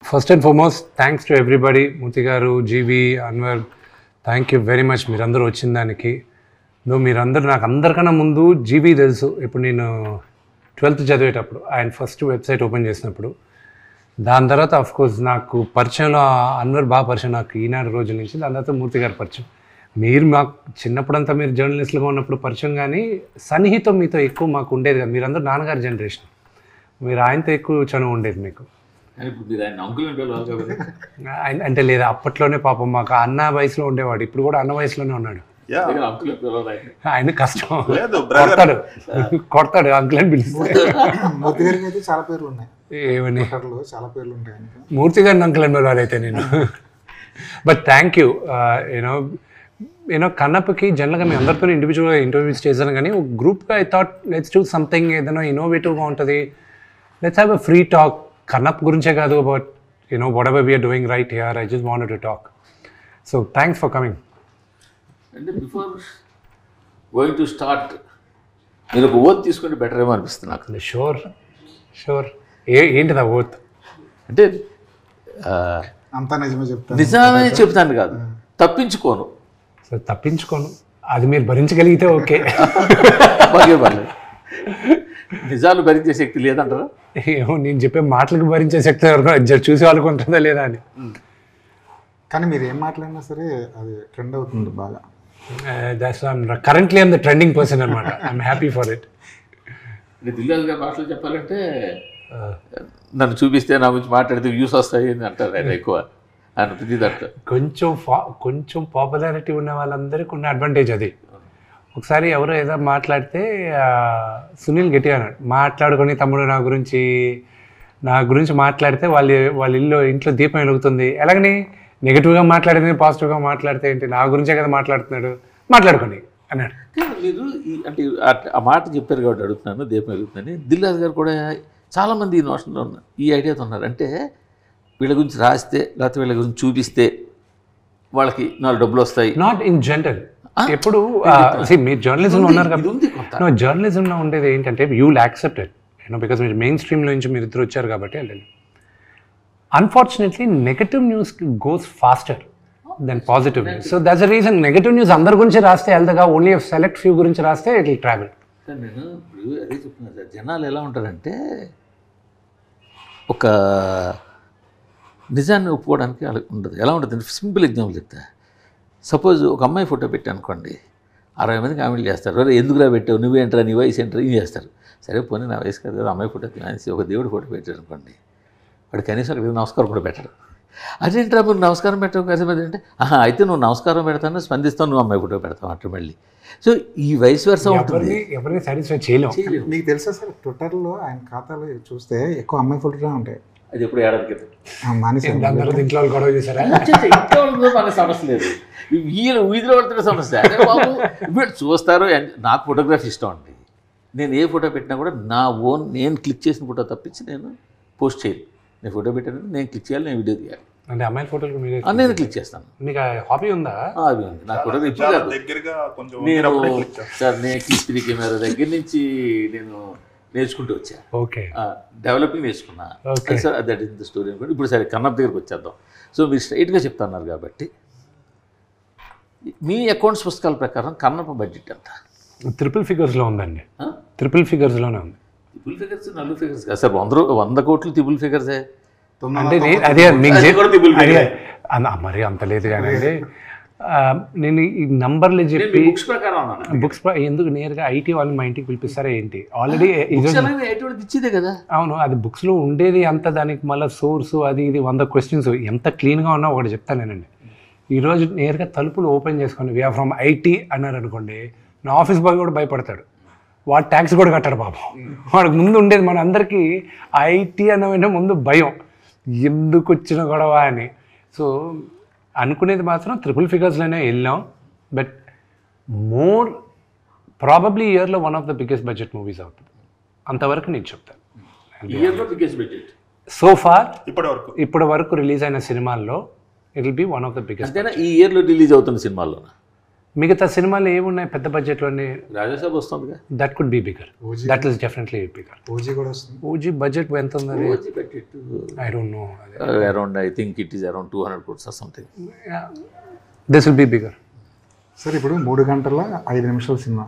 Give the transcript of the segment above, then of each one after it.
First and foremost thanks to everybody, Murthy గారు, GV, Anwar, thank you very much మీరందరూ వచ్చిన దానికి. మీరందరూ నాకు అందరికన్నా ముందు జీవి తెలుసు. ఇప్పుడు నేను 12th చదివేటప్పుడు ఆయన ఫస్ట్ వెబ్సైట్ ఓపెన్ చేసినప్పుడు, దాని తర్వాత అఫ్కోర్స్ నాకు పరిచయంలో అన్వర్ బాగా పరిచయం నాకు ఈనాడు రోజుల నుంచి. దాని తర్వాత మూర్తి గారు పరిచయం. మీరు మాకు చిన్నప్పుడంతా మీరు జర్నలిస్టులుగా ఉన్నప్పుడు పరిచయం, కానీ సన్నిహితం మీతో ఎక్కువ మాకు ఉండేది కదా. మీరందరూ నాన్నగారి జనరేషన్, మీరు ఆయనతో ఎక్కువ చనువు ఉండేది మీకు. ఆయన అంటే లేదా అప్పట్లోనే పాపం మాకు అన్న వయసులో ఉండేవాడు, ఇప్పుడు కూడా అన్న వయసులోనే ఉన్నాడు. ఆయన కష్టం, కొడతాడు అంకుల్ అని పిలుస్తాడు. చాలా పేర్లు ఉన్నాయి, ఏమని చాలా పేర్లు ఉంటాయి మూర్తి గారిని అంకుల్ అని పిలవాలి అయితే నేను. But thank you. యూనో కన్నప్పకి జనరల్గా మేము అందరితో ఇండివిజువల్గా ఇంటర్వ్యూస్ చేశాను, కానీ ఒక గ్రూప్గా I thought let's do something ఏదైనా ఇన్నోవేటివ్గా ఉంటుంది, let's have a free talk. Kannappa గురించే కాదు, but you know whatever we're doing right here, I just wanted to talk. So thanks for coming. అంటే బిఫోర్ గోయింగ్ టు స్టార్ట్ మీరు ఒక oath తీసుకుంటే better ఏమో అనిపిస్తుంది నాకు. Sure sure. ఏంటిది ఆ ఓత్? అంటే అంతా నిజమే చెప్తాను, నిజమే చెప్తాను కాదు, తప్పించుకోను. సో తప్పించుకోను, అది మీరు భరించగలిగితే ఓకే. బాగా పర్లేదు. నిజాలు భరించే శక్తి లేదంటారా? ఏమో నేను చెప్పే మాటలకు భరించే శక్తి చూసి వాళ్ళకు ఉంటుందా లేదా అని. కానీ మీరు ఏం మాట్లాడినా సరే అది ట్రెండ్ అవుతుంది బాగా. Currently I'm the trending person అనమాట. I'm happy for it. Dil Raju గారి భాషలో చెప్పాలంటే నన్ను చూపిస్తే నా గురించి మాట్లాడితే వ్యూస్ వస్తాయి అని అంటారు ఆయన ఎక్కువ. ఆయన ప్రతి దాంట్లో కొంచెం పాపులారిటీ ఉన్న వాళ్ళందరికీ ఉన్న అడ్వాంటేజ్ అది. ఒకసారి ఎవరో ఏదో మాట్లాడితే సునీల్ గట్టిగా అన్నాడు, మాట్లాడుకొని తమ్ముడు నా గురించి మాట్లాడితే వాళ్ళ ఇంట్లో దీపం వెలుగుతుంది. ఎలాగని నెగిటివ్గా మాట్లాడితే పాజిటివ్గా మాట్లాడితే ఏంటి, నా గురించే కదా మాట్లాడుతున్నాడు, మాట్లాడుకోండి అన్నాడు. మీరు అంటే ఆ మాట చెప్పారు కాబట్టి అడుగుతున్నాను, దీపం వెలుగుతుందని. దిల్రాజు గారు కూడా చాలామంది ఈ నోషన్లో ఉన్నారు, ఈ ఐడియాతో ఉన్నారు. అంటే వీళ్ళ గురించి రాస్తే లేకపోతే వీళ్ళ గురించి చూపిస్తే వాళ్ళకి 4 డబ్బులు వస్తాయి. Not in general. ఎప్పుడు మీరు జర్నలిజంలో ఉన్నారు కాబట్టి, జర్నలిజంలో ఉండేది ఏంటంటే you will accept it, because మీరు మెయిన్ స్ట్రీమ్లో నుంచి మీరు ఇద్దరు వచ్చారు కాబట్టి. Unfortunately negative news goes faster than positive news. So that's the reason. Negative news అందరి గురించి రాస్తే వెళ్తాగా, ఓన్లీ సెలెక్ట్ ఫ్యూ గురించి రాస్తే ఇట్ విల్ ట్రావెల్. సార్ నేను ఇప్పుడు అదే చెప్తున్నాను సార్, జనాలు ఎలా ఉంటారంటే ఒక నిజాన్ని ఒప్పుకోవడానికి వాళ్ళకి ఉండదు. ఎలా ఉంటుంది? సింపుల్ ఎగ్జాంపుల్ చెప్తా. సపోజ్ ఒక అమ్మాయి ఫోటో పెట్టి అనుకోండి, 60 మంది కామెంట్లు చేస్తారు, అరే ఎందుకురా పెట్టావు, నువ్వేంటరా, నీ వయసు ఏంటరా, ఇది చేస్తారు. సరే పోనీ నా వయసు కాదు కదా, అమ్మాయి ఫోటో తీసి ఒక దేవుడి ఫోటో పెట్టారు అనుకోండి, వాడు కనీసం అక్కడ నమస్కారం కూడా పెట్టడు. అదేంట్రా మీరు నమస్కారం పెట్టవు కదా అంటే, అయితే నువ్వు నమస్కారం పెడతాను, స్పందిస్తావు, నువ్వు అమ్మాయి ఫోటో పెడతావు అంటే మళ్ళీ. సో ఈ వయసు వరుస ఉంటుంది, ఎవరిని సాటిస్ఫై చేయలేము. మీకు తెలుసా సార్, ట్విట్టర్లో ఆయన ఖాతాలో చూస్తే ఎక్కువ అమ్మాయి ఫోటోనే ఉంటాయి. అది ఎప్పుడు ఏడాది క్రితం ఇంట్లో గొడవ చేశారా? ఇంట్లో మన సమస్య లేదు, వీధిలో పడుతున్న సమస్య. అదే బాబు వీళ్ళు చూస్తారు. నాకు ఫోటోగ్రఫీ ఇష్టం అండి. నేను ఏ ఫోటో పెట్టినా కూడా నా ఓన్ నేను క్లిక్ చేసిన ఫోటో తప్పించి నేను పోస్ట్ చేయను. నేను ఫోటో పెట్టాను, నేను క్లిక్ చేయాలి, నేను వీడియో తీయాలి. అంటే అమ్మాయిల ఫోటోలు నేను క్లిక్ చేస్తాను. మీకు హాబీ ఉందా? అది ఉంది నాకు. ఫోటో నేను సార్ నేను క్లిక్ కెమెరా దగ్గర నుంచి నేను నేర్చుకుంటూ వచ్చా. ఓకే, డెవలపింగ్ నేర్చుకున్నా sir. That is the story అనుకోండి. ఇప్పుడు సరే కన్నప్ప దగ్గరికి వచ్చేద్దాం. సో మీరు స్ట్రైట్గా చెప్తున్నారు కాబట్టి, మీ అకౌంట్స్ పుస్తకాల ప్రకారం కన్నప్ప బడ్జెట్ ఎంత? ట్రిపుల్ ఫిగర్స్లో ఉందండి. ట్రిపుల్ ఫిగర్స్లోనే ఉంది. ట్రిపుల్ ఫిగర్స్ 4 ఫిగర్స్ కాదు సార్, 100 కోట్లు ట్రిపుల్ ఫిగర్సే. అంటే అదే మీకు మరి అంత లేదు కానీ అండి. నేను ఈ నంబర్లు చెప్పి బుక్స్ ఎందుకు నేరుగా ఐటీ వాళ్ళు మా ఇంటికి పిలిపిస్తారా ఏంటి? ఆల్రెడీ ఇచ్చేదే కదా. అవును, అది బుక్స్లో ఉండేది అంత, దానికి మళ్ళీ సోర్సు అది ఇది 100 క్వశ్చన్స్. ఎంత క్లీన్గా ఉన్నా ఒకటి చెప్తాను నేనండి. ఈరోజు నేరుగా తలుపులు ఓపెన్ చేసుకోండి, వీఆర్ ఫ్రమ్ ఐటీ అన్నారు అనుకోండి, నా ఆఫీస్ బాయ్ కూడా భయపడతాడు. వాడు ట్యాక్స్ కూడా కట్టాడు పాపం. వాడికి ముందు ఉండేది మన అందరికీ ఐటీ అన్న ముందు భయం, ఎందుకు వచ్చిన గొడవ అని. సో అనుకునేది మాత్రం ట్రిపుల్ ఫిగర్స్లోనే వెళ్ళాం. బట్ మోర్ ప్రాబబ్లీ ఇయర్లో one of the biggest budget movies అవుతుంది. అంతవరకు నేను చెప్తాను. సో ఫార్ ఇప్పటి వరకు రిలీజ్ అయిన సినిమాల్లో it will be one of the biggest. ఈ ఇయర్లో రిలీజ్ అవుతున్న సినిమాల్లో మిగతా సినిమాలు ఏమున్నాయి పెద్ద బడ్జెట్లోనే? రాజాసాబ్ వస్తుందిగా, that could be bigger, that is definitely bigger. OG కూడా వస్తుంది. ఓజీ బడ్జెట్ ఎంత ఉంది? I don't know. Around I think it is around 200 crores or something. This will be bigger. Sir ఇప్పుడు 3 గంటల 5 నిమిషాల సినిమా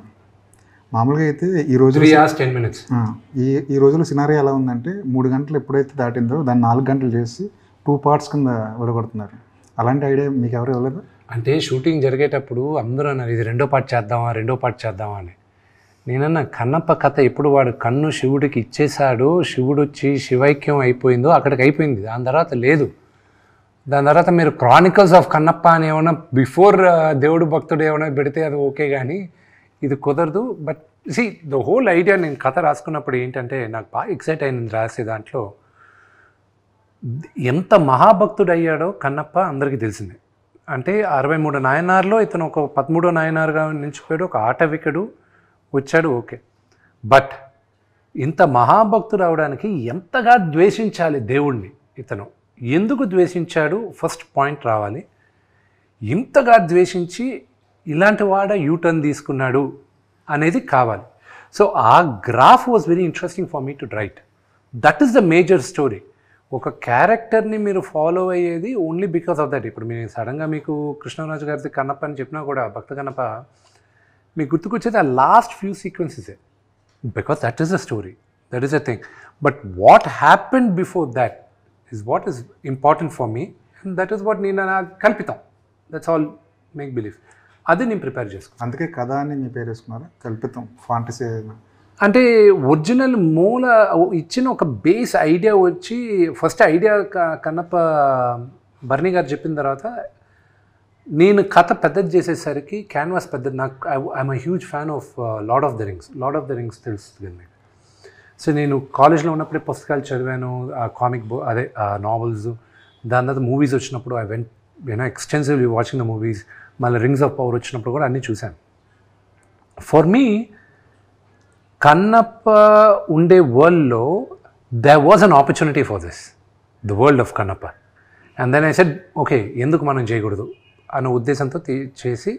మామూలుగా అయితే ఈ రోజు 3 hours 10 minutes. ఈ రోజులో సినారియో ఎలా ఉందంటే 3 గంటలు ఎప్పుడైతే దాటిందో దాన్ని 4 గంటలు చేసి 2 parts కింద విడగొడుతున్నారు. అలాంటి ఐడియా మీకు ఎవరు ఇవ్వలేదు? అంటే షూటింగ్ జరిగేటప్పుడు అందరూ అన్నారు ఇది 2వ పార్ట్ చేద్దామా అని. నేనన్నా కన్నప్ప కథ ఎప్పుడు వాడు కన్ను శివుడికి ఇచ్చేశాడు, శివుడు వచ్చి శివైక్యం అయిపోయిందో అక్కడికి అయిపోయింది. దాని తర్వాత లేదు. దాని తర్వాత మీరు క్రానికల్స్ ఆఫ్ కన్నప్ప అని ఏమైనా బిఫోర్ దేవుడు భక్తుడు ఏమైనా పెడితే అది ఓకే, కానీ ఇది కుదరదు. But see the whole idea, నేను కథ రాసుకున్నప్పుడు ఏంటంటే నాకు బాగా ఎక్సైట్ అయింది రాసే దాంట్లో. ఎంత మహాభక్తుడు అయ్యాడో కన్నప్ప అందరికీ తెలిసిందే. అంటే 63 నాయనార్లో ఇతను ఒక 13వ నాయనార్గా నిలిచిపోయాడు, ఒక ఆటవికుడు వచ్చాడు, ఓకే. బట్ ఇంత మహాభక్తుడు అవడానికి ఎంతగా ద్వేషించాలి దేవుణ్ణి ఇతను, ఎందుకు ద్వేషించాడు ఫస్ట్ పాయింట్ రావాలి. ఇంతగా ద్వేషించి ఇలాంటి వాడ యూటర్న్ తీసుకున్నాడు అనేది కావాలి. సో ఆ graph was very interesting for me to right. That is the major story. ఒక క్యారెక్టర్ని మీరు ఫాలో అయ్యేది ఓన్లీ బికాస్ ఆఫ్ దట్. ఇప్పుడు మీరు సడన్గా మీకు కృష్ణరాజు గారిది కన్నప్ప అని చెప్పినా కూడా, భక్త కన్నప్ప, మీకు గుర్తుకొచ్చేది ఆ లాస్ట్ ఫ్యూ సీక్వెన్సెసే, because that is the story, that is the thing. But what happened before that is what is important for me, and that is what నేను కల్పితం, దట్స్ ఆల్ మేక్ బిలీవ్. అది నేను ప్రిపేర్ చేసుకున్నాను. అందుకే కథ అని మీ పేరు వేసుకున్నారా? కల్పితం, ఫాంటసీ అంటే ఒరిజినల్ మూల ఇచ్చిన ఒక బేస్ ఐడియా వచ్చి, ఫస్ట్ ఐడియా కన్నప్ప బర్నీ గారు చెప్పిన తర్వాత నేను కథ పెద్దది చేసేసరికి క్యాన్వాస్ పెద్దది. నాకు I'm a huge fan of lord of the rings తెలుస్తుంది మీకు. సో నేను కాలేజ్లో ఉన్నప్పుడే పుస్తకాలు చదివాను, కామిక్ అదే నావెల్స్. దాని తర్వాత మూవీస్ వచ్చినప్పుడు I went extensively watching the movies. మళ్ళీ రింగ్స్ ఆఫ్ పవర్ వచ్చినప్పుడు కూడా అన్నీ చూశాను. ఫర్ మీ కన్నప్ప ఉండే వరల్డ్లో there was an opportunity for this, the world of Kannappa. And then I said okay, ఎందుకు మనం చేయకూడదు అన్న ఉద్దేశంతో చేసి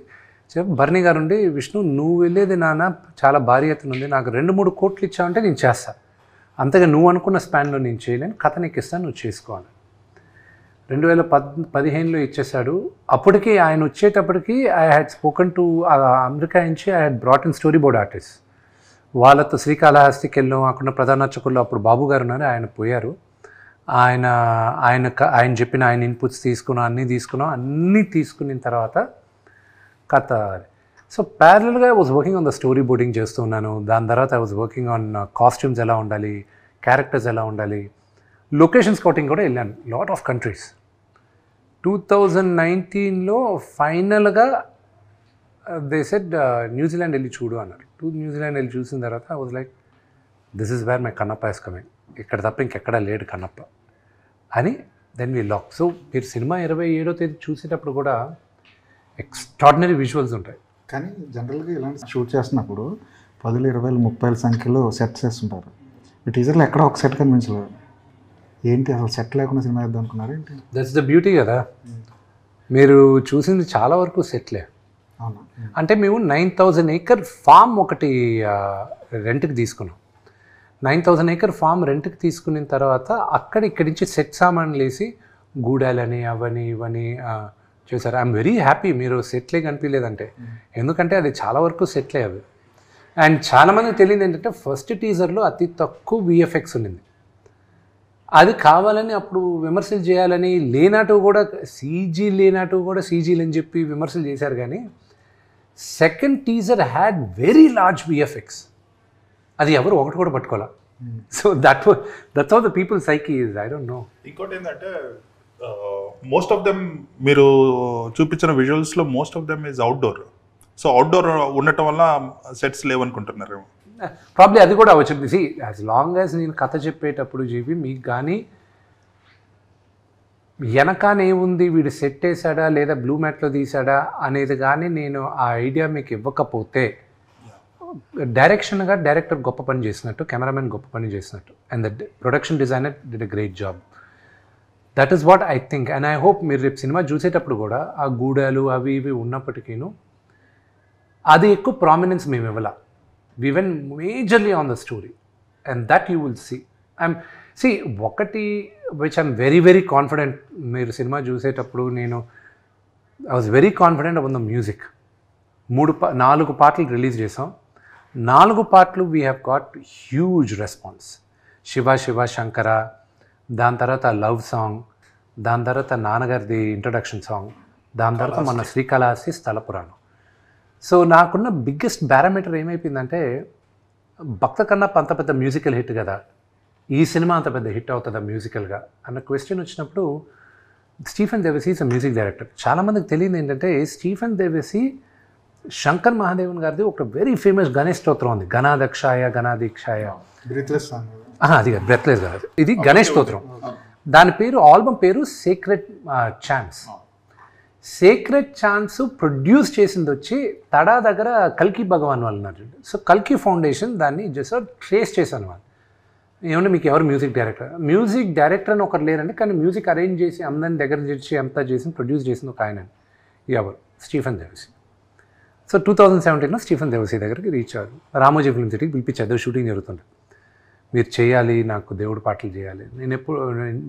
బర్నీ గారు ఉండి, విష్ణు నువ్వు వెళ్ళేది నాన్న చాలా భారీ ఎత్తున ఉంది, నాకు 2-3 కోట్లు ఇచ్చావంటే నేను చేస్తాను, అంతగా నువ్వు అనుకున్న స్పాన్లో నేను చేయలేను, కథ నీకు ఇస్తాను, నువ్వు చేసుకోవాలి. 2015లో ఇచ్చేశాడు. అప్పటికి ఆయన వచ్చేటప్పటికి I had spoken to America నుంచి I had brought in story board artist. వాళ్ళతో శ్రీకాళహస్తికి వెళ్ళాం. అక్కడ ప్రధాన అర్చకుల్లో అప్పుడు బాబు గారు ఉన్నారు, ఆయన పోయారు. ఆయన చెప్పిన ఆయన ఇన్పుట్స్ తీసుకున్నాం, అన్నీ తీసుకున్న తర్వాత కథ. సో ప్యారల్గా I was working on the story boarding చేస్తున్నాను. దాని తర్వాత I was working on costumes ఎలా ఉండాలి, క్యారెక్టర్స్ ఎలా ఉండాలి, లొకేషన్ స్కౌటింగ్ కూడా వెళ్ళాను లాట్ ఆఫ్ కంట్రీస్. 2019లో ఫైనల్గా దే సెడ్ న్యూజిలాండ్ వెళ్ళి చూడు అన్నారు. న్యూజిలాండ్ వెళ్ళి చూసిన తర్వాత I was like this is where my Kannappa is coming, ఇక్కడ తప్ప ఇంకెక్కడా లేడు కన్నప్ప అని. Then we lock. సో మీరు సినిమా 27వ తేదీ చూసేటప్పుడు కూడా ఎక్స్ట్రాడినరీ విజువల్స్ ఉంటాయి. కానీ జనరల్గా ఇలాంటి షూట్ చేస్తున్నప్పుడు 10, 20, 30 సంఖ్యలో సెట్స్ వేస్తుంటారు. ఈ టీజర్లో ఎక్కడ ఒక సెట్ కనిపించలేదు. ఏంటి అసలు సెట్ లేకుండా సినిమా వేద్దాం అనుకున్నారు ఏంటి? దట్స్ ద బ్యూటీ కదా. మీరు చూసింది చాలా వరకు సెట్లే. అవునా? అంటే మేము 9,000 acre ఫామ్ ఒకటి రెంట్కి తీసుకున్నాం. 9,000 acre ఫామ్ రెంట్కి తీసుకున్న తర్వాత ఇక్కడి నుంచి సెట్ సామాన్లు వేసి గూడాలని అవని ఇవని చేశారు. ఐఎమ్ వెరీ హ్యాపీ మీరు సెట్లే కనిపించలేదంటే, ఎందుకంటే అది చాలా వరకు సెట్లే అవి. అండ్ చాలామందికి తెలియదు ఏంటంటే ఫస్ట్ టీజర్లో అతి తక్కువ విఎఫ్ఎక్స్ ఉండింది. అది కావాలని అప్పుడు విమర్శలు చేయాలని లేనట్టు కూడా సీజీలు అని చెప్పి విమర్శలు చేశారు. కానీ second teaser had very large VFX. అది ఎవరు ఒకటి కూడా పట్టుకోవాలి. So that's how the people psyche is. I don't know. ఇంకోటి ఏంటంటే మోస్ట్ ఆఫ్ దెమ్ మీరు చూపించిన విజువల్స్లో most of them is outdoor. So outdoor ఉండటం వల్ల సెట్స్ లేవనుకుంటున్నారు. ప్రాబ్లీ అది కూడా వచ్చింది. సి యాజ్ లాంగ్ యాజ్ నేను కథ చెప్పేటప్పుడు జీవి మీకు కానీ వెనకానేముంది, వీడు సెట్ వేసాడా లేదా బ్లూ మ్యాట్లో తీసాడా అనేది కానీ నేను ఆ ఐడియా మీకు ఇవ్వకపోతే, డైరెక్టర్ గొప్ప పని చేసినట్టు, కెమెరామెన్ గొప్ప పని చేసినట్టు, and the production designer did a great job. That is what I think. And I hope మీరు రేపు సినిమా చూసేటప్పుడు కూడా ఆ గూడాలు అవి ఇవి ఉన్నప్పటికీను అది ఎక్కువ ప్రామినెన్స్ మేము ఇవ్వాల. We went majorly on the story and that you will see. ఒకటి which I'm very very confident, మీరు సినిమా చూసేటప్పుడు I was very confident about the music. 4 పాటలు రిలీజ్ చేసాం. 4 పాటలు we have got huge response. Shiva Shiva Shankara, దాని తర్వాత లవ్ సాంగ్, దాని తర్వాత నాన్నగారిది ఇంట్రడక్షన్ సాంగ్, దాని తర్వాత మన శ్రీకాళహస్తి స్థల పురాణం. సో నాకున్న బిగ్గెస్ట్ పారామీటర్ ఏమైపోయిందంటే, భక్త కన్నా అంత పెద్ద మ్యూజికల్ హిట్ కదా, ఈ సినిమా అంత పెద్ద హిట్ అవుతుందా మ్యూజికల్గా అన్న క్వశ్చన్ వచ్చినప్పుడు, Stephen Devassy is a music director. చాలామందికి తెలియదు ఏంటంటే, స్టీఫెన్ దేవసి శంకర్ మహాదేవన్ గారిది ఒక వెరీ ఫేమస్ గణేష్ స్తోత్రం ఉంది, గణాదక్షాయ గణాదీక్షాయ. అది కాదు, బ్రెత్లెస్ కాదు, ఇది గణేష్ స్తోత్రం. దాని పేరు, ఆల్బమ్ పేరు sacred chance. Sacred chance produce చేసింది వచ్చి తడా దగ్గర కల్కి భగవాన్ వాళ్ళు ఉన్నారు. సో కల్కి ఫౌండేషన్ దాన్ని జస్ట్ ట్రేస్ చేశాను వాళ్ళు. ఏమంటే మీకు ఎవరు మ్యూజిక్ డైరెక్టర్ అని ఒకరు లేరండి, కానీ మ్యూజిక్ అరేంజ్ చేసి అందరిని దగ్గర చేసి అంతా చేసి ప్రొడ్యూస్ చేసింది ఒక ఆయన. ఎవరు? స్టీఫెన్ దేవసి. సో 2017లో స్టీఫెన్ దేవసి దగ్గరికి రీచ్ అయ్యారు. రామోజీ ఫిల్మ్ సిటీకి పిలిపించారు, షూటింగ్ జరుగుతుంది. మీరు చేయాలి, నాకు దేవుడి పాటలు చేయాలి.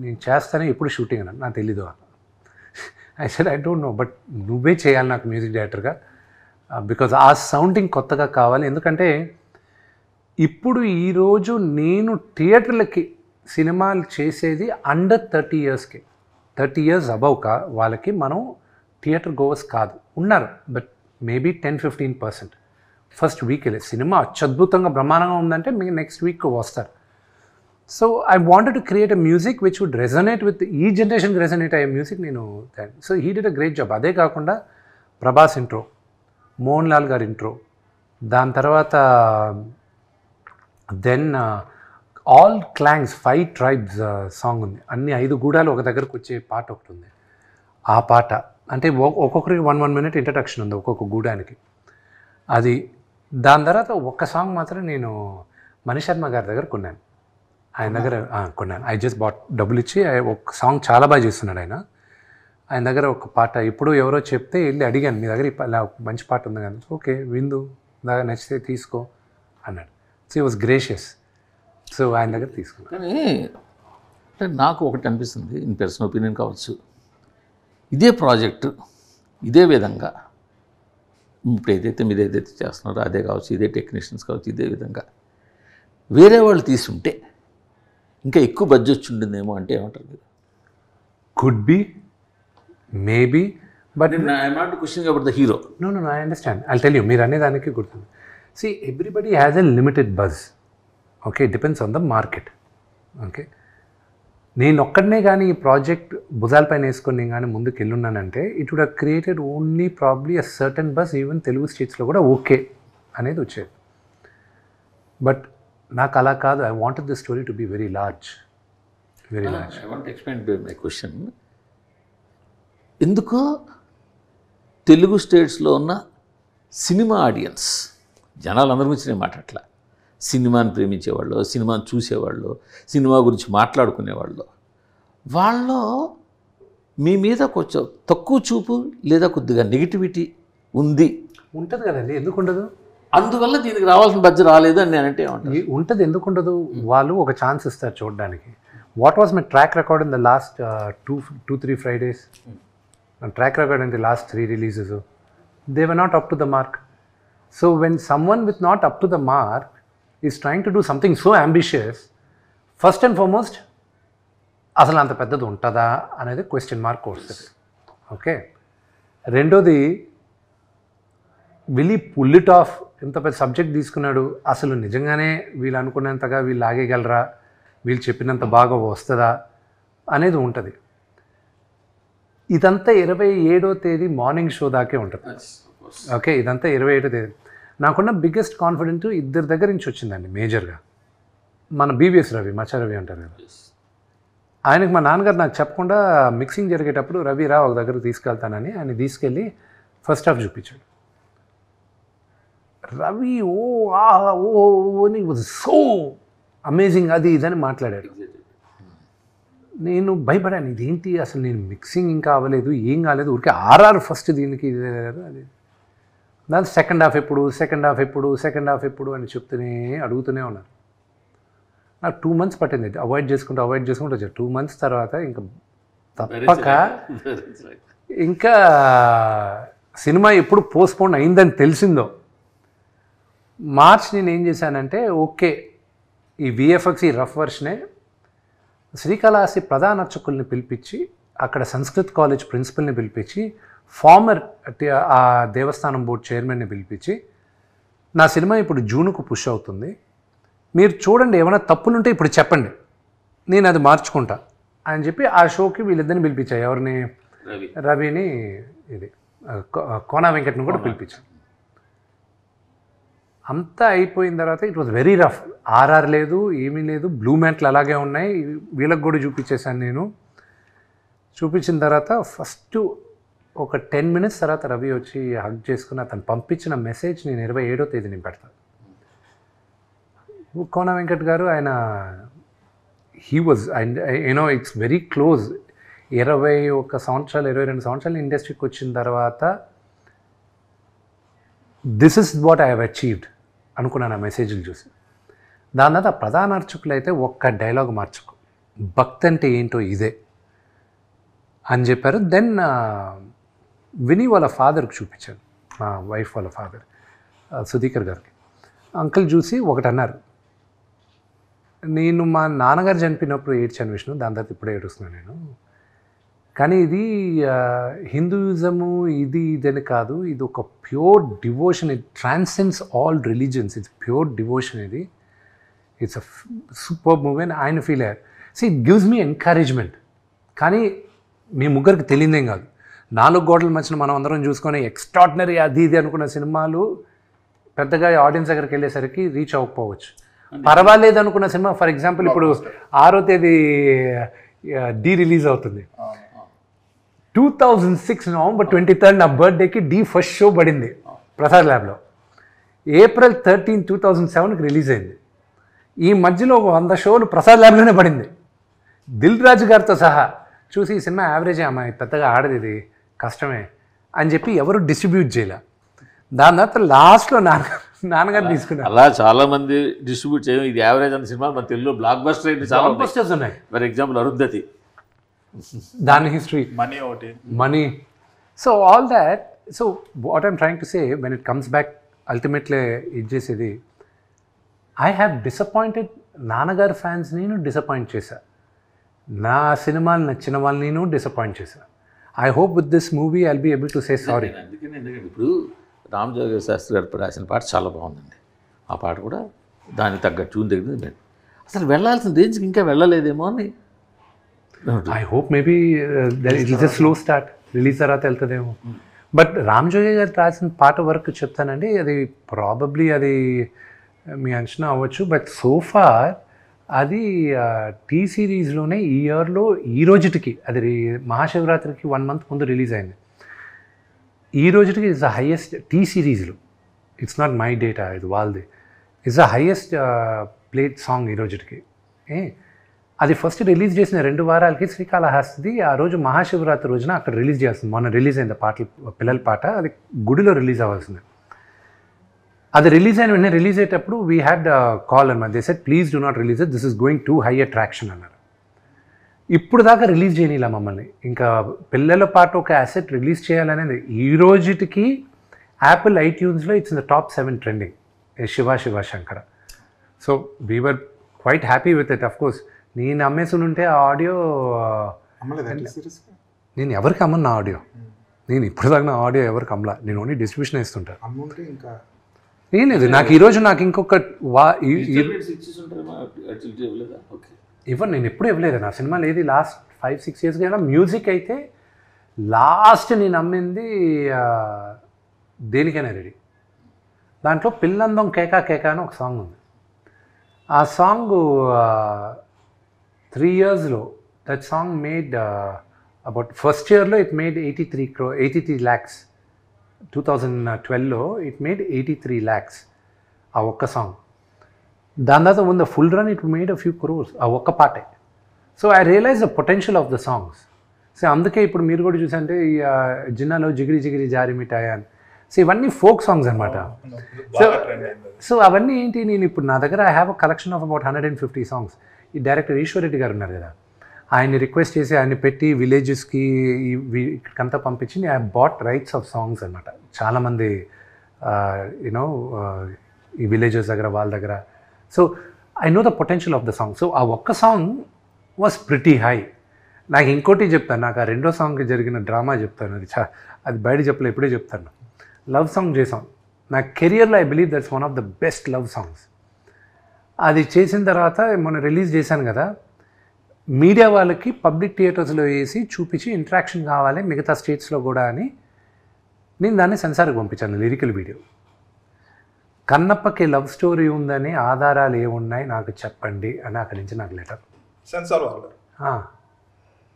నేను చేస్తానే, ఎప్పుడు షూటింగ్ అన్నాను, నాకు తెలీదు. I said I don't no, but నువ్వే చేయాలి నాకు మ్యూజిక్ డైరెక్టర్గా, బికాజ్ ఆ సౌండింగ్ కొత్తగా కావాలి. ఎందుకంటే ఇప్పుడు ఈరోజు నేను థియేటర్లకి సినిమాలు చేసేది అండర్ 30 yearsకి, 30 years అబవ్ వాళ్ళకి మనం థియేటర్ గోవర్స్ కాదు, ఉన్నారు, బట్ మేబీ 10-15%. ఫస్ట్ వీక్ వెళ్ళి సినిమా అత్యద్భుతంగా బ్రహ్మాండంగా ఉందంటే మీకు నెక్స్ట్ వీక్ వస్తారు. So I wanted to create a music which would resonate with ఈ జనరేషన్కి రెజనేట్ అయ్యే మ్యూజిక్ నేను. So he did a great job. అదే కాకుండా ప్రభాస్ ఇంట్రో, మోహన్ లాల్ గారి ఇంట్రో, దాని తర్వాత దెన్ ఆల్ క్లాంగ్స్ 5 tribes సాంగ్ ఉంది. అన్ని 5 గూడాలు ఒక దగ్గరకు వచ్చే పాట ఒకటి ఉంది. ఆ పాట అంటే ఒక్కొక్కరికి 1 minute ఇంట్రడక్షన్ ఉంది ఒక్కొక్క గూడానికి. అది దాని తర్వాత ఒక్క సాంగ్ మాత్రం నేను మణిశర్మ గారి దగ్గర కొన్నాను, ఆయన దగ్గర కొన్నాను. ఐ జస్ట్ బాట్, డబ్బులు ఇచ్చి. ఒక సాంగ్ చాలా బాగా చేస్తున్నాడు ఆయన. ఆయన దగ్గర ఒక పాట ఇప్పుడు ఎవరో చెప్తే వెళ్ళి అడిగాను, మీ దగ్గర ఇలా మంచి పాట ఉంది కదా, ఓకే విందు, దాకా నచ్చితే తీసుకో అన్నాడు. So he was gracious. So ఆయన దగ్గర తీసుకున్నాను. కానీ అంటే నాకు ఒకటి అనిపిస్తుంది, ఇన్ పర్సనల్ ఒపీనియన్ కావచ్చు, ఇదే ప్రాజెక్టు ఇదే విధంగా ఇప్పుడు ఏదైతే మీరు ఏదైతే చేస్తున్నారో అదే కావచ్చు, ఇదే టెక్నీషియన్స్ కావచ్చు, ఇదే విధంగా వేరే వాళ్ళు తీసుంటే ఇంకా ఎక్కువ బడ్జెట్ వచ్చి ఉంటుందేమో అంటే ఏమంటారు మీరు? Could be, maybe, but I'm not questioning about the hero. No, I understand. I'll tell you, మీరు అనేదానికి గుర్తుంది. See, everybody has a limited buzz. Okay, it depends on the market. Okay, నేను ఒక్కడనే కానీ ఈ ప్రాజెక్ట్ భుజాలపైన వేసుకొని నేను కానీ ముందుకు వెళ్ళున్నానంటే it would have created only probably a certain buzz, even Telugu స్టేట్స్లో కూడా ఓకే అనేది వచ్చేది. బట్ నాకు అలా కాదు. I wanted the story to be very large. I want explain my question. ఎందుకో తెలుగు స్టేట్స్లో ఉన్న సినిమా ఆడియన్స్, జనాలందరి గురించి నేను మాట్లాడట్లా, సినిమాని ప్రేమించేవాళ్ళు, సినిమాని చూసేవాళ్ళు, సినిమా గురించి మాట్లాడుకునేవాళ్ళు, వాళ్ళు మీ మీద కొంచెం తక్కువ చూపు లేదా కొద్దిగా నెగిటివిటీ ఉంటుంది కదండి, ఎందుకు ఉండదు? అందువల్ల దీనికి రావాల్సిన బడ్జెట్ రాలేదు అని నేనంటే ఉంటుంది. ఎందుకు ఉండదు? వాళ్ళు ఒక ఛాన్స్ ఇస్తారు చూడడానికి. What was my track record in the last 2-3 Fridays? Track record in the last 3 releases, they were not up to the mark. So when someone with not up to the mark is trying to do something so ambitious, first and foremost అసలు అంత పెద్దది ఉంటుందా అనేది question mark వస్తుంది. Okay, రెండోది will he pull it off? ఇంత పెద్ద subject తీసుకున్నాడు, అసలు నిజంగానే వీళ్ళు అనుకున్నంతగా వీళ్ళు ఆగేయగలరా, వీళ్ళు చెప్పినంత బాగా వస్తుందా అనేది ఉంటుంది. ఇదంతా 27వ తేదీ మార్నింగ్ షో దాకే ఉంటుంది. ఓకే, ఇదంతా 27వ తేదీ. నాకున్న బిగ్గెస్ట్ కాన్ఫిడెంట్ ఇద్దరి దగ్గర నుంచి వచ్చిందండి మేజర్గా. మన బీవీఎస్ రవి, మచ్చా రవి అంటారు కదా, ఆయనకు మా నాన్నగారు నాకు చెప్పకుండా మిక్సింగ్ జరిగేటప్పుడు రవి రా ఒక దగ్గర తీసుకెళ్తానని ఆయన తీసుకెళ్ళి ఫస్ట్ హాఫ్ చూపించాడు. రవి అని వాజ్ సో అమేజింగ్, అది ఇదని మాట్లాడాడు. నేను భయపడాను, ఇదేంటి అసలు, నేను మిక్సింగ్ ఇంకా అవ్వలేదు, ఏం కాలేదు, ఊరికే ఆర్ఆర్ ఫస్ట్ దీనికి అది. దాని సెకండ్ హాఫ్ ఎప్పుడు అని అడుగుతూనే ఉన్నారు. నాకు 2 months పట్టింది అవాయిడ్ చేసుకుంటూ వచ్చాను. 2 months తర్వాత ఇంకా తప్పక ఇంకా సినిమా ఎప్పుడు పోస్ట్పోన్ అయిందని తెలిసిందో మార్చ్ నేను ఏం చేశానంటే ఓకే ఈ విఎఫ్ఎక్స్ ఈ రఫ్ వర్షనే శ్రీకాళహస్తి ప్రధాన అర్చకుల్ని పిలిపించి అక్కడ సంస్కృత్ కాలేజ్ ప్రిన్సిపల్ని పిలిపించి ఫార్మర్ ఆ దేవస్థానం బోర్డు చైర్మన్ని పిలిపించి నా సినిమా ఇప్పుడు జూన్కు పుష్ అవుతుంది, మీరు చూడండి ఏమైనా తప్పులుంటే ఇప్పుడు చెప్పండి, నేను అది మార్చుకుంటా అని చెప్పి ఆ షోకి వీళ్ళిద్దరిని పిలిపించాయి. ఎవరిని? రవిని, ఇది కోనా వెంకట్ని కూడా పిలిపించాను. అంతా అయిపోయిన తర్వాత it was very rough. RR లేదు, ఏమీ లేదు, బ్లూ మ్యాట్లు అలాగే ఉన్నాయి. వీళ్ళకి కూడా చూపించేశాను నేను. చూపించిన తర్వాత ఫస్ట్ ఒక 10 minutes తర్వాత రవి వచ్చి హగ్ చేసుకుని అతను పంపించిన మెసేజ్ నేను 27వ తేదీని పెడతాను. కోన వెంకట్ గారు ఆయన he was you know it's very close. 21 సంవత్సరాలు 22 సంవత్సరాలు ఇండస్ట్రీకి వచ్చిన తర్వాత this is what I have achieved అనుకున్నాను ఆ మెసేజ్లు చూసి. దాని తర్వాత ప్రధాన అర్చకులు అయితే ఒక్క డైలాగ్ మార్చుకో, భక్తి అంటే ఏంటో ఇదే అని చెప్పారు. దెన్ విని వాళ్ళ ఫాదర్కి చూపించాను, మా వైఫ్ వాళ్ళ ఫాదర్ సుధీకర్ గారికి. అంకుల్ చూసి ఒకటి అన్నారు, నేను మా నాన్నగారు చనిపోయినప్పుడు ఏడ్చాను విష్ణు, దాని తర్వాత ఇప్పుడే ఏడుస్తున్నాను నేను, కానీ ఇది హిందూయిజము ఇదని కాదు, ఇది ఒక pure devotion, it transcends all religions, it's pure devotion, ఇది ఇట్స్ అ సూపర్ మూవీ అని ఆయన ఫీల్ అయ్యారు. So it gives me encouragement. కానీ మీ ముగ్గురికి తెలియదేం కాదు, 4 గోడల మధ్యన మనం అందరం చూసుకొని ఎక్స్ట్రాడినరీ అది ఇది అనుకున్న సినిమాలు పెద్దగా ఆడియన్స్ దగ్గరికి వెళ్ళేసరికి రీచ్ అవ్వకపోవచ్చు. పర్వాలేదు అనుకున్న సినిమా, ఫర్ ఎగ్జాంపుల్ ఇప్పుడు 6వ తేదీ డి రిలీజ్ అవుతుంది. 2006 November 23 నా బర్త్డేకి డి ఫస్ట్ షో పడింది ప్రసాద్ ల్యాబ్లో. April 13, 2007కి రిలీజ్ అయింది. ఈ మధ్యలో ఒక 100 షోలు ప్రసాద్ ల్యాబ్లోనే పడింది, దిల్ రాజు గారితో సహా. చూసి ఈ సినిమా యావరేజే అమ్మాయి, పెద్దగా ఆడది, ఇది కష్టమే అని చెప్పి ఎవరు డిస్ట్రిబ్యూట్ చేయలే. దాని తర్వాత లాస్ట్లో నాన్నగారు తీసుకున్నారు. అలా చాలామంది డిస్ట్రిబ్యూట్ చేయడం, ఇది యావరేజ్ అన్న సినిమా మన తెలుగులో బ్లాక్ బస్టర్ అయితే చాలా బస్టర్స్ ఉన్నాయి. ఫర్ ఎగ్జాంపుల్ అరుంధతి, దాని history, money. So all that. So what I'm trying to say, when it comes back ultimately ఇది చేసేది, ఐ హ్యావ్ డిసప్పాయింటెడ్ నాన్నగారు ఫ్యాన్స్, నేను డిసప్పాయింట్ చేశా. నా సినిమాలు నచ్చిన వాళ్ళని నేను డిసప్పాయింట్ చేశా. I hope with this movie I'll be able to say sorry. అందుకని ఎందుకంటే ఇప్పుడు రామ్ జోగి శాస్త్రి గారు రాసిన పాట చాలా బాగుందండి. ఆ పాట కూడా దానికి తగ్గ ట్యూన్ దగ్గర అసలు వెళ్ళాల్సిన రేంజ్కి ఇంకా వెళ్ళలేదేమో అని. I hope maybe it is a slow start, release తర్వాత వెళ్తుందేమో. బట్ రామ్ జోగి గారు రాసిన పాట వరకు చెప్తానండి, అది ప్రాబబ్లీ అది మీ అంచనా అవ్వచ్చు, బట్ సో ఫార్ అది టీ సిరీస్లోనే ఈ ఇయర్లో ఈ రోజుటికి, అది మహాశివరాత్రికి 1 month ముందు రిలీజ్ అయింది. ఈ రోజుటికి ఇట్స్ ద హైయెస్ట్ టీ సిరీస్లో, ఇట్స్ నాట్ మై డేటా, ఇది వాళ్ళది, it's the highest played song ఈ రోజుటికి. అది ఫస్ట్ రిలీజ్ చేసిన 2 వారాలకి శ్రీకాళహస్తి ఆ రోజు మహాశివరాత్రి రోజున అక్కడ రిలీజ్ చేస్తుంది. మొన్న రిలీజ్ అయింది పాటలు, పిల్లల పాట, అది గుడిలో రిలీజ్ అవ్వాల్సింది. అది రిలీజ్ అయిన వెంటనే రిలీజ్ అయ్యేటప్పుడు వీ హ్యాడ్ కాల్ అన్నమాట. They said please do not release it, this is going to high attraction అన్నారు. ఇప్పుడు దాకా రిలీజ్ చేయనిలా మమ్మల్ని. ఇంకా పిల్లల పాట ఒక అసెట్ రిలీజ్ చేయాలనేది ఈ రోజుటికి యాపిల్ ఐట్యూన్స్లో it's in the top 7 trending, Shiva Shiva Shankara. So we were quite happy with it. Of course నేను అమ్మేసి ఉంటే ఆ ఆడియో నేను ఎవరికి అమ్మను, నా ఆడియో నేను ఇప్పుడు దాకా నా ఆడియో ఎవరికి అమ్మలా, నేను ఓన్లీ డిస్ట్రిబ్యూషన్ ఇస్తుంటాను. ఏం లేదు, నాకు ఈరోజు నాకు ఇంకొక ఇవ్వను, నేను ఎప్పుడు ఇవ్వలేదు. నా సినిమాలు ఏది లాస్ట్ 5-6 years అయినా మ్యూజిక్ అయితే లాస్ట్ నేను అమ్మింది దేనికైనా రెడీ. దాంట్లో పిల్లందం కేకా కేకా అని ఒక సాంగ్ ఉంది. ఆ సాంగ్ 3 yearsలో that song made about first ఇయర్లో ఇట్ మేడ్ 83 lakhs. 2012లో ఇట్ మేడ్ 83 lakhs ఆ ఒక్క సాంగ్. దాని తర్వాత ఉన్న full run it made a few crores ఆ ఒక్క పాటే. So I realise the potential of the songs. So అందుకే ఇప్పుడు మీరు కూడా చూసంటే ఈ జిన్నాలో జిగిరి జిగిరి జారి మిఠాయి అని సో ఇవన్నీ ఫోక్ సాంగ్స్ అనమాట. బాగా ట్రెండ్ అయింది. సో అవన్నీ ఏంటి, నేను ఇప్పుడు నా దగ్గర I have a collection of about 150 songs. ఈ డైరెక్టర్ ఈశ్వర్ రెడ్డి గారు ఉన్నారు కదా, ఆయన్ని రిక్వెస్ట్ చేసి ఆయన్ని పెట్టి విలేజెస్కి ఇక్కడికంతా పంపించి I bought rights of songs అనమాట. చాలామంది యూనో ఈ విలేజెస్ దగ్గర వాళ్ళ దగ్గర. So I know the potential of the song. So ఆ ఒక్క సాంగ్ వాజ్ ప్రిటీ హై. నాకు ఇంకోటి చెప్తాను, నాకు ఆ రెండో సాంగ్కి జరిగిన డ్రామా చెప్తాను. అది బయట చెప్పలే, ఇప్పుడే చెప్తాను. లవ్ సాంగ్ చేసాం. నా కెరియర్లో I believe that's one of the best love songs. అది చేసిన తర్వాత మొన్న రిలీజ్ చేశాను కదా, మీడియా వాళ్ళకి పబ్లిక్ థియేటర్స్లో వేసి చూపించి ఇంట్రాక్షన్ కావాలి మిగతా స్టేట్స్లో కూడా అని నేను దాన్ని సెన్సార్కి పంపించాను, లిరికల్ వీడియో. కన్నప్పకి లవ్ స్టోరీ ఉందని ఆధారాలు ఏమున్నాయి నాకు చెప్పండి అని అక్కడి నుంచి నాకు లెటర్. సెన్సార్ వాళ్ళు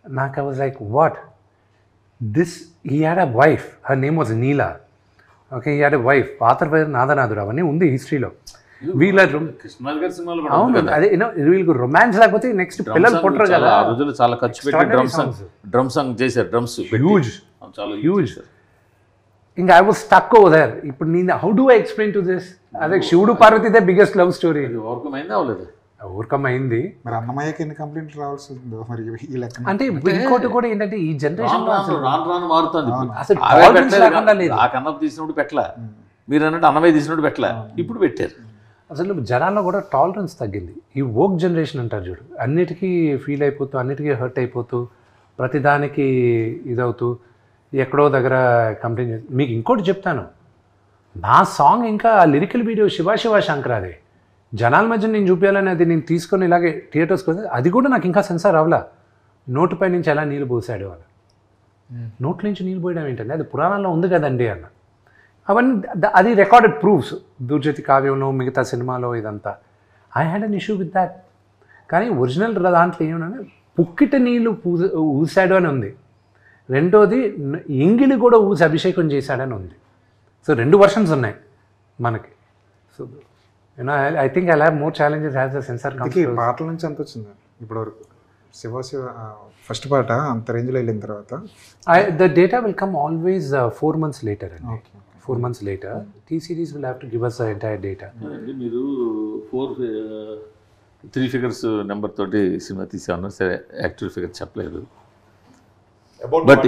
నాకు I was like what this, he had a wife, her name was Neela. Okay, he had a wife, పాత పేరు నాదనాథుడు, అవన్నీ ఉంది హిస్టరీలో. వీళ్ళ కృష్ణరాజు గారి సినిమాలో కూడా అవును, అదే వీళ్ళకి రొమాన్స్ లేకపోతే నెక్స్ట్ పిల్లలు పుట్టరు కదా. ఆ రోజులు చాలా ఖర్చు పెట్టి డ్రమ్ సాంగ్ చేశారు, డ్రమ్స్ హ్యూజ్ చాలా హ్యూజ్. ఇంకా I was stuck over there. ఇప్పుడు నేను how do I explain to this? అదే శివుడు Parvati the biggest love story. Overcome అయిందా అవ్వలేదు? ఓవర్కమ్ అయింది. మరి అన్నమయ్యకి ఎన్ని కంప్లైంట్లు రావాల్సి ఉందో మరి ఈ లెక్క. అంటే ఇంకోటి కూడా ఏంటంటే ఈ జనరేషన్ రాను మారుతుంది. అసలు అవే tolerance పెట్టలేదు లేకుండా కదా. లేదు. ఆ కన్నప్ప తీసినప్పుడు పెట్టలా, మీరు అన్నట్టు అన్నమయ్య తీసినప్పుడు పెట్టలా, ఇప్పుడు పెట్టారు. అసలు జనాల్లో కూడా టాలరెన్స్ తగ్గింది. ఈ వోక్ జనరేషన్ అంటారు చూడు, అన్నిటికీ ఫీల్ అయిపోతూ, అన్నిటికీ హర్ట్ అయిపోతూ, ప్రతిదానికి ఇదవుతూ, ఎక్కడో దగ్గర కంప్లైంట్ చేసి. మీకు ఇంకోటి చెప్తాను, నా సాంగ్ ఇంకా లిరికల్ వీడియో శివ శివ శంకర్ అది జనాల మధ్య నేను చూపించాలని అది నేను తీసుకొని ఇలాగే థియేటర్స్కి వస్తే అది కూడా నాకు ఇంకా సెన్సార్ అవలా. నోటిపై నుంచి ఎలా నీళ్ళు పోసాడు అని, నోట్ల నుంచి నీళ్ళు పోయడం ఏంటంటే అది పురాణాల్లో ఉంది కదండి అన్న. అవన్నీ అది రికార్డెడ్ ప్రూఫ్స్, దుర్జతి కావ్యంలో మిగతా సినిమాలో ఇదంతా. I had an issue with that. కానీ ఒరిజినల్ దాంట్లో ఏమన్నా పుక్కిట నీళ్ళు ఊసాడు అని ఉంది. రెండోది ఎంగిలి కూడా ఊసి అభిషేకం చేశాడని ఉంది. సో 2 వర్షన్స్ ఉన్నాయి మనకి. So you know I think I have more challenges has the censor అందుకే పాటల నుంచి ఎంత వచ్చింది ఇప్పటివరకు? శివ శివ ఫస్ట్ పాట అంత రేంజ్లో వెళ్ళిన తర్వాత the data will come always 4 months later అండి. 4 months later T series will have to give us the entire data. మీరు 3 figures నెంబర్ తోటి సినిమా తీసామన్నారు, సరే యాక్చువల్ ఫిగర్ చెప్పలేదు. About but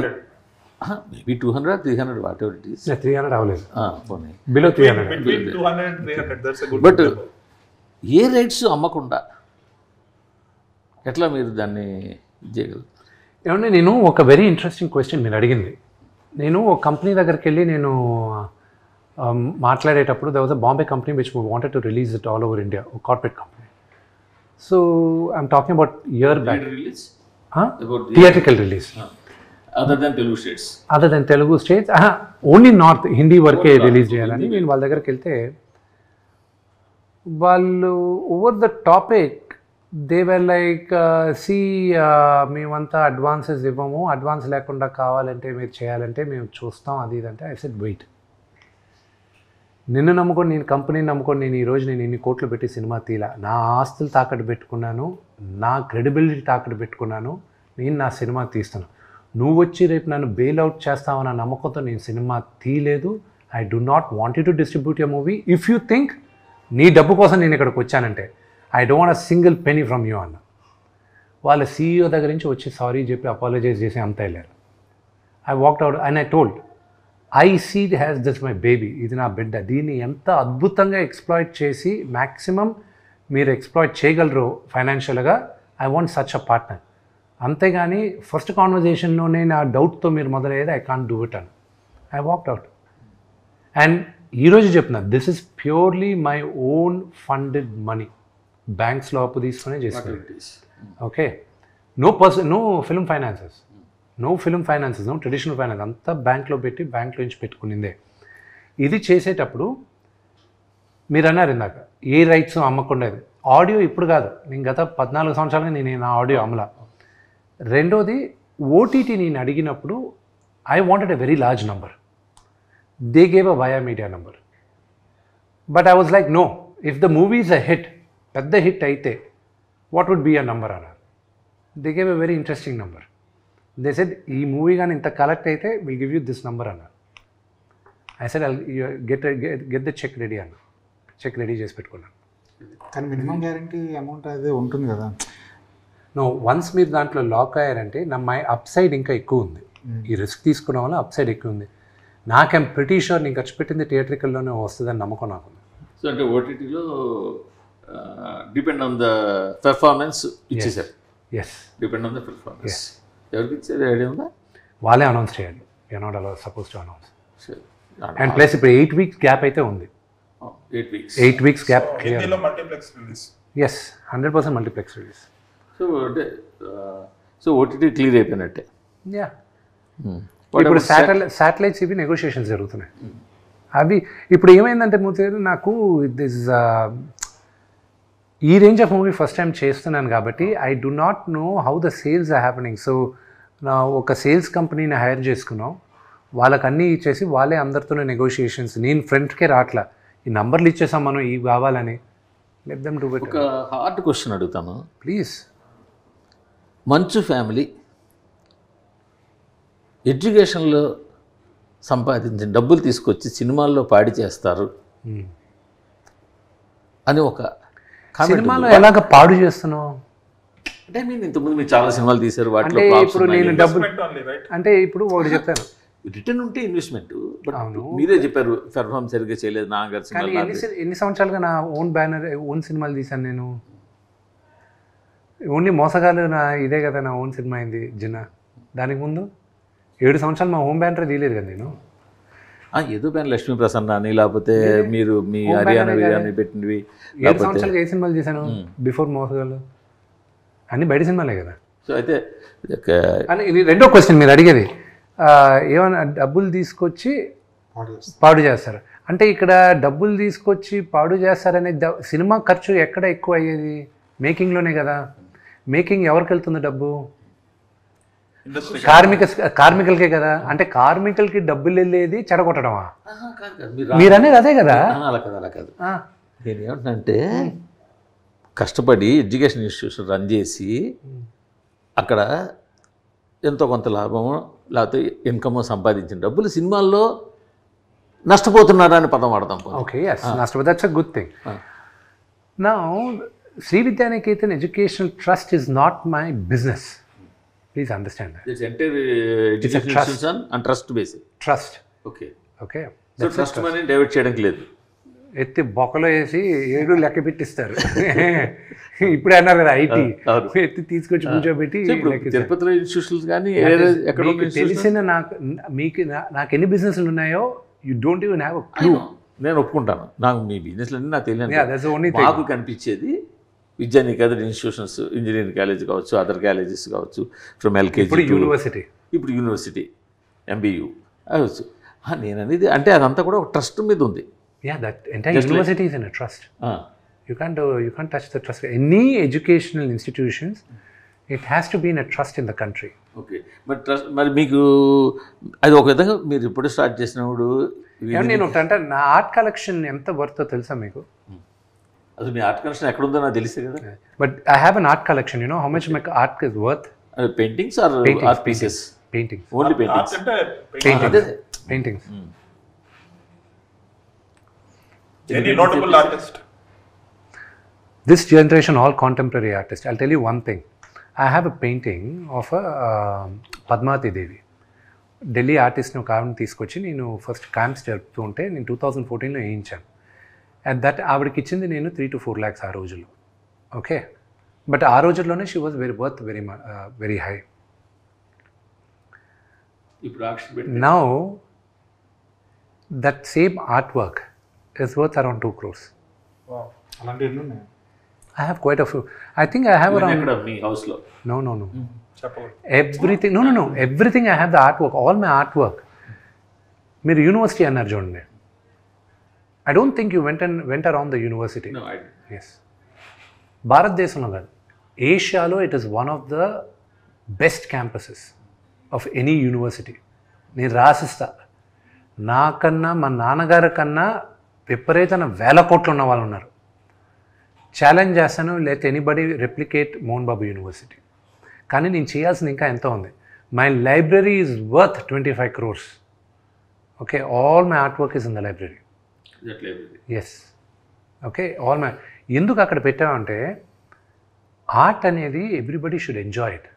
maybe 200 or 300 what ever it is. 300 అవ్వలేదు, పోనీ below 300. between 200 and 300, that's a good but number. A rights అమ్మకుండా ఎట్లా మీరు దాన్ని చేయగలరు? ఏమంటే నేను ఒక వెరీ ఇంట్రెస్టింగ్ క్వశ్చన్ మీరు అడిగింది. నేను ఒక కంపెనీ దగ్గరికి వెళ్ళి నేను మాట్లాడేటప్పుడు there was a Bombay company which wanted to release it all over India, a corporate company. So I'm talking about year back. Release Theatrical release. Other than Telugu states. Other than Telugu states, only north Hindi వరకే release చేయాలని నేను వాళ్ళ దగ్గరికి వెళ్తే వాళ్ళు over the topic they were like see మేమంతా advances ఇవ్వము, advance లేకుండా కావాలంటే మీరు చేయాలంటే మేము చూస్తాం అది ఇదంటే. ఐ సెడ్ వెయిట్, నిన్ను నమ్ముకొని నేను కంపెనీని నమ్ముకొని నేను ఈరోజు నేను ఇన్ని కోట్లు పెట్టి సినిమా తీలా, నా ఆస్తులు తాకట్టు పెట్టుకున్నాను, నా క్రెడిబిలిటీ తాకట్టు పెట్టుకున్నాను, నేను నా సినిమా తీస్తాను. నువ్వు వచ్చి రేపు నన్ను బెయిల్అవుట్ చేస్తావన్న నమ్మకంతో నేను సినిమా తీయలేదు. I do not want you to distribute your movie if you think నీ డబ్బు కోసం నేను ఇక్కడికి వచ్చానంటే I don't want a single penny from you అన్న. వాళ్ళ CEO దగ్గర నుంచి వచ్చి సారీ చెప్పి అపాలజైజ్ చేసి అంతా వెళ్ళారు. I walked out and I told I see has this my baby, ఇది నా బిడ్డ, దీన్ని ఎంత అద్భుతంగా ఎక్స్ప్లాయిట్ చేసి మ్యాక్సిమం మీరు ఎక్స్ప్లాయిట్ చేయగలరు ఫైనాన్షియల్గా, I want such a partner. అంతేగాని ఫస్ట్ కాన్వర్జేషన్లోనే నా డౌట్తో మీరు మొదలయ్యేది ఐ కాంట్ డూ ఇట్ అని. I walked out. అండ్ ఈరోజు చెప్తున్నా this is purely my own funded money, బ్యాంక్స్లో అప్పు తీసుకునే చేస్తున్నాను. Okay, no film finances, no traditional finance, అంతా బ్యాంక్లో పెట్టి బ్యాంక్లో నుంచి పెట్టుకునిందే. ఇది చేసేటప్పుడు మీరు అన్నారు ఇందాక ఏ రైట్స్ అమ్మకుండా, ఆడియో ఇప్పుడు కాదు, నేను గత 14 సంవత్సరాలుగా నేను నా ఆడియో అమ్మలా. రెండోది ఓటీటీ నేను అడిగినప్పుడు I wanted a very large number, they gave a via media number. But I was like no, if the movie is a hit, పెద్ద హిట్ అయితే what would be a number అన్నారు. They gave a very interesting number. They said ఈ movie కానీ ఇంత collect అయితే will give you this number అన్నారు. I said get the cheque ready అన్న. Cheque ready చేసి పెట్టుకున్నాను. కానీ మినిమం గ్యారంటీ అమౌంట్ అదే ఉంటుంది కదా. వన్స్ మీరు దాంట్లో లాక్ అయ్యారంటే మై అప్ సైడ్ ఇంకా ఎక్కువ ఉంది. ఈ రిస్క్ తీసుకోవడం వల్ల అప్ సైడ్ ఎక్కువ ఉంది. నాకేం ప్రిటీ షూర్ నేను ఖర్చు పెట్టింది థియేట్రికల్లోనే వస్తుందని నమ్మకం నాకు. సో అంటే ఓటీటీలో డిపెండ్ ఆన్ ద పెర్ఫార్మెన్స్ ఇచ్చేసారు. Yes, depend on the performance. ఎవరికి ఇచ్చేది ఐడియా ఉందా? వాళ్ళే అనౌన్స్ చేయాలి. You not allowed suppose to announce. సరే, అండ్ ప్లస్ ఇప్పుడు 8 weeks గ్యాప్ అయితే ఉంది. 8 weeks. 8 weeks gap clear. హిందీలో multiplex release. Yes, 100% multiplex release. So అంటే సో ఓటీటీ క్లియర్ అయిపోయినట్టే. యా, ఇప్పుడు శాటిలైట్స్ ఇవి నెగోషియేషన్స్ జరుగుతున్నాయి. అవి ఇప్పుడు ఏమైందంటే మూర్తి నాకు దిస్ ఈ range of movie first time చేస్తున్నాను కాబట్టి I do not know how the sales are happening. So నా ఒక సేల్స్ కంపెనీని హైర్ చేసుకున్నాం, వాళ్ళకి అన్నీ ఇచ్చేసి వాళ్ళే అందరితోనే నెగోషియేషన్స్. నేను ఫ్రంట్కే రాట్లా, ఈ నంబర్లు ఇచ్చేసాం మనం ఇవి కావాలని. Let them do it. ఒక హార్డ్ క్వశ్చన్ అడుగుతాను ప్లీజ్. మంచు ఫ్యామిలీ ఎడ్యుకేషన్లో సంపాదించిన డబ్బులు తీసుకొచ్చి సినిమాల్లో పాడి చేస్తారు అని ఒక సినిమాలో ఎలాగ పాడు చేస్తున్నావు అంటే మీరు ఇంతకుముందు మీరు చాలా సినిమాలు తీశారు, వాటిలో అంటే ఇప్పుడు నేను డబ్బులు ఓన్లీ రైట్. అంటే ఇప్పుడు ఒకటి చెప్తాను, రిటర్న్ ఉంటే ఇన్వెస్ట్మెంట్. బట్ అవును. మీరే చెప్పారు పెర్ఫార్మ్ సరిగ్గా చేయలేదు నాన్నగారు కానీ సినిమా. ఎన్ని సంవత్సరాలుగా నా ఓన్ బ్యానర్ ఓన్ సినిమాలు తీశాను నేను. ఓన్లీ మోసగాలు నా ఇదే కదా నా ఓన్ సినిమా అయింది జిన్నా. దానికి ముందు 7 సంవత్సరాలు మా హోమ్ బ్యానర్ తీయలేదు కదా నేను. ఏదో పైన లక్ష్మీ ప్రసన్న అని లేకపోతే మీరు మీ హర్యానా బిర్యానీ పెట్టినవి 7 సంవత్సరాలుగా ఏ సినిమాలు చేశాను బిఫోర్ మోసగాలు? అన్నీ బయట సినిమాలే కదా. సో అయితే అని ఇది రెండో క్వశ్చన్ మీరు అడిగేది, ఏమైనా డబ్బులు తీసుకొచ్చి పాడు చేస్తారు అంటే ఇక్కడ డబ్బులు తీసుకొచ్చి పాడు చేస్తారనే సినిమా ఖర్చు ఎక్కడ ఎక్కువ అయ్యేది? మేకింగ్లోనే కదా. మేకింగ్ ఎవరికి వెళ్తుంది డబ్బు? కార్మికులకే కదా. అంటే కార్మికులకి డబ్బులు వెళ్ళేది చెడగొట్టడమా? మీరు అనేది అదే కదా. అలా కాదు, అలా కాదు. నేను ఏమంటున్నానంటే కష్టపడి ఎడ్యుకేషన్ ఇన్స్టిట్యూషన్ రన్ చేసి అక్కడ ఎంతో కొంత లాభము లేకపోతే ఇన్కమ్ సంపాదించిన డబ్బులు సినిమాల్లో నష్టపోతున్నారా అని పదం వాడదాం. ఓకే, నష్టపోతే that's a good thing. Now Shri Vidyanikethan educational trust is not my business. Please understand that. It's entire education institution and trust based. Trust. Okay. Okay. So trust money divert చేయడానికి లేదు. ఎత్తి బొక్కలో వేసి 7 లెక్క పెట్టిస్తారు. ఇప్పుడే అన్నారు కదా ఐటీ ఎత్తి తీసుకొచ్చి కూర్చోబెట్టి. తిరుపతిలో ఇన్స్టిట్యూషన్స్ కానీ ఎక్కడ తెలిసిన నాకు ఎన్ని బిజినెస్లు ఉన్నాయో you don't even have a clue. నేను ఒప్పుకుంటాను, నాకు మీ బిజినెస్లు అన్నీ నాకు తెలియదు. నాకు కనిపించేది విద్యానికేతన్ ఇన్స్టిట్యూషన్స్, ఇంజనీరింగ్ కాలేజ్ కావచ్చు, అదర్ కాలేజెస్ కావచ్చు, ఫ్రమ్ ఎల్కేజీ ఇప్పుడు యూనివర్సిటీ ఎంబీయూ అవచ్చు. నేను అనేది అంటే అదంతా కూడా ఒక ట్రస్ట్ మీద ఉంది. University is in a trust. You can't touch the trust. Any educational institutions it has to be in a trust in the country. Okay, but trust మరి మీకు అది ఒక విధంగా మీరు ఇప్పుడు స్టార్ట్ చేసినప్పుడు నేను అంటే నా ఆర్ట్ కలెక్షన్ ఎంత వర్తో తెలుసా మీకు? అది మీ ఆర్ట్ కలెక్షన్ ఎక్కడ ఉందో నాకు తెలిసే కదా. But I have an art collection. You know how much my art is worth? Paintings or art pieces? Paintings. Only paintings. Paintings. Any notable artist? This generation all contemporary artists. I'll tell you one thing. I have a painting of a Padmavati Devi. Delhi ఆర్టిస్ట్ని ఒక ఆవిడని తీసుకొచ్చి నేను first camps జరుపుతూ ఉంటే నేను 2014లో వేయించాను. At that ఆవిడకి ఇచ్చింది నేను 3 to 4 lakhs ఆ రోజుల్లో. ఓకే, బట్ ఆ రోజుల్లోనే she was very high. Now that same art work is worth around 2 crores. Wow. అలాంటి ఎన్ని ఉన్నాయి? I have quite a few. I think I have around... మీ హౌస్లో? No. Everything. No. Everything I have the artwork. All my artwork. మీరు university అన్నారు చూడండి. I don't think you went around the university. No, I didn't. Yes. భారతదేశంలో కాదు, ఏషియాలో it is one of the best campuses of any university. నేను రాసిస్తా, నాకన్నా మా నాన్నగారి కన్నా విపరీతమైన 1000 కోట్లు ఉన్న వాళ్ళు ఉన్నారు. ఛాలెంజ్ చేస్తాను, లేకపోతే anybody replicate Mohan Babu university. కానీ నేను చేయాల్సింది ఇంకా ఎంతో ఉంది. My library is worth 25 crores. Okay, all my artwork is in the library. Yes okay all my ఎందుకు అక్కడ పెట్టామంటే ఆర్ట్ అనేది everybody should enjoy it,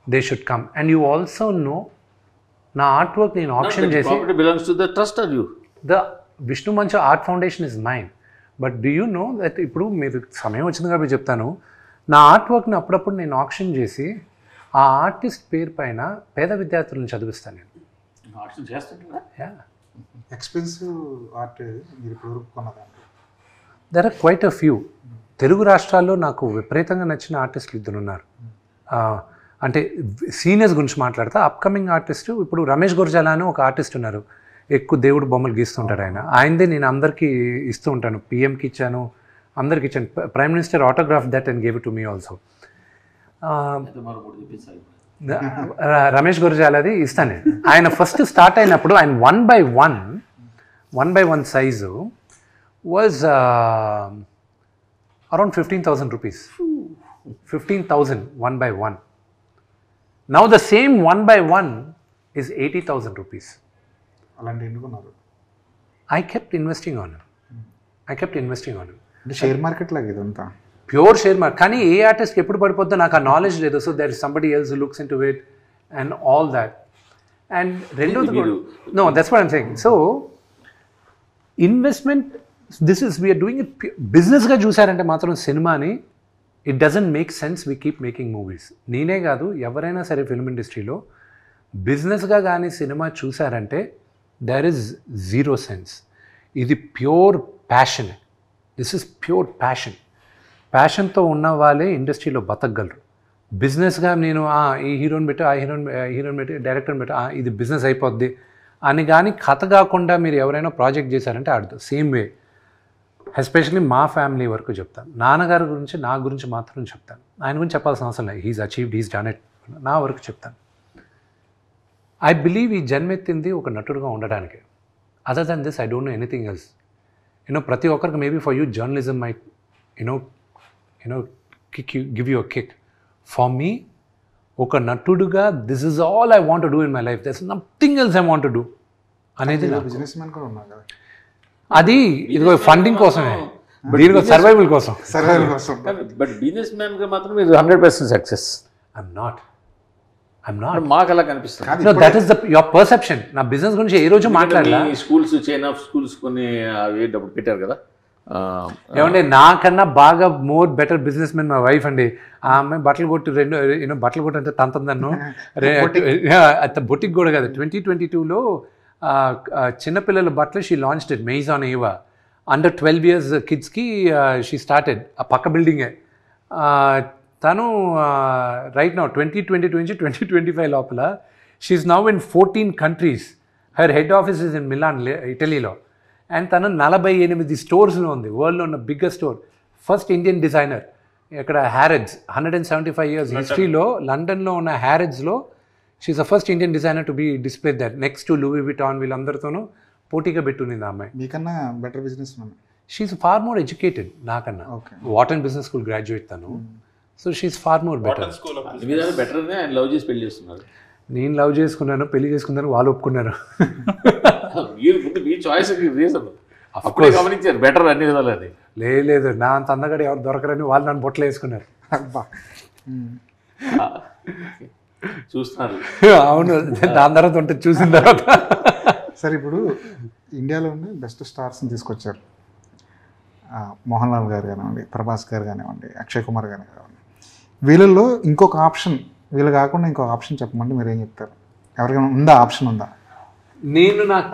they should come. And you also know నా ఆర్ట్ వర్క్ నేను option చేసి belongs to the trust or you the Vishnu Manchu art foundation is mine. But do you know that ఇప్పుడు మీరు సమయం వచ్చింది కాబట్టి చెప్తాను, నా ఆర్ట్ వర్క్ని అప్పుడప్పుడు నేను ఆప్షన్ చేసి ఆ ఆర్టిస్ట్ పేరు పైన పేద విద్యార్థులను చదివిస్తాను నేను. యా, ఎక్స్పెన్సివ్ ఆర్ట్ మీరు ఇప్పుడు కొన్నదాంట్లో there are quite a few. Telugu రాష్ట్రాల్లో నాకు విపరీతంగా నచ్చిన ఆర్టిస్టులు ఇద్దరు ఉన్నారు. అంటే సీనియర్స్ గురించి మాట్లాడతా, అప్కమింగ్ ఆర్టిస్టు ఇప్పుడు రమేష్ గురజాల అని ఒక ఆర్టిస్ట్ ఉన్నారు, ఎక్కువ దేవుడు బొమ్మలు గీస్తుంటారు ఆయన. ఆయనదే నేను అందరికీ ఇస్తూ ఉంటాను, పిఎంకి ఇచ్చాను, అందరికి ఇచ్చాను. Prime minister autograph that and gave it to me also. Ramesh గురజాలది ఇస్తాను నేను. ఆయన ఫస్ట్ స్టార్ట్ అయినప్పుడు ఆయన 1 by 1 size was around 15,000 rupees. 15,000 1 by 1. Now the same 1 by 1 is 80,000 rupees. అలాంటి ఎన్నుకున్నారు. I kept investing on it. అంటే షేర్ మార్కెట్ లాగా ఇదంతా ప్యూర్ షేర్ మార్కెట్. కానీ ఏ ఆర్టిస్ట్కి ఎప్పుడు పడిపోద్దో నాకు ఆ నాలెడ్జ్ లేదు. So there is somebody else looks in to it and all that. And రెండోది no, that's what I'm saying. So investment this is we're doing it బిజినెస్గా చూసారంటే మాత్రం సినిమాని it doesn't make sense we keep making movies. నేనే కాదు ఎవరైనా సరే film ఇండస్ట్రీలో బిజినెస్గా కానీ సినిమా చూసారంటే దెర్ ఇస్ జీరో సెన్స్. ఇది pure passion. This is pure passion. ప్యాషన్తో ఉన్న వాళ్ళే ఇండస్ట్రీలో బతకగలరు. బిజినెస్గా నేను ఈ హీరోని పెట్టి హీరోని పెట్టి డైరెక్టర్ని పెట్టి ఇది బిజినెస్ అయిపోద్ది అని కానీ కథ కాకుండా మీరు ఎవరైనా ప్రాజెక్ట్ చేశారంటే ఆడుతుంది. సేమ్ వే ఎస్పెషల్లీ మా ఫ్యామిలీ వరకు చెప్తాను. నాన్నగారి గురించి నా గురించి మాత్రం చెప్తాను, ఆయన గురించి చెప్పాల్సిన అవసరం లేదు. He's achieved, he's done it. నా వరకు చెప్తాను. ఐ బిలీవ్ ఈ జన్మెత్తింది ఒక నటుడుగా ఉండడానికి. Other than this I don't know anything else. ప్రతి ఒక్కరికి maybe for you journalism may give you a kick. For me ఒక నటుడుగా this is all I want to do in my life, there is nothing else I want to do అనేది. Businessman కూడా ఉన్నారు కదా, అది ఇదిగో funding కోసమే, దీనికో సర్వైవల్ కోసం. బట్ బిజినెస్ మ్యాన్గా మాత్రం మీరు 100% సక్సెస్. I'm not. మాకు అలా కనిపిస్తుంది. No, that is your perception. నా బిజినెస్ గురించి ఏ రోజు మాట్లాడలా. స్కూల్స్ చైన్ ఆఫ్ స్కూల్స్ కొన్ని డబ్బులు పెట్టారు కదా. ఏమంటే నాకన్నా బాగా మోర్ బెటర్ బిజినెస్ మెన్ మా వైఫ్ అండి. ఆ అమ్మాయి బట్టలు కొట్టి బట్టలు కొట్టి అంటే తంతను బొటిక్ కూడా కదా. 2022లో చిన్నపిల్లల బట్టలు she launched it maize on ఏవా అండర్ 12 years కిడ్స్కి షీ స్టార్టెడ్. ఆ పక్క బిల్డింగే. తను రైట్ నౌ 2022 నుంచి 2025 లోపల she's now in 14 countries. Her head office is in Milan, ఇటలీలో. అండ్ తను 48 స్టోర్స్లో ఉంది, వరల్డ్లో ఉన్న biggest store. First Indian designer. ఇక్కడ హ్యారెడ్స్ 175 years హిస్టరీలో లండన్లో ఉన్న హ్యారెడ్స్లో she's the first Indian designer to be display that next to Louis Vuitton. వీళ్ళందరితోనూ పోటీగా పెట్టునింది ఆ అమ్మాయి. మీకన్నా better businessman. She's far more educated నాకన్నా. వాటన్ బిజినెస్ స్కూల్ గ్రాడ్యుయేట్ తను. So she is far more better. Better ఆయన లవ్ చేసి పెళ్లి చేస్తున్నారు. నేను లవ్ చేసుకున్నాను, పెళ్లి చేసుకున్నాను, వాళ్ళు ఒప్పుకున్నారు. మీ చాయిస్ రీజన్ గమనించారు బెటర్ అన్ని విధాలు. అది లేదు, నా అంత అందగాడు ఎవరు దొరకరని వాళ్ళు నన్ను బొట్టలు వేసుకున్నారు. చూస్తున్నారు. అవును, దాని తర్వాత ఉంటుంది చూసిన తర్వాత. సరే, ఇప్పుడు ఇండియాలో ఉండే బెస్ట్ స్టార్స్ని తీసుకొచ్చారు. మోహన్ లాల్ గారు కానివ్వండి, ప్రభాస్ గారు కానివ్వండి, అక్షయ్ కుమార్ గారు కానివ్వండి. వీళ్ళల్లో ఇంకొక ఆప్షన్, వీళ్ళు కాకుండా ఇంకొక ఆప్షన్ చెప్పమంటే మీరు ఏం చెప్తారు? ఎవరికైనా ఉందా ఆప్షన్? ఉందా? నేను నాకు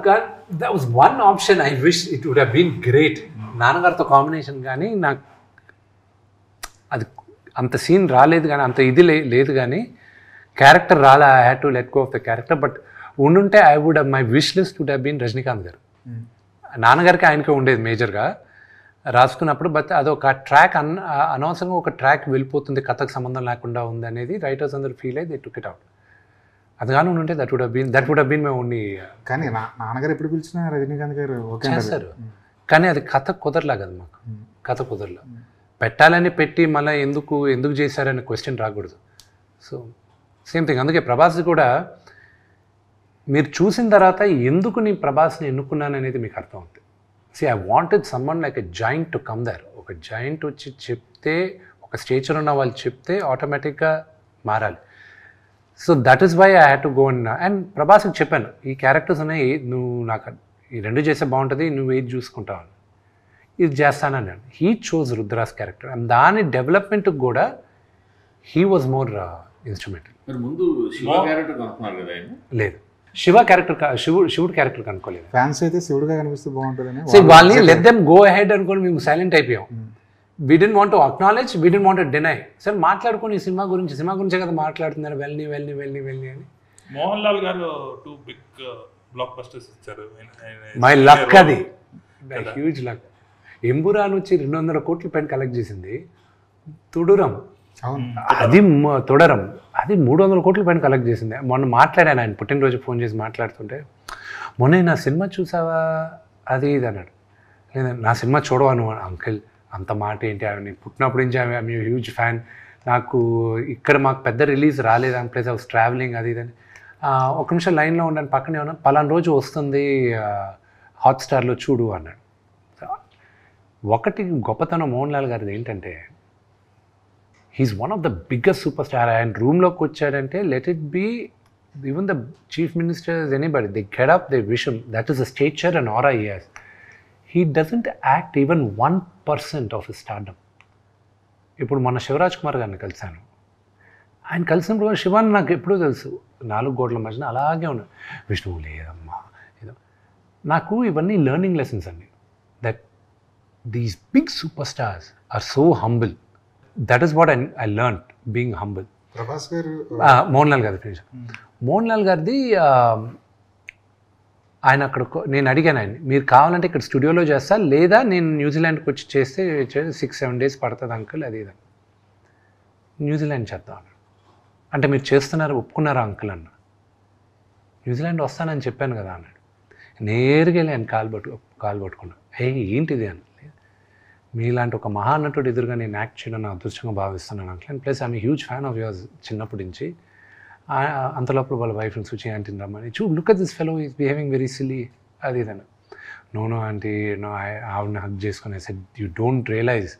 that was one option. I wish it would have been great. నాన్నగారితో కాంబినేషన్, కానీ నాకు అది అంత సీన్ రాలేదు, కానీ అంత ఇది లేదు, కానీ క్యారెక్టర్ రాలే. I had to let go of the character. But ఉండుంటే I would my wish list would have been Rajinikanth garu. నాన్నగారికి ఆయనకే ఉండేది మేజర్గా రాసుకున్నప్పుడు. బట్ అదొక ట్రాక్ అనవసరంగా ఒక ట్రాక్ వెళ్ళిపోతుంది, కథకు సంబంధం లేకుండా ఉంది అనేది రైటర్స్ అందరూ ఫీల్ అయ్యి దే టుక్ ఇట్ అవుట్. అది కానీ ఉంటే that would have been my only. కానీ నాన్నగారు ఎప్పుడు పిలిచినా రజనీకాంత్ గారు ఓకే చేస్తారు, కానీ అది కథ కుదరలా కదా మాకు. కథ కుదరలా. పెట్టాలని పెట్టి మళ్ళీ ఎందుకు చేశారనే క్వశ్చన్ రాకూడదు. So same thing. అందుకే ప్రభాస్ కూడా మీరు చూసిన తర్వాత ఎందుకు నేను ప్రభాస్ని ఎన్నుకున్నాను అనేది మీకు అర్థం అవుతుంది. I wanted someone like a giant to come there. ఒక జాయింట్ వచ్చి చెప్తే, ఒక స్టేచర్ ఉన్న వాళ్ళు చెప్తే ఆటోమేటిక్గా మారాలి. So that is why I had to go and ప్రభాస్కి చెప్పాను, ఈ క్యారెక్టర్స్ ఉన్నాయి, నువ్వు నాకు ఈ రెండు చేస్తే బాగుంటుంది, నువ్వు ఏది చూసుకుంటావు, ఇది చేస్తానన్నాడు. He chose Rudra's character and దాని డెవలప్మెంట్కి కూడా హీ వాజ్ మోర్ ఇన్స్ట్రుమెంటల్. మరి ముందు శివ క్యారెక్టర్ అనుకున్నారు కదా ఆయన? లేదు, శివ క్యారెక్టర్ శివుడు క్యారెక్టర్ కనుక్కోలేదు. ఫ్యాన్స్ అయితే శివుడుగా కనిపిస్తే బాగుంటుందని సో వాళ్ళని లెట్ దెమ్ గో అహెడ్ అనుకోని మేము సైలెంట్ అయిపోయాం. We didn't want to acknowledge, we didn't want to deny. Sir మాట్లాడుకొని సినిమా గురించే కదా మాట్లాడుతున్నారు, వెళ్ళి అని. మోహన్ లాల్ గారు 2 బిగ్ బ్లాక్ బస్టర్స్ ఇచ్చారు. మై లక్, అది హ్యూజ్ లక్. ఎంబురాన్ వచ్చి 200 కోట్ల పైన కలెక్ట్ చేసింది. తుడురం, అది తొడరం, అది 300 కోట్ల పైన కలెక్ట్ చేసింది. మొన్న మాట్లాడాను, ఆయన పుట్టినరోజు ఫోన్ చేసి మాట్లాడుతుంటే, మొన్న నా సినిమా చూసావా అది ఇది అన్నాడు. లేదా నా సినిమా చూడవాను అంకిల్, అంత మాట ఏంటి, ఆయన పుట్టినప్పటి నుంచి ఐఎమ్ హ్యూజ్ ఫ్యాన్, నాకు ఇక్కడ మాకు పెద్ద రిలీజ్ రాలేదు అని, ప్లస్ ఐ వాస్ ట్రావెలింగ్ అది ఇదని. ఒక నిమిషం లైన్లో ఉండని, పక్కనే ఉన్నా, పలానా రోజు వస్తుంది హాట్స్టార్లో చూడు అన్నాడు. ఒకటి గొప్పతనం మోహన్ లాల్ గారిది ఏంటంటే, he's one of the biggest superstar. ఆయన రూమ్లోకి వచ్చాడంటే let it be even the chief ministers, anybody, they get up, they wish him, that is the stature and aura he has. He doesn't act even 1% of his stardom. ఇప్పుడు మన శివరాజ్ కుమార్ గారిని కలిశాను. ఆయన కలిసినప్పుడు శివాన్ నాకు ఎప్పుడూ తెలుసు, 4 గోడల మధ్యన అలాగే ఉన్నాడు. విష్ణువు లేదమ్మా ఏదో. నాకు ఇవన్నీ లెర్నింగ్ లెసన్స్ అండి. That these big super stars are so humble. That is what I learn, being humble. Prabhas garu Mohan Lal గారి ఫినిష్. మోహన్ లాల్ గారిది ఆయన అక్కడ నేను అడిగాను ఆయన, మీరు కావాలంటే ఇక్కడ స్టూడియోలో చేస్తా, లేదా నేను న్యూజిలాండ్కి వచ్చి చేస్తే 6-7 days పడుతుంది అంకుల్ అది ఇది. న్యూజిలాండ్ చేద్దాం అన్నాడు. అంటే మీరు చేస్తున్నారు, ఒప్పుకున్నారా అంకుల్ అన్న. న్యూజిలాండ్ వస్తానని చెప్పాను కదా అన్నాడు. నేరుగా వెళ్ళి ఆయన కాలు పట్టుకున్నాను. ఏంటిది అని. మీలాంటి ఒక మహానటుడు ఎదురుగా నేను యాక్ట్ చేయడం నా అదృష్టంగా భావిస్తున్నాను uncle. And plus I'm huge fan of yours చిన్నప్పటి నుంచి. అంతలోపల వాళ్ళ వైఫ్ని చూసి ఆంటీని రమ్మని, look at this fellow is behaving very silly అది ఇదని. నో ఆంటీ, నో, ఆవిడని హగ్ చేసుకుని said you don't realize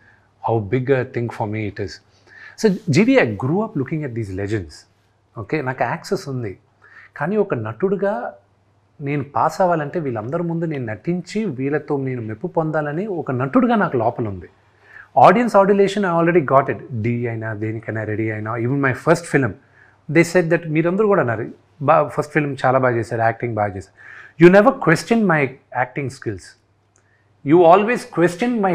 how big a thing for me it is. So జీవీ, I grew up looking at these legends. Okay, నాకు access ఉంది, కానీ ఒక నటుడుగా నేను పాస్ అవ్వాలంటే వీళ్ళందరి ముందు నేను నటించి వీళ్ళతో నేను మెప్పు పొందాలని ఒక నటుడుగా నాకు లోపల ఉంది. Audience adulation I already got it. డీ అయినా దేనికైనా రెడీ అయినా, even my first film they said that, మీరందరూ కూడా అన్నారు ఫస్ట్ ఫిలిం చాలా బాగా చేశారు, యాక్టింగ్ బాగా చేశారు. You never question my acting skills, you always question my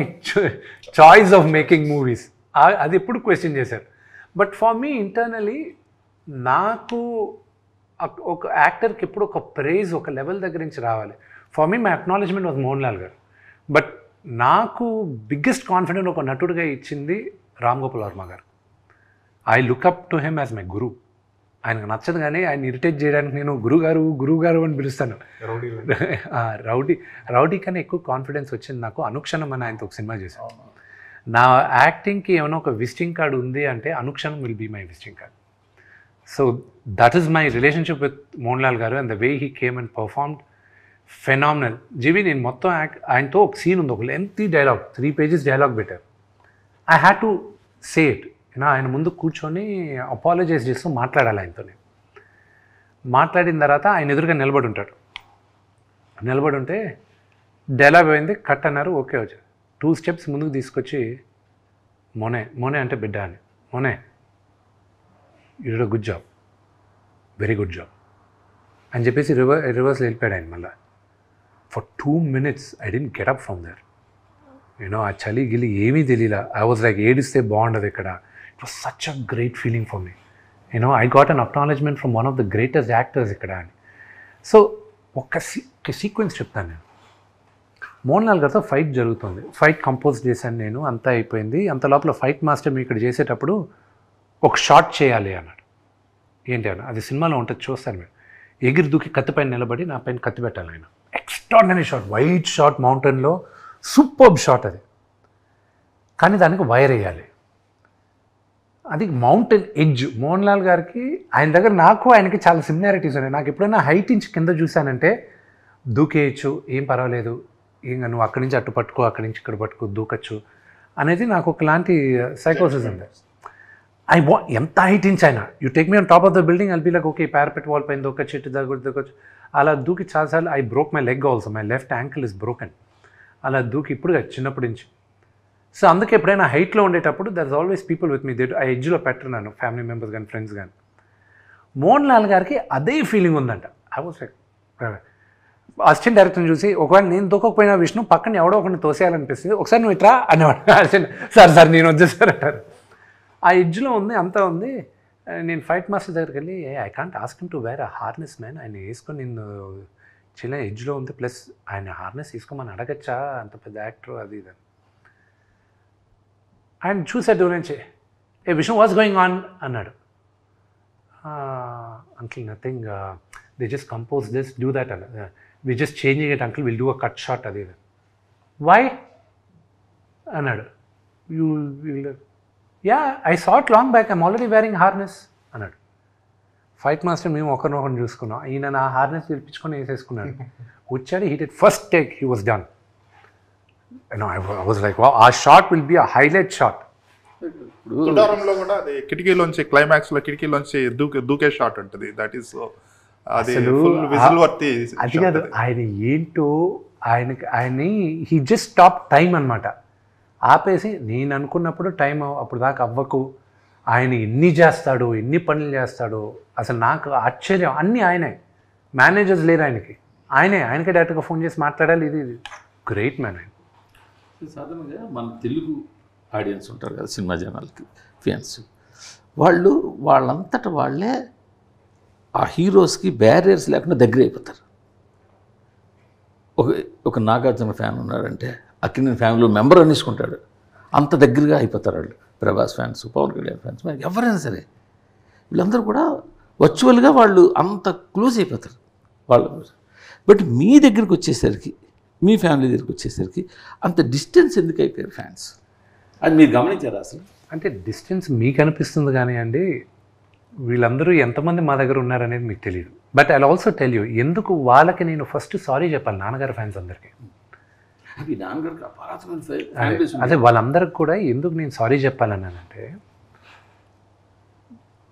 choice of making movies. అది ఎప్పుడు క్వశ్చన్ చేశారు. బట్ ఫర్ మీ ఇంటర్నలీ, నాకు ఒక యాక్టర్కి ఎప్పుడు ఒక ప్రైజ్ ఒక లెవెల్ దగ్గర నుంచి రావాలి. For me my acknowledgement was Mohan Lal గారు. బట్ నాకు బిగ్గెస్ట్ కాన్ఫిడెంట్ ఒక నటుడిగా ఇచ్చింది Ram Gopal Varma garu. I look up to him as my guru. ఆయనకు నచ్చదు కానీ ఆయన ఇరిటేట్ చేయడానికి నేను గురుగారు అని పిలుస్తాను. రౌడీ కన్నా ఎక్కువ కాన్ఫిడెన్స్ వచ్చింది నాకు అనుక్షణం అని ఆయనతో ఒక సినిమా చేశాను. నా యాక్టింగ్కి ఏమైనా ఒక విజిటింగ్ కార్డు ఉంది అంటే అనుక్షణం will be my visiting card. So that is my relationship with Mohan Lal garu and the way he came and performed phenomenal. జీవి, నేను మొత్తం ఆయనతో ఒక సీన్ ఉంది, ఒక లెంతీ డైలాగ్, 3 pages డైలాగ్ పెట్టారు. I had to say it. ఆయన ముందు కూర్చొని అపాలజైజ్ చేస్తూ మాట్లాడాలి ఆయనతో. మాట్లాడిన తర్వాత ఆయన ఎదురుగా నిలబడి ఉంటాడు. నిలబడి ఉంటే డైలాగ్ అయింది, కట్ అన్నారు, ఓకే వచ్చారు. 2 steps ముందుకు తీసుకొచ్చి, మోనే అంటే బిడ్డ అని, మోనే you did a good job, very good job అని చెప్పేసి రివర్స్లో వెళ్ళిపోయాడు ఆయన. మళ్ళీ for 2 minutes I didn't get up from there. ఆ చలి గిలి ఏమీ తెలియలా. ఐ వాజ్ లైక్, ఏడిస్తే బాగుండదు ఇక్కడ. It was such a great feeling for me. I got an acknowledgement from one of the greatest actors ఇక్కడ అని. సో ఒక సీక్వెన్స్ చెప్తాను నేను. మోహన్ లాల్ గారితో ఫైట్ జరుగుతుంది, ఫైట్ కంపోజ్ చేశాను నేను, అంతా అయిపోయింది. అంత లోపల ఫైట్ మాస్టర్ మీ ఇక్కడ చేసేటప్పుడు ఒక షాట్ చేయాలి అన్నాడు. ఏంటి అన్న, అది సినిమాలో ఉంటుంది, చూస్తాను మీరు. ఎగిరి దూకి కత్తి పైన నిలబడి నా పైన కత్తి పెట్టాలి ఆయన. ఎక్స్ట్రాడినరీ షాట్, వైట్ షాట్, మౌంటైన్లో సూపర్బ్ షాట్ అది. కానీ దానికి వైర్ వేయాలి. అది మౌంటైన్ ఎడ్జ్. మోహన్ లాల్ గారికి ఆయన దగ్గర నాకు ఆయనకి చాలా సిమిలారిటీస్ ఉన్నాయి. నాకు ఎప్పుడైనా హైట్ నుంచి కింద చూశానంటే దూకేయచ్చు, ఏం పర్వాలేదు, ఇంకా నువ్వు అక్కడి నుంచి అటు పట్టుకో, అక్కడి నుంచి ఇక్కడ పట్టుకో, దూకచ్చు అనేది నాకు ఒకలాంటి సైకోసిస్ ఉంది. ఎంత హైట్ నుంచి అయినా you take me on top of the building, I'll be like okay parapet wall పైన దూకొచ్చు, ఇటు దూకొచ్చు. అలా దూకి చాలాసార్లు I broke my leg also, my left ankle is broken. అలా దూకి ఇప్పుడు చిన్నప్పటి నుంచి. సో అందుకే ఎప్పుడైనా హైట్లో ఉండేటప్పుడు there is always people with me, ఆ ఎడ్జ్లో పెట్టరు నన్ను, ఫ్యామిలీ మెంబర్స్ కానీ ఫ్రెండ్స్ కానీ. మోహన్ లాల్ గారికి అదే ఫీలింగ్ ఉందంట. ఐ వాస్ లైక్ అసిస్టెంట్ డైరెక్టర్ని చూసి ఒకవేళ నేను దూకపోయినా విష్ణు పక్కన ఎవడో ఒకరిని తోసేయాలనిపిస్తుంది, ఒకసారి నువ్వు ఇట్రా అనేవాడు. అసిస్టెంట్ సార్ నేను వచ్చేసారు అంటారు. ఆ ఎడ్జ్లో ఉంది, అంతా ఉంది. నేను ఫైట్ మాస్టర్ దగ్గరికి వెళ్ళి I can't ask him to wear a harness man, ఆయన వేసుకొని నేను చిన్న ఎడ్జ్లో ఉంది, ప్లస్ ఆయన హార్నెస్ తీసుకోమని అడగచ్చా, అంత పెద్ద యాక్టర్ అది ఇది. ఆయన చూసాడు దూరం నుంచి, ఏ విష్ణు వాట్స్ గోయింగ్ ఆన్ అన్నాడు. Uncle nothing, they just compose this do that అన్న, we just changing it uncle, will do a cut shot అది ఇది. వై అన్నాడు. You will, yeah I saw it long back, I'm already wearing harness అన్నాడు. Fight master మేము ఒకరినొకరిని చూసుకున్నాం. ఈయన నా హార్నెస్ పిలిపించుకొని వేసేసుకున్నాడు. వచ్చాడు, he did first take, he was done. I was like ఆ shot will be a highlight shot. తుడారంలో కూడా అది కిటికీలోంచి క్లైమాక్స్లో కిటికీలోంచి దూకే షాట్ ఉంటుంది. దట్ ఈస్ అది ఫుల్ విజిల్ వర్తి. అది కాదు, ఆయన ఏంటో ఆయన్ని హీ జస్ట్ స్టాప్ టైం అనమాట. ఆపేసి నేను అనుకున్నప్పుడు టైం అప్పుడు దాకా అవ్వకు, ఆయన ఎన్ని చేస్తాడు, ఎన్ని పనులు చేస్తాడు, అసలు నాకు ఆశ్చర్యం. అన్నీ ఆయనే, మేనేజర్స్ లేరు ఆయనకి, ఆయనకే డైరెక్ట్గా ఫోన్ చేసి మాట్లాడాలి. ఇది గ్రేట్ మ్యాన్ ఆయన. సాధారణంగా మన తెలుగు ఆడియన్స్ ఉంటారు కదా, సినిమా జనాలకి ఫ్యాన్స్, వాళ్ళంతటా వాళ్ళే ఆ హీరోస్కి బ్యారియర్స్ లేకుండా దగ్గర అయిపోతారు. ఒక నాగార్జున ఫ్యాన్ ఉన్నాడంటే అక్కినేని ఫ్యామిలీ మెంబర్ అనేసుకుంటాడు, అంత దగ్గరగా అయిపోతారు వాళ్ళు. ప్రభాస్ ఫ్యాన్స్, పవన్ కళ్యాణ్ ఫ్యాన్స్, ఎవరైనా సరే వీళ్ళందరూ కూడా వర్చువల్గా వాళ్ళు అంత క్లోజ్ అయిపోతారు వాళ్ళు. బట్ మీ దగ్గరికి వచ్చేసరికి, మీ ఫ్యామిలీ దగ్గరికి వచ్చేసరికి అంత డిస్టెన్స్ ఎందుకు అయిపోయారు ఫ్యాన్స్? అది మీరు గమనించారా అసలు? అంటే డిస్టెన్స్ మీకు అనిపిస్తుంది కానీ అండి, వీళ్ళందరూ ఎంతమంది మా దగ్గర ఉన్నారనేది మీకు తెలియదు. But I also tell you, ఎందుకు వాళ్ళకి నేను ఫస్ట్ సారీ చెప్పాలి నాన్నగారి ఫ్యాన్స్ అందరికీ. అదే వాళ్ళందరికి కూడా ఎందుకు నేను సారీ చెప్పాలన్నానంటే,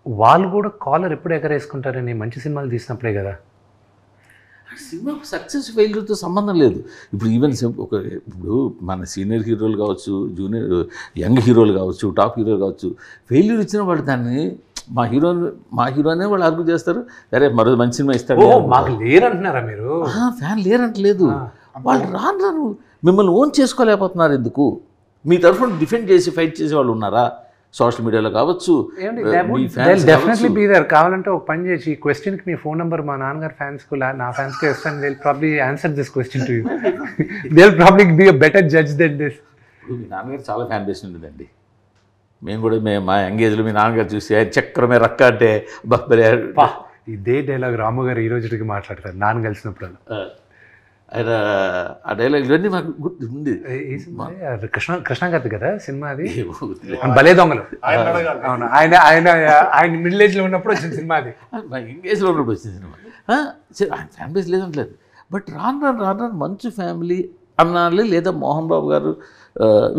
వాళ్ళు కూడా కాలర్ ఎప్పుడు ఎగరేసుకుంటారని మంచి సినిమాలు తీసినప్పుడే కదా. సినిమా సక్సెస్ ఫెయిల్యూర్తో సంబంధం లేదు. ఇప్పుడు ఈవెన్ ఇప్పుడు మన సీనియర్ హీరోలు కావచ్చు, జూనియర్ యంగ్ హీరోలు కావచ్చు, టాప్ హీరోలు కావచ్చు, ఫెయిల్యూర్ ఇచ్చిన వాళ్ళు దాన్ని మా హీరోనే వాళ్ళు ఆర్గ్యూ చేస్తారు, సరే మరో మంచి సినిమా ఇస్తాడు. మాకు లేరంటున్నారా మీరు? ఫ్యాన్ లేరంటలేదు, వాళ్ళు రాను మిమ్మల్ని ఓన్ చేసుకోలేకపోతున్నారు. ఎందుకు? మీ తరఫున డిఫెండ్ చేసి ఫైట్ చేసే వాళ్ళు ఉన్నారా? సోషల్ మీడియాలో కావచ్చు, డెఫినెట్లీ బీ దేర్. కావాలంటే ఒక పని చేసి ఈ క్వశ్చన్కి మీ ఫోన్ నెంబర్ మా నాన్నగారు ఫ్యాన్స్కు, నా ఫ్యాన్స్కి ఇస్తాను. They will probably answer this question to you. They will probably be a better judge than this. ఇప్పుడు మీ నాన్నగారు చాలా ఫ్యాన్ బేస్ ఉండదండి. మేము కూడా మా ఎంగేజ్లో మీ నాన్నగారు చూసి చక్రమే రక్క అంటే ఇదే డైలాగ్ రాము గారు ఈ రోజుకి మాట్లాడతారు నాన్న కలిసినప్పుడు. ఆయన ఆ డైలాగ్ ఇవన్నీ మాకు గుర్తు ఉంది. కృష్ణ గారి కదా సినిమా అది, భలే దొంగలు. అవును, ఆయన మిడిల్ ఏజ్లో ఉన్నప్పుడు వచ్చిన సినిమా అది. మా ఎంగేజ్లో ఉన్నప్పుడు వచ్చిన సినిమా. ఆయన ఫ్యాన్ బేస్ లేదంటలేదు, బట్ రాను మంచు ఫ్యామిలీ అన్నాలి, లేదా మోహన్ బాబు గారు,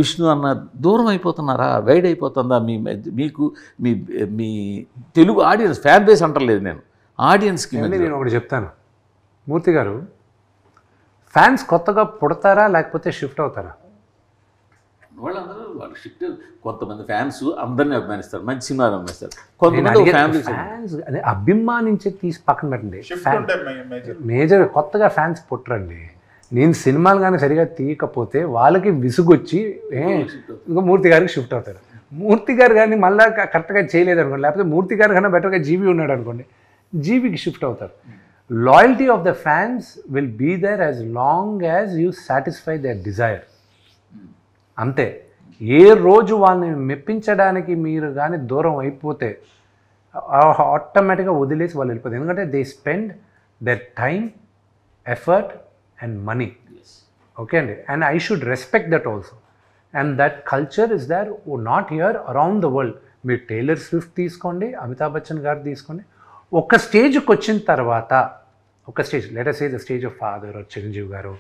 విష్ణు అన్న దూరం అయిపోతున్నారా, వైడ్ అయిపోతుందా మీకు మీ తెలుగు ఆడియన్స్? ఫ్యాన్ బేస్ అంటలేదు నేను, ఆడియన్స్కి. నేను ఒకటి చెప్తాను మూర్తి గారు, ఫ్యాన్స్ కొత్తగా పుడతారా లేకపోతే షిఫ్ట్ అవుతారా? వాళ్ళందరూ వాళ్ళు షిఫ్ట్. కొంతమంది ఫ్యాన్స్ అందరినీ అభిమానిస్తారు, మంచి సినిమాలు అభిమానిస్తారు. కొంతమంది ఫ్యాన్స్ అదే అభిమానించి తీసి పక్కన పెట్టండి. మేజర్ కొత్తగా ఫ్యాన్స్ పుట్టరండి. నేను సినిమాలు కానీ సరిగా తీయకపోతే వాళ్ళకి విసుగొచ్చి ఇంకా మూర్తి గారికి షిఫ్ట్ అవుతారు. మూర్తి గారు కానీ మళ్ళీ కరెక్ట్గా చేయలేదు అనుకోండి, లేకపోతే మూర్తి గారు కన్నా బెటర్గా జీవి ఉన్నాడు అనుకోండి, జీవికి షిఫ్ట్ అవుతారు. Loyalty of the fans will be there as long as you satisfy their desire. అంతే. ఏ రోజు వాళ్ళని మెప్పించడానికి మీరు కానీ దూరం అయిపోతే ఆటోమేటిక్గా వదిలేసి వాళ్ళు వెళ్ళిపోతారు. ఎందుకంటే they spend their time, effort and money. Okay అండి, and I should respect that also. And that culture is there not here around the world. మీరు టైలర్ స్విఫ్ట్ తీసుకోండి, అమితాబ్ బచ్చన్ గారు తీసుకోండి. ఒక స్టేజ్కి వచ్చిన తర్వాత, ఒక stage let us say the stage of father, Chiranjeevi garu,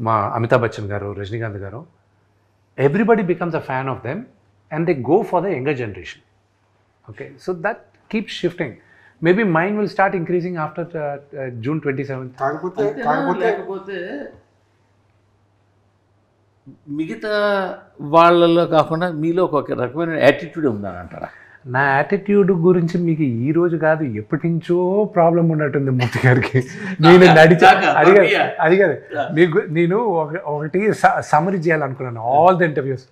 మా Amitabh Bachchan garu, Rajinikanth garu, everybody becomes a fan of them and they go for the younger generation. Okay, so that keeps shifting. Maybe mind will start increasing after June 27th. లేకపోతే మిగతా వాళ్ళలో కాకుండా మీలో ఒక రకమైన attitude ఉందని అంటారా? నా యాటిట్యూడ్ గురించి మీకు ఈ రోజు కాదు, ఎప్పటి నుంచో ప్రాబ్లం ఉన్నట్టుంది మూర్తి గారికి. నేను నడిచా అది కాదు, మీకు నేను ఒకటి సమరీ చేయాలనుకున్నాను ఆల్ ద ఇంటర్వ్యూస్.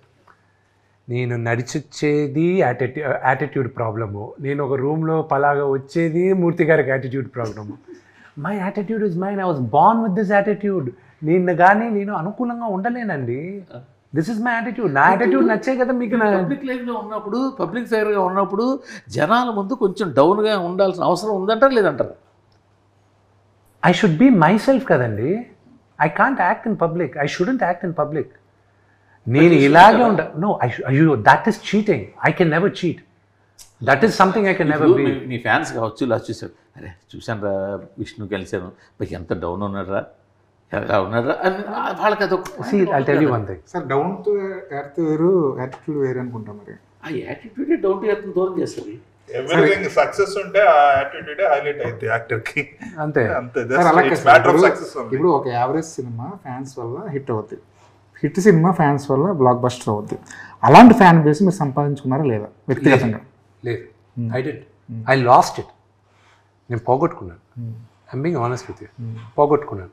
నేను నడిచొచ్చేది యాటిట్యూడ్ ప్రాబ్లము, నేను ఒక రూమ్లో పలాగా వచ్చేది మూర్తి గారికి attitude problem. My attitude is mine, I was born with this attitude. నేను అనుకూలంగా ఉండలేనండి. This is my attitude. నా యాటిట్యూడ్ నచ్చే కదా మీకు. పబ్లిక్ లైఫ్లో ఉన్నప్పుడు, పబ్లిక్ ఫైర్గా ఉన్నప్పుడు జనాల ముందు కొంచెం డౌన్గా ఉండాల్సిన అవసరం ఉందంటారు లేదంటారు? I should be myself కదండి. I can't act in public, I shouldn't act in public. నేను ఇలాగే ఉండ నో అయ్యో that is cheating. I can never cheat. That is something I can never be. మీ ఫ్యాన్స్ కావచ్చు, ఇలా చూశారు, అరే చూశాను రా విష్ణు కలిశాను, మీకు ఎంత డౌన్ ఉన్నారా ఎలా ఉన్నారా అని వాళ్ళకి అదొక. I'll tell you one thing. Sir down to earth వేరు, యాటిట్యూడ్ వేరు అనుకుంటాం. మరి ఆ యాటిట్యూడే డౌన్ టు ఎర్త్ దూరం చేస్తుంది. ఎవ్రీథింగ్ సక్సెస్ ఉంటే ఆ యాటిట్యూడ్ హైలైట్ అవుతుంది యాక్టర్ కి. అంతే అంతే. సార్ అలా ఇట్స్ మ్యాటర్ ఆఫ్ సక్సెస్. ఇప్పుడు ఒక యావరేజ్ సినిమా ఫ్యాన్స్ వల్ల హిట్ అవుతుంది, హిట్ సినిమా ఫ్యాన్స్ వల్ల బ్లాక్ బస్టర్ అవుద్ది. అలాంటి ఫ్యాన్ బేస్ మీరు సంపాదించుకున్నారా లేదా వ్యక్తిగతంగా? లేదు, ఐ లాస్ట్ ఇట్. నేను పోగొట్టుకున్నాను. I'm being honest with you, పోగొట్టుకున్నాను.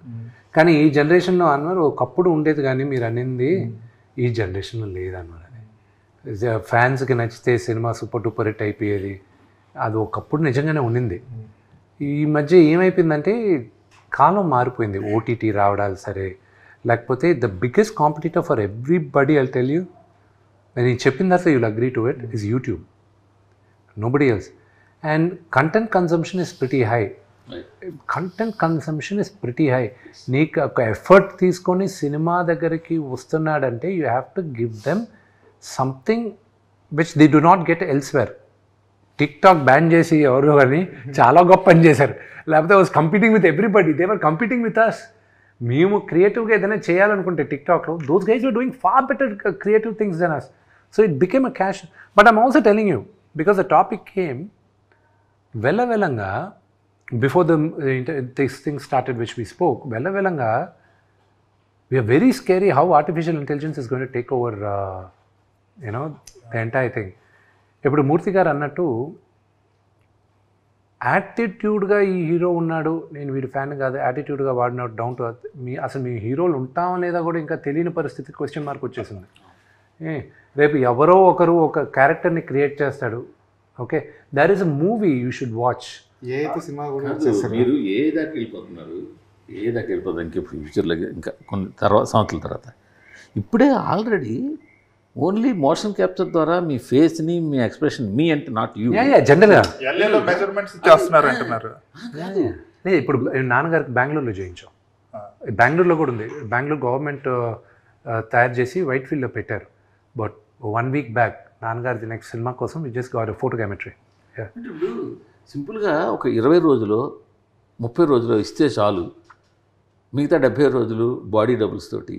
కానీ ఈ జనరేషన్లో అన్నారు ఒకప్పుడు ఉండేది, కానీ మీరు అనింది ఈ జనరేషన్లో లేదన్నారు. అది ఫ్యాన్స్కి నచ్చితే సినిమా సూపర్ డూపర్ హిట్ అయిపోయేది, అది ఒకప్పుడు నిజంగానే ఉండింది. ఈ మధ్య ఏమైపోయిందంటే కాలం మారిపోయింది. ఓటీటీ రావడాలు సరే, లేకపోతే the biggest competitor for everybody, I'll tell you, నేను చెప్పిన తర్వాత you'll agree to it, is YouTube, nobody else. And content consumption is pretty high. Content consumption is pretty high. నీకు ఒక ఎఫర్ట్ తీసుకొని సినిమా దగ్గరికి వస్తున్నాడంటే you have to give them something which they do not get elsewhere. TikTok ban చేసి ఎవరు కానీ చాలా గొప్ప పని చేశారు. లేకపోతే was competing with everybody, they were competing with us. మేము క్రియేటివ్గా ఏదైనా చేయాలనుకుంటే టిక్టాక్లో, those guys are doing far better creative things than us. So it became a cash. But I'm also telling you, because the topic came వెళ్ళంగా before this thing started which we spoke, velanga we are very scary how artificial intelligence is going to take over the entire thing. ఇప్పుడు మూర్తి గారు అన్నట్టు యాటిట్యూడ్గా ఈ hero ఉన్నాడు, నేను వీడి fan కాదు, యాటిట్యూడ్గా వాడినాడు, డౌన్ టు అర్త్. అసలు మీ హీరోలు ఉంటామా లేదా కూడా ఇంకా తెలియని పరిస్థితి, క్వశ్చన్ మార్క్ వచ్చేసింది. రేపు ఎవరో ఒకరు ఒక క్యారెక్టర్ని క్రియేట్ చేస్తాడు. Okay, there is a movie you should watch. సినిమా మీరు ఏ దాకా వెళ్ళిపోతున్నారు, ఏ దాకా వెళ్ళిపోతారు ఇంకా ఫ్యూచర్లో, ఇంకా కొన్ని సంవత్సరాల తర్వాత. ఇప్పుడే ఆల్రెడీ ఓన్లీ మోషన్ క్యాప్చర్ ద్వారా మీ ఫేస్ని, మీ ఎక్స్ప్రెషన్, మీ అంటే నాట్ యూ, జనరల్గా మెజర్మెంట్స్ చేస్తున్నారు అంటున్నారు. ఇప్పుడు నాన్నగారికి బెంగళూరులో చేయించాం, బెంగళూరులో కూడా ఉంది. బెంగళూరు గవర్నమెంట్ తయారు చేసి వైట్ ఫీల్డ్లో పెట్టారు. బట్ 1 week బ్యాక్ నాన్నగారి నెక్స్ట్ సినిమా కోసం వి జస్ట్ గాట్ ఫోటోగ్రామెట్రీ. అంటే ఇప్పుడు సింపుల్గా ఒక 20 రోజులు 30 రోజులు ఇస్తే చాలు, మిగతా 70 రోజులు బాడీ డబుల్స్ తోటి,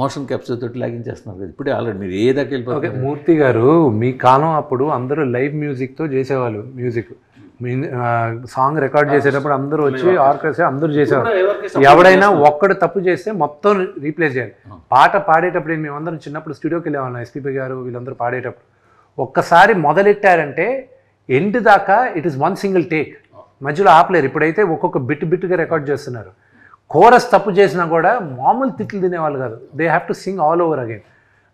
మోషన్ క్యాప్చర్ తోటి లాగించేస్తున్నారు కదా ఇప్పుడే ఆల్రెడీ. మీరు ఏ దాకా వెళ్ళిపోతారు? మూర్తి గారు మీ కాలం అప్పుడు అందరూ లైవ్ మ్యూజిక్తో చేసేవాళ్ళు. మ్యూజిక్ సాంగ్ రికార్డ్ చేసేటప్పుడు అందరూ వచ్చి ఆర్కెస్ట్రా అందరూ చేసేవాళ్ళు. ఎవడైనా ఒక్కడు తప్పు చేస్తే మొత్తం రీప్లేస్ చేయాలి. పాట పాడేటప్పుడు మేమందరం చిన్నప్పుడు స్టూడియోకి వెళ్ళేవాళ్ళం, ఎస్పీపీ గారు వీళ్ళందరూ పాడేటప్పుడు. ఒక్కసారి మొదలెట్టారంటే ఎండ్ దాకా ఇట్ ఈస్ 1 single టేక్, మధ్యలో ఆపలేరు. ఇప్పుడైతే ఒక్కొక్క బిట్గా రికార్డ్ చేస్తున్నారు. కోరస్ తప్పు చేసినా కూడా మామూలు తిట్లు తినేవాళ్ళు కాదు, they have to sing all over again.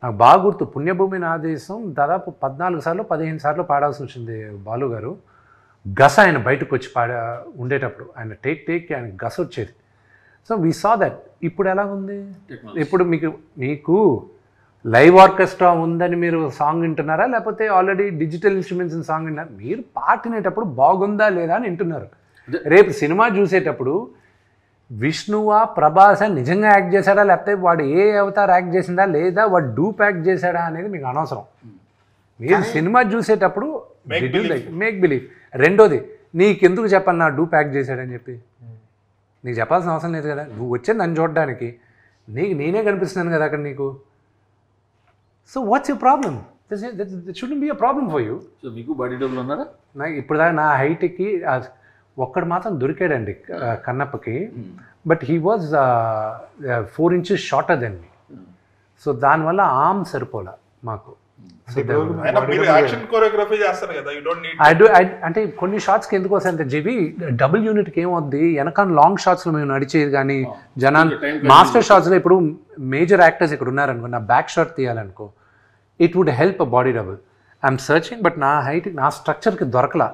నాకు బాగా గుర్తు, పుణ్యభూమి నా దేశం దాదాపు 14 సార్లు 15 సార్లు పాడాల్సి వచ్చింది బాలు గారు. గస ఆయన బయటకు వచ్చి ఉండేటప్పుడు ఆయన టేక్ ఆయన గస వచ్చేది. So we saw that. ఇప్పుడు ఎలా ఉంది? ఇప్పుడు మీకు లైవ్ ఆర్కెస్ట్రా ఉందని మీరు సాంగ్ వింటున్నారా, లేకపోతే ఆల్రెడీ డిజిటల్ ఇన్స్ట్రుమెంట్స్ సాంగ్ వింటున్నారా? మీరు పాటినేటప్పుడు బాగుందా లేదా అని వింటున్నారు. రేపు సినిమా చూసేటప్పుడు విష్ణువా ప్రభాస నిజంగా యాక్ట్ చేశాడా, లేకపోతే వాడు ఏ అవతార్ యాక్ట్ చేసిందా, లేదా వాడు డూప్ యాక్ట్ చేశాడా అనేది మీకు అనవసరం. మీరు సినిమా చూసేటప్పుడు మేక్ బిలీవ్. రెండోది నీకెందుకు చెప్పాలి నా డూ ప్యాక్ చేశాడని చెప్పి, నీకు చెప్పాల్సిన అవసరం లేదు కదా, నువ్వు వచ్చేది నన్ను చూడడానికి, నేనే కనిపిస్తున్నాను కదా అక్కడ నీకు. So what's your problem? Shouldn't be a problem for you. So మీకు బాడీ డబుల్ ఉన్నారా? నాకు ఇప్పుడు దాకా నా హైట్కి ఒక్కడు మాత్రం దొరికాడండి కన్నప్పకి, but he was 4 inches shorter than me. So దానివల్ల ఆర్మ్ సరిపోలా మాకు. యాక్షన్ కొరియోగ్రఫీ చేస్తారు కదా, యు డోంట్ నీడ్. అంటే కొన్ని షాట్స్కి ఎందుకు వస్తాయంటే జీవి డబుల్ యూనిట్కి ఏమవుద్ది, వెనకాల లాంగ్ షాట్స్లో మేము నడిచేది కానీ మాస్టర్ షాట్స్లో ఇప్పుడు మేజర్ యాక్టర్స్ ఇక్కడ ఉన్నారనుకో, నా బ్యాక్ షాట్ తీయాలనుకో, it would help a body double. I'm searching, but నా హైట్ నా స్ట్రక్చర్కి దొరకలా.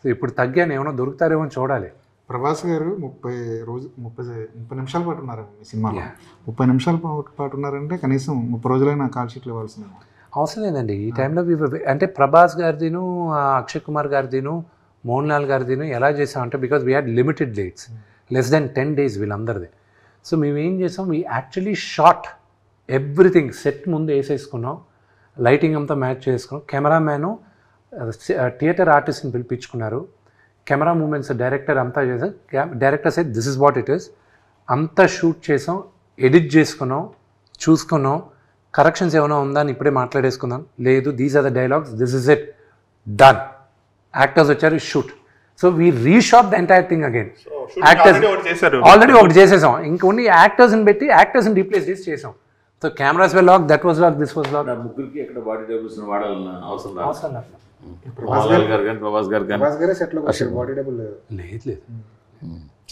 సో ఇప్పుడు తగ్గాను, ఏమైనా దొరుకుతారేమో చూడాలి. ప్రభాస్ గారు 30 నిమిషాల పాటు ఉన్నారండి మీ సినిమాలో. 30 నిమిషాల పాటు ఉన్నారంటే కనీసం 30 రోజులైనా కాల్ షీట్లు ఇవ్వాల్సిందే. అవసరం లేదండి ఈ టైంలో. అంటే ప్రభాస్ గారిదిను, అక్షయ్ కుమార్ గారిదిను, మోహన్ లాల్ గారిదిను ఎలా చేసామంటే, because we had limited dates, less than 10 days వీళ్ళందరిది. సో మేము ఏం చేసాం, we actually shot everything, set ముందు వేసేసుకున్నాం, లైటింగ్ అంతా మ్యాచ్ చేసుకున్నాం, కెమెరామ్యాను థియేటర్ ఆర్టిస్ట్ని పిలిపించుకున్నారు, కెమెరా మూమెంట్స్ డైరెక్టర్ అంతా చేసాం. Director set this is what it is, అంతా షూట్ చేసాం, ఎడిట్ చేసుకున్నాం, చూసుకున్నాం, కరెక్షన్స్ ఏమైనా ఉందా అని ఇప్పుడే మాట్లాడేసుకుందాం, లేదు these are the dialogues, this is it, done. Actors వచ్చారు, shoot. So we reshot the entire thing again. Actors already ఒకటి చేసేసాం, ఇంకొన్ని యాక్టర్స్ని పెట్టి యాక్టర్స్ని రీప్లేస్ చేసి చేసాం. So cameras were lock, that was lock, this was lock. ముగ్గురికి ఎక్కడ బాడీ డబుల్స్ వాడాలన్న అవసరం అవసరం లేదు. ప్రభాస్ గారు సెట్లో బాడీ డబుల్ లేదు.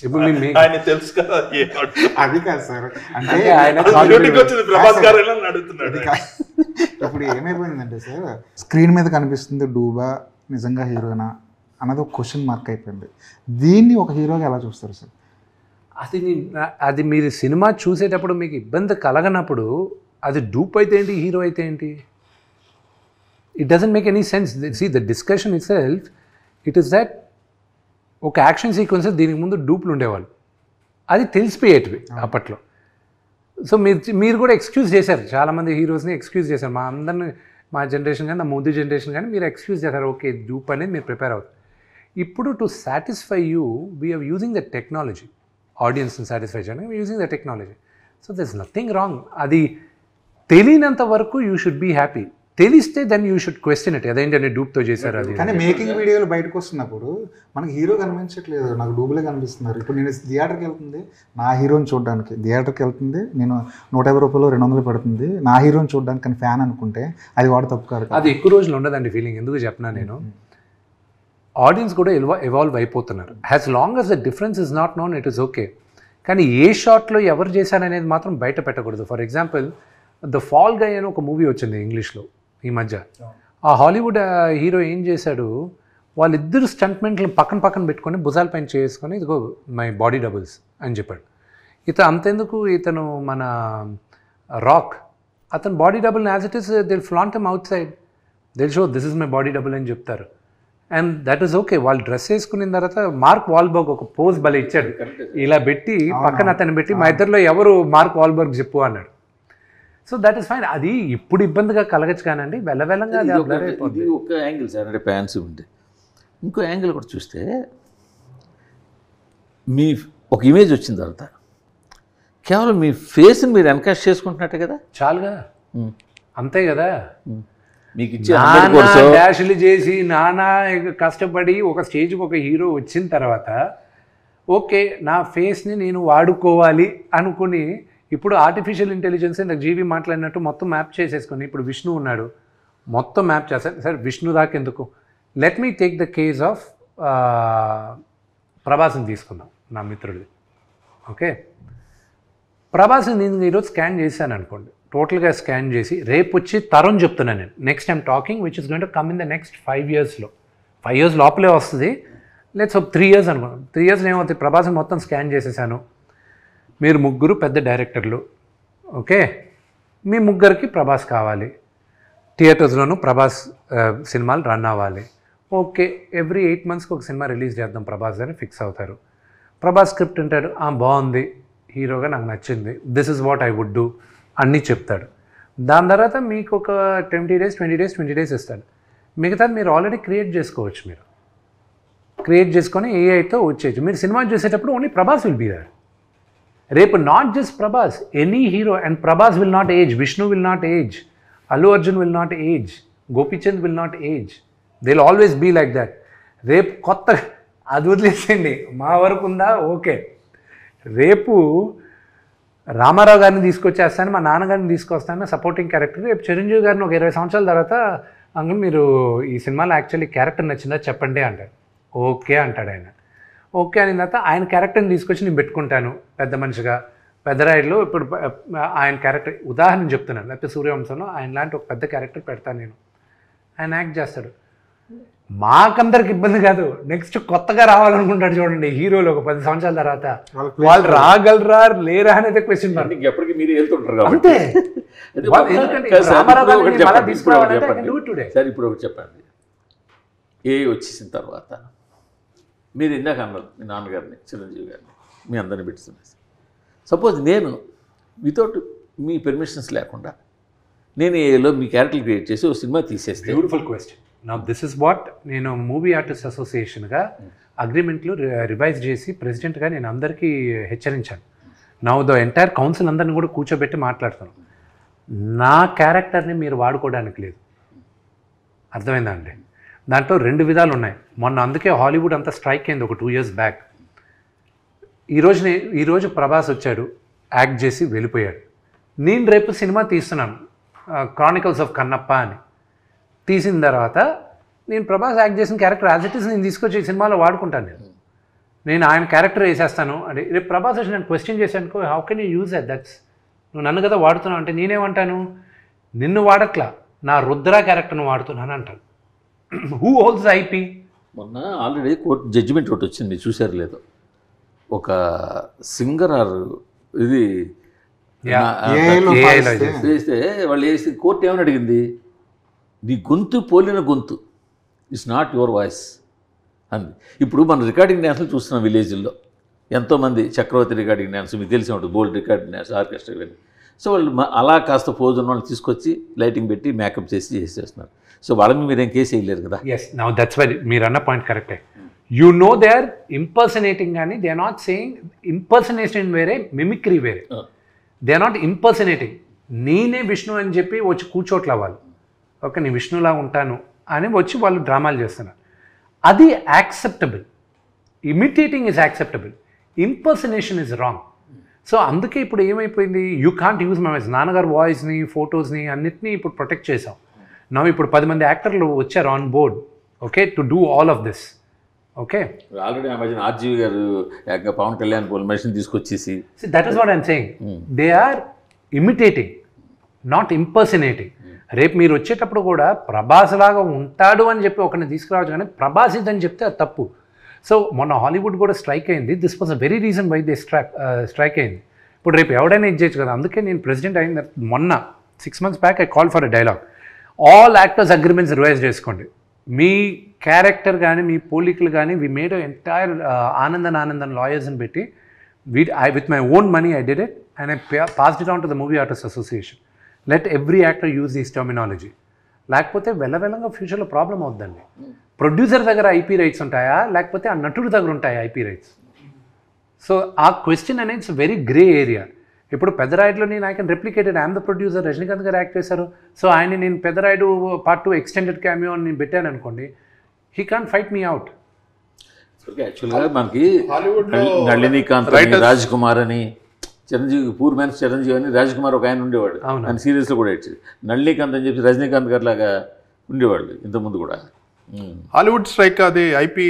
ఇప్పుడు ఆయన తెలుసు కదా, అది కాదు సార్, అంటే ప్రభాస్ గారు అడుగుతున్నాడు. ఇప్పుడు ఏమైపోయిందంటే సార్, స్క్రీన్ మీద కనిపిస్తుంది డూబా నిజంగా హీరోనా అన్నది ఒక క్వశ్చన్ మార్క్ అయిపోయింది. దీన్ని ఒక హీరోగా ఎలా చూస్తారు సార్? అది మీరు సినిమా చూసేటప్పుడు మీకు ఇబ్బంది కలగనప్పుడు అది డూప్ అయితే ఏంటి, హీరో అయితే ఏంటి, it doesn't make any sense. See the discussion itself, it is that ఒక యాక్షన్ సీక్వెన్సెస్ దీనికి ముందు డూప్లు ఉండేవాళ్ళు, అది తెలిసిపోయేటివి అప్పట్లో. సో మీరు కూడా ఎక్స్క్యూజ్ చేశారు, చాలామంది హీరోస్ని ఎక్స్క్యూజ్ చేశారు, మా అందరిని, మా జనరేషన్ కానీ, నా ముందు జనరేషన్ కానీ మీరు ఎక్స్క్యూజ్ చేశారు, ఓకే డూప్ అనేది మీరు ప్రిపేర్ అవుతారు. ఇప్పుడు to satisfy you we're using the technology, ఆడియన్స్ని సాటిస్ఫై చేయడానికి using the technology. So there is nothing wrong. అది తెలియనంత వరకు యూ షుడ్ బీ హ్యాపీ, తెలిస్తే then you should question it, అదేంటంటే డూప్తో చేశారు అది. కానీ మేకింగ్ వీడియోలు బయటకు వస్తున్నప్పుడు మనకి హీరో కనిపించట్లేదు, నాకు డూబులే కనిపిస్తున్నారు. ఇప్పుడు నేను థియేటర్కి వెళ్తుంది నా హీరోని చూడడానికి, థియేటర్కి వెళ్తుంది నేను 150 రూపాయలు 200 పడుతుంది నా హీరోని చూడడానికి, కానీ ఫ్యాన్ అనుకుంటే అది వాడు తప్పు కాదు. అది ఎక్కువ రోజులు ఉండదండి ఫీలింగ్. ఎందుకు చెప్పినా నేను, ఆడియన్స్ కూడా ఎవాల్వ్ అయిపోతున్నారు. As long as the difference is not known, it is okay. కానీ ఏ షాట్లో ఎవరు చేశారనేది మాత్రం బయట పెట్టకూడదు. ఫర్ ఎగ్జాంపుల్ ద ఫాల్ గై అని ఒక మూవీ వచ్చింది ఇంగ్లీష్లో ఈ మధ్య. ఆ హాలీవుడ్ హీరో ఏం చేశాడు, వాళ్ళిద్దరు స్టంట్మెంట్లు పక్కన పెట్టుకొని భుజాల పైన చేసుకొని ఇదిగో మై బాడీ డబుల్స్ అని చెప్పాడు. అంతెందుకు, ఇతను మన రాక్, అతను body double as it is they'll flaunt him outside, they'll show this is my body double అని చెప్తారు. And that is okay. వాళ్ళు డ్రెస్ వేసుకున్న తర్వాత మార్క్ వాల్బర్గ్ ఒక పోజ్ భలే ఇచ్చాడు, ఇలా పెట్టి పక్కన అతను పెట్టి మా ఇద్దరిలో ఎవరు మార్క్ వాల్బర్గ్ చెప్పు అన్నాడు. So that is fine. అది ఇప్పుడు ఇబ్బందిగా కలగచ్చు కానండి, వెళ్ళగా అది ఇది ఒక యాంగిల్ సార్, అంటే ఫ్యాన్స్ ఉంటే. ఇంకో యాంగిల్ కూడా చూస్తే మీ ఒక ఇమేజ్ వచ్చిన తర్వాత కేవలం మీ ఫేస్ని మీరు ఎన్కాష్ చేసుకుంటున్నట్టే కదా, చాలుగా, అంతే కదా. మీకు ఇచ్చే డాష్లు చేసి నానా కష్టపడి ఒక స్టేజ్కి ఒక హీరో వచ్చిన తర్వాత ఓకే నా ఫేస్ని నేను వాడుకోవాలి అనుకుని, ఇప్పుడు ఆర్టిఫిషియల్ ఇంటెలిజెన్స్ నాకు జీవి మాట్లాడినట్టు మొత్తం మ్యాప్ చేసేసుకొని, ఇప్పుడు విష్ణు ఉన్నాడు మొత్తం మ్యాప్ చేస్తాను. సరే విష్ణు దాకా ఎందుకు, let me take the case of ప్రభాస్ని తీసుకుందాం, నా మిత్రుడిది. ఓకే, ప్రభాస్ని నేను ఈరోజు స్కాన్ చేశాను అనుకోండి, టోటల్గా స్కాన్ చేసి రేపు వచ్చి తరుణ్ చెప్తున్నాను నేను, next I'm talking which is going to come in the next 5 yearsలో, 5 years లోపలే వస్తుంది. లెట్స్ 3 years అనుకున్నాం. 3 yearsలో ఏమవుతుంది, ప్రభాస్ని మొత్తం స్కాన్ చేసేసాను. మీరు ముగ్గురు పెద్ద డైరెక్టర్లు, ఓకే, మీ ముగ్గురికి ప్రభాస్ కావాలి, థియేటర్స్లోనూ ప్రభాస్ సినిమాలు రన్ అవ్వాలి. ఓకే, ఎవ్రీ 8 monthsకి ఒక సినిమా రిలీజ్ చేద్దాం ప్రభాస్ అని ఫిక్స్ అవుతారు. ప్రభాస్ స్క్రిప్ట్ అంటాడు, బాగుంది, హీరోగా నాకు నచ్చింది, this is what I would do అన్నీ చెప్తాడు. దాని తర్వాత మీకు ఒక 20 days ఇస్తాడు. మిగతాది మీరు ఆల్రెడీ క్రియేట్ చేసుకోవచ్చు. మీరు క్రియేట్ చేసుకొని ఏఐతో వచ్చేయచ్చు. మీరు సినిమా చూసేటప్పుడు only Prabhas will be there. రేపు not just Prabhas, any hero, and Prabhas will not age, Vishnu will not age, Allu Arjun will not age, Gopichand will not age. They will always be like that. రేపు కొత్త అది వదిలేసేయండి, మా వరకు ఉందా ఓకే. రేపు రామారావు గారిని తీసుకొచ్చేస్తాను, మా నాన్నగారిని తీసుకొస్తాను సపోర్టింగ్ క్యారెక్టర్. రేపు చిరంజీవి గారిని ఒక 20 సంవత్సరాల తర్వాత అంకుల్ మీరు ఈ సినిమాలో యాక్చువల్లీ క్యారెక్టర్ నచ్చిందా చెప్పండి అంటాడు. ఓకే అంటాడు ఆయన. ఓకే అయిన తర్వాత ఆయన క్యారెక్టర్ని తీసుకొచ్చి నేను పెట్టుకుంటాను పెద్ద మనిషిగా. పెద్దరాయుడులో ఇప్పుడు ఆయన క్యారెక్టర్ ఉదాహరణ చెప్తున్నాను, లేకపోతే సూర్యవంశంలో ఆయన లాంటి ఒక పెద్ద క్యారెక్టర్ పెడతాను నేను, ఆయన యాక్ట్ చేస్తాడు. మాకందరికి ఇబ్బంది కాదు. నెక్స్ట్ కొత్తగా రావాలనుకుంటాడు చూడండి హీరోలు ఒక 10 సంవత్సరాల తర్వాత, వాళ్ళు రాగలరా లేరా అనేది క్వశ్చన్ మార్క్. ఎప్పటికీ మీరే వెళ్తుంటారు అంతే. సార్ ఇప్పుడు ఒకటి చెప్పండి, ఏ వచ్చేసిన తర్వాత మీరు ఇందాక అన్నారు మీ నాన్నగారిని చిరంజీవి గారిని మీ అందరిని పెట్టుతున్నారు. సపోజ్ నేను వితౌట్ మీ పర్మిషన్స్ లేకుండా నేను ఏలో మీ క్యారెక్టర్ క్రియేట్ చేసి ఒక సినిమా తీసేస్తే. Beautiful question. నా దిస్ ఇస్ వాట్ నేను మూవీ ఆర్టిస్ట్ అసోసియేషన్గా అగ్రిమెంట్లు రివైజ్ చేసి ప్రెసిడెంట్గా నేను అందరికీ హెచ్చరించాను. నా ద ఎంటైర్ కౌన్సిల్ అందరిని కూడా కూర్చోబెట్టి మాట్లాడతాను. నా క్యారెక్టర్ని మీరు వాడుకోవడానికి లేదు. అర్థమైందా అండి? దాంట్లో 2 విధాలు ఉన్నాయి. మొన్న అందుకే హాలీవుడ్ అంతా స్ట్రైక్ అయింది ఒక 2 years బ్యాక్. ఈరోజు ప్రభాస్ వచ్చాడు, యాక్ట్ చేసి వెళ్ళిపోయాడు. నేను రేపు సినిమా తీస్తున్నాను క్రానికల్స్ ఆఫ్ కన్నప్ప అని. తీసిన తర్వాత నేను ప్రభాస్ యాక్ట్ చేసిన క్యారెక్టర్ యాజ్ ఇట్ ఈస్ నేను తీసుకొచ్చి ఈ సినిమాలో వాడుకుంటాను. నేను ఆయన క్యారెక్టర్ వేసేస్తాను అంటే రేపు ప్రభాస్ వచ్చి నేను క్వశ్చన్ చేశాను, how can you use that's, నువ్వు నన్ను కదా వాడుతున్నావు అంటే నేనేమంటాను, నిన్ను వాడట్లా నా రుద్ర క్యారెక్టర్ను వాడుతున్నాను అంటాను. Who holds IP? మొన్న ఆల్రెడీ కోర్టు జడ్జిమెంట్ ఒకటి వచ్చింది, చూసారు లేదో. ఒక సింగర్ ఆర్ ఇది చేస్తే వాళ్ళు వేసి కోర్టు ఏమని అడిగింది, నీ గొంతు పోలిన గొంతు ఇట్స్ నాట్ యువర్ వాయిస్ అంది. ఇప్పుడు మన రికార్డింగ్ డ్యాన్స్లు చూస్తున్నాం విలేజ్ల్లో, ఎంతోమంది చక్రవర్తి రికార్డింగ్ డ్యాన్స్ మీకు తెలిసి ఉంటుంది, బోల్డ్ రికార్డింగ్ డ్యాన్స్, ఆర్కెస్ట్రా ఇవన్నీ. సో వాళ్ళు అలా కాస్త పోజ్ ఉన్న వాళ్ళని తీసుకొచ్చి లైటింగ్ పెట్టి మేకప్ చేసి చేసేస్తున్నారు. సో వాళ్ళని మీరేం కేసు వేయలేరు కదా. ఎస్, నౌ దట్స్ వై మీరు అన్న పాయింట్ కరెక్టే. You know they are impersonating కానీ they are not saying impersonation వేరే, మిమిక్రీ వేరే. They are not impersonating. నేనే విష్ణు అని చెప్పి వచ్చి కూర్చోట్ల వాళ్ళు, ఓకే నేను విష్ణులా ఉంటాను అని వచ్చి వాళ్ళు డ్రామాలు చేస్తున్నారు. అది acceptable. Imitating is acceptable, impersonation is wrong. So అందుకే ఇప్పుడు ఏమైపోయింది, you can't use my voice. నాన్నగారు వాయిస్ని, ఫొటోస్ని అన్నిటినీ ఇప్పుడు ప్రొటెక్ట్ చేసాం. నా ఇప్పుడు 10 మంది యాక్టర్లు వచ్చారు on board, okay, to do all of this. Okay, already ఆ మధ్యన ఆర్జీవి గారు పవన్ కళ్యాణ్ మెషిన్ తీసుకొచ్చేసి, that is what I'm saying, they are imitating not impersonating. రేపు మీరు వచ్చేటప్పుడు కూడా ప్రభాస్ లాగా ఉంటాడు అని చెప్పి ఒకరిని తీసుకురావచ్చు, కానీ ప్రభాస్ ఇదని చెప్తే అది తప్పు. సో మొన్న హాలీవుడ్ కూడా స్ట్రైక్ అయింది. This was a very reason why they strike అయింది. ఇప్పుడు రేపు ఎవడైనా ఇచ్చేయచ్చు కదా. అందుకే నేను ప్రెసిడెంట్ అయిన మొన్న 6 months back I call for a dialogue, all actors agreements revise చేసుకోండి. మీ క్యారెక్టర్ కానీ మీ పోలికలు కానీ వి మేడ్ ఎంటైర్ ఆనందన్ లాయర్స్ని పెట్టి with my own money I did it and I passed it on to the movie artist association. Let every actor use this terminology. లేకపోతే వెళ్ళగా ఫ్యూచర్లో problem అవుద్దండి. Producer దగ్గర IP rights ఉంటాయా, లేకపోతే ఆ నటుడి దగ్గర ఉంటాయా ఐపీ రైట్స్? సో ఆ క్వశ్చన్ అనేది ఇట్స్ వెరీ గ్రే ఏరియా. ఇప్పుడు పెద్దరాయుడులో నేను I can replicated, I'm the producer, Rajinikanth గారు యాక్ట్ చేశారు. సో ఆయన నేను పెద్దరాయుడు Part 2 ఎక్స్టెండెడ్ క్యామియో అని నేను పెట్టాను అనుకోండి, he can't fight me out. యాక్చువల్గా మనకి నళినీకాంత్, రాజ్ కుమార్ అని, చిరంజీవి పూర్ మ్యాన్స్ చిరంజీవి అని రాజ్ కుమార్ ఒక ఆయన ఉండేవాడు, ఆయన సీరియల్స్లో కూడా ఇచ్చేది. నళినీకాంత్ అని చెప్పి రజనీకాంత్ గారు లాగా ఉండేవాళ్ళు ఇంతకుముందు కూడా. హాలీవుడ్ స్ట్రైక్ అది ఐపీ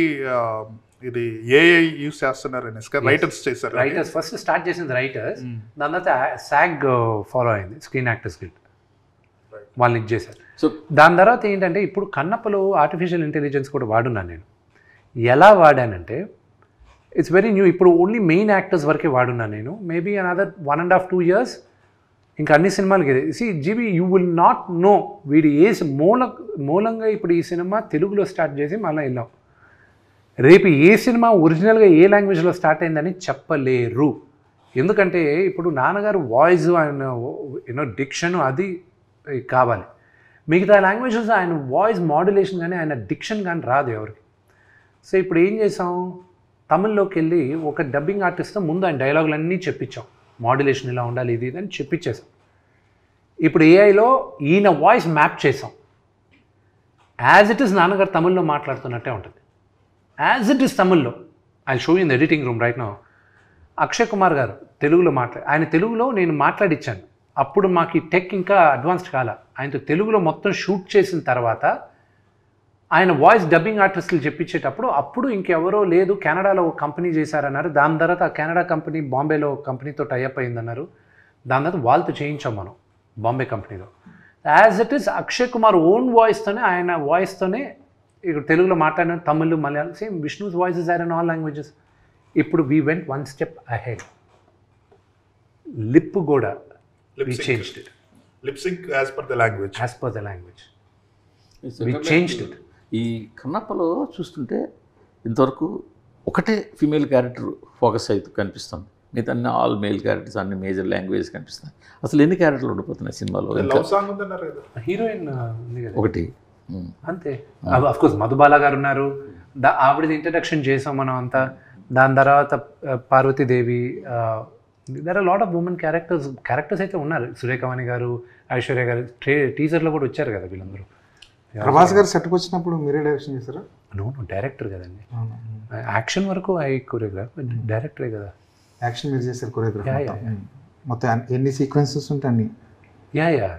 ఇది ఏఐ యూస్ చేస్తున్నారు, రైటర్స్ చేశారు. రైటర్స్ ఫస్ట్ స్టార్ట్ చేసింది రైటర్స్, దాని తర్వాత SAG ఫాలో అయింది, స్క్రీన్ యాక్టర్స్ గిల్డ్, వాళ్ళని ఇచ్చేసారు. సో దాని తర్వాత ఏంటంటే ఇప్పుడు కన్నప్పలో ఆర్టిఫిషియల్ ఇంటెలిజెన్స్ కూడా వాడున్నాను నేను. ఎలా వాడానంటే ఇట్స్ వెరీ న్యూ. ఇప్పుడు ఓన్లీ మెయిన్ యాక్టర్స్ వరకే వాడున్నాను నేను. మేబీ అనదర్ 1.5-2 years ఇంకా అన్ని సినిమాలకి. జీబీ యూ విల్ నాట్ నో వీడి ఏ మూలంగా ఇప్పుడు ఈ సినిమా తెలుగులో స్టార్ట్ చేసి మళ్ళీ వెళ్ళాం. రేపు ఏ సినిమా ఒరిజినల్గా ఏ లాంగ్వేజ్లో స్టార్ట్ అయిందని చెప్పలేరు. ఎందుకంటే ఇప్పుడు నాన్నగారు వాయిస్ అండ్ డిక్షన్ అది కావాలి. మిగతా లాంగ్వేజెస్ ఆయన వాయిస్ మాడ్యులేషన్ కానీ ఆయన డిక్షన్ కానీ రాదు ఎవరికి. సో ఇప్పుడు ఏం చేసాం, తమిళ్లోకి వెళ్ళి ఒక డబ్బింగ్ ఆర్టిస్ట్తో ముందు ఆయన డైలాగులు అన్నీ చెప్పించాం, మాడ్యులేషన్ ఇలా ఉండాలి ఇది అని చెప్పించేసాం. ఇప్పుడు ఏఐలో ఈయన వాయిస్ మ్యాప్ చేసాం. యాజ్ ఇట్ ఈస్ నాన్నగారు తమిళ్లో మాట్లాడుతున్నట్టే ఉంటుంది, యాజ్ ఇట్ ఈస్ తమిళ్లో. I show in the editing room right now. Akshay Kumar గారు తెలుగులో ఆయన తెలుగులో నేను మాట్లాడిచ్చాను. అప్పుడు మాకు ఈ టెక్ ఇంకా అడ్వాన్స్డ్ కాల. ఆయనతో తెలుగులో మొత్తం షూట్ చేసిన తర్వాత ఆయన వాయిస్ డబ్బింగ్ ఆర్టిస్టులు చెప్పించేటప్పుడు అప్పుడు ఇంకెవరో లేదు, కెనడాలో ఒక కంపెనీ చేశారన్నారు. దాని తర్వాత ఆ కెనడా కంపెనీ బాంబేలో కంపెనీతో టైఅప్ అయిందన్నారు. దాని తర్వాత వాళ్ళతో చేయించాం మనం బాంబే కంపెనీలో. As it is Akshay Kumar own వాయిస్తోనే, ఆయన వాయిస్తోనే ఇక్కడ తెలుగులో మాట్లాడిన Tamil, Malayalam same. Vishnu's voices are in all languages. ఇప్పుడు we went one step ahead. Lip కూడా we changed it. Lip sync as per the language. As per the language. We changed it. ఈ కన్నప్పలో చూస్తుంటే ఇంతవరకు ఒకటే ఫీమేల్ క్యారెక్టర్ ఫోకస్ అయితే కనిపిస్తుంది, మిగతా అన్ని ఆల్ మేల్ క్యారెక్టర్స్, అన్ని మేజర్ లాంగ్వేజెస్ కనిపిస్తాయి. అసలు ఎన్ని క్యారెక్టర్లు ఉండిపోతున్నాయి సినిమాలో? లవ్ సాంగ్ ఉందన్నారు కదా, హీరోయిన్ ఉంది కదా ఒకటి అంతే. అఫ్ కోర్స్ మధుబాల గారు ఉన్నారు, ఆవిడది ఇంట్రడక్షన్ చేసాం మనం అంతా. దాని తర్వాత Parvati Devi, there are lot of women characters అయితే ఉన్నారు. సురేఖవాణి గారు, ఐశ్వర్య గారు టీజర్లో కూడా వచ్చారు కదా వీళ్ళందరూ. ప్రభాస్ గారు సెట్కి వచ్చినప్పుడు మీరే డైరెక్షన్ చేశారా? నో డైరెక్టర్ కదండి, యాక్షన్ వరకు కొరియోగ్రాఫ్, డైరెక్టరే కదా. యాక్షన్ మీరు చేశారు కొరియోగ్రాఫ్ మొత్తం ఎన్ని సీక్వెన్సెస్ ఉంటాయి అన్ని? యా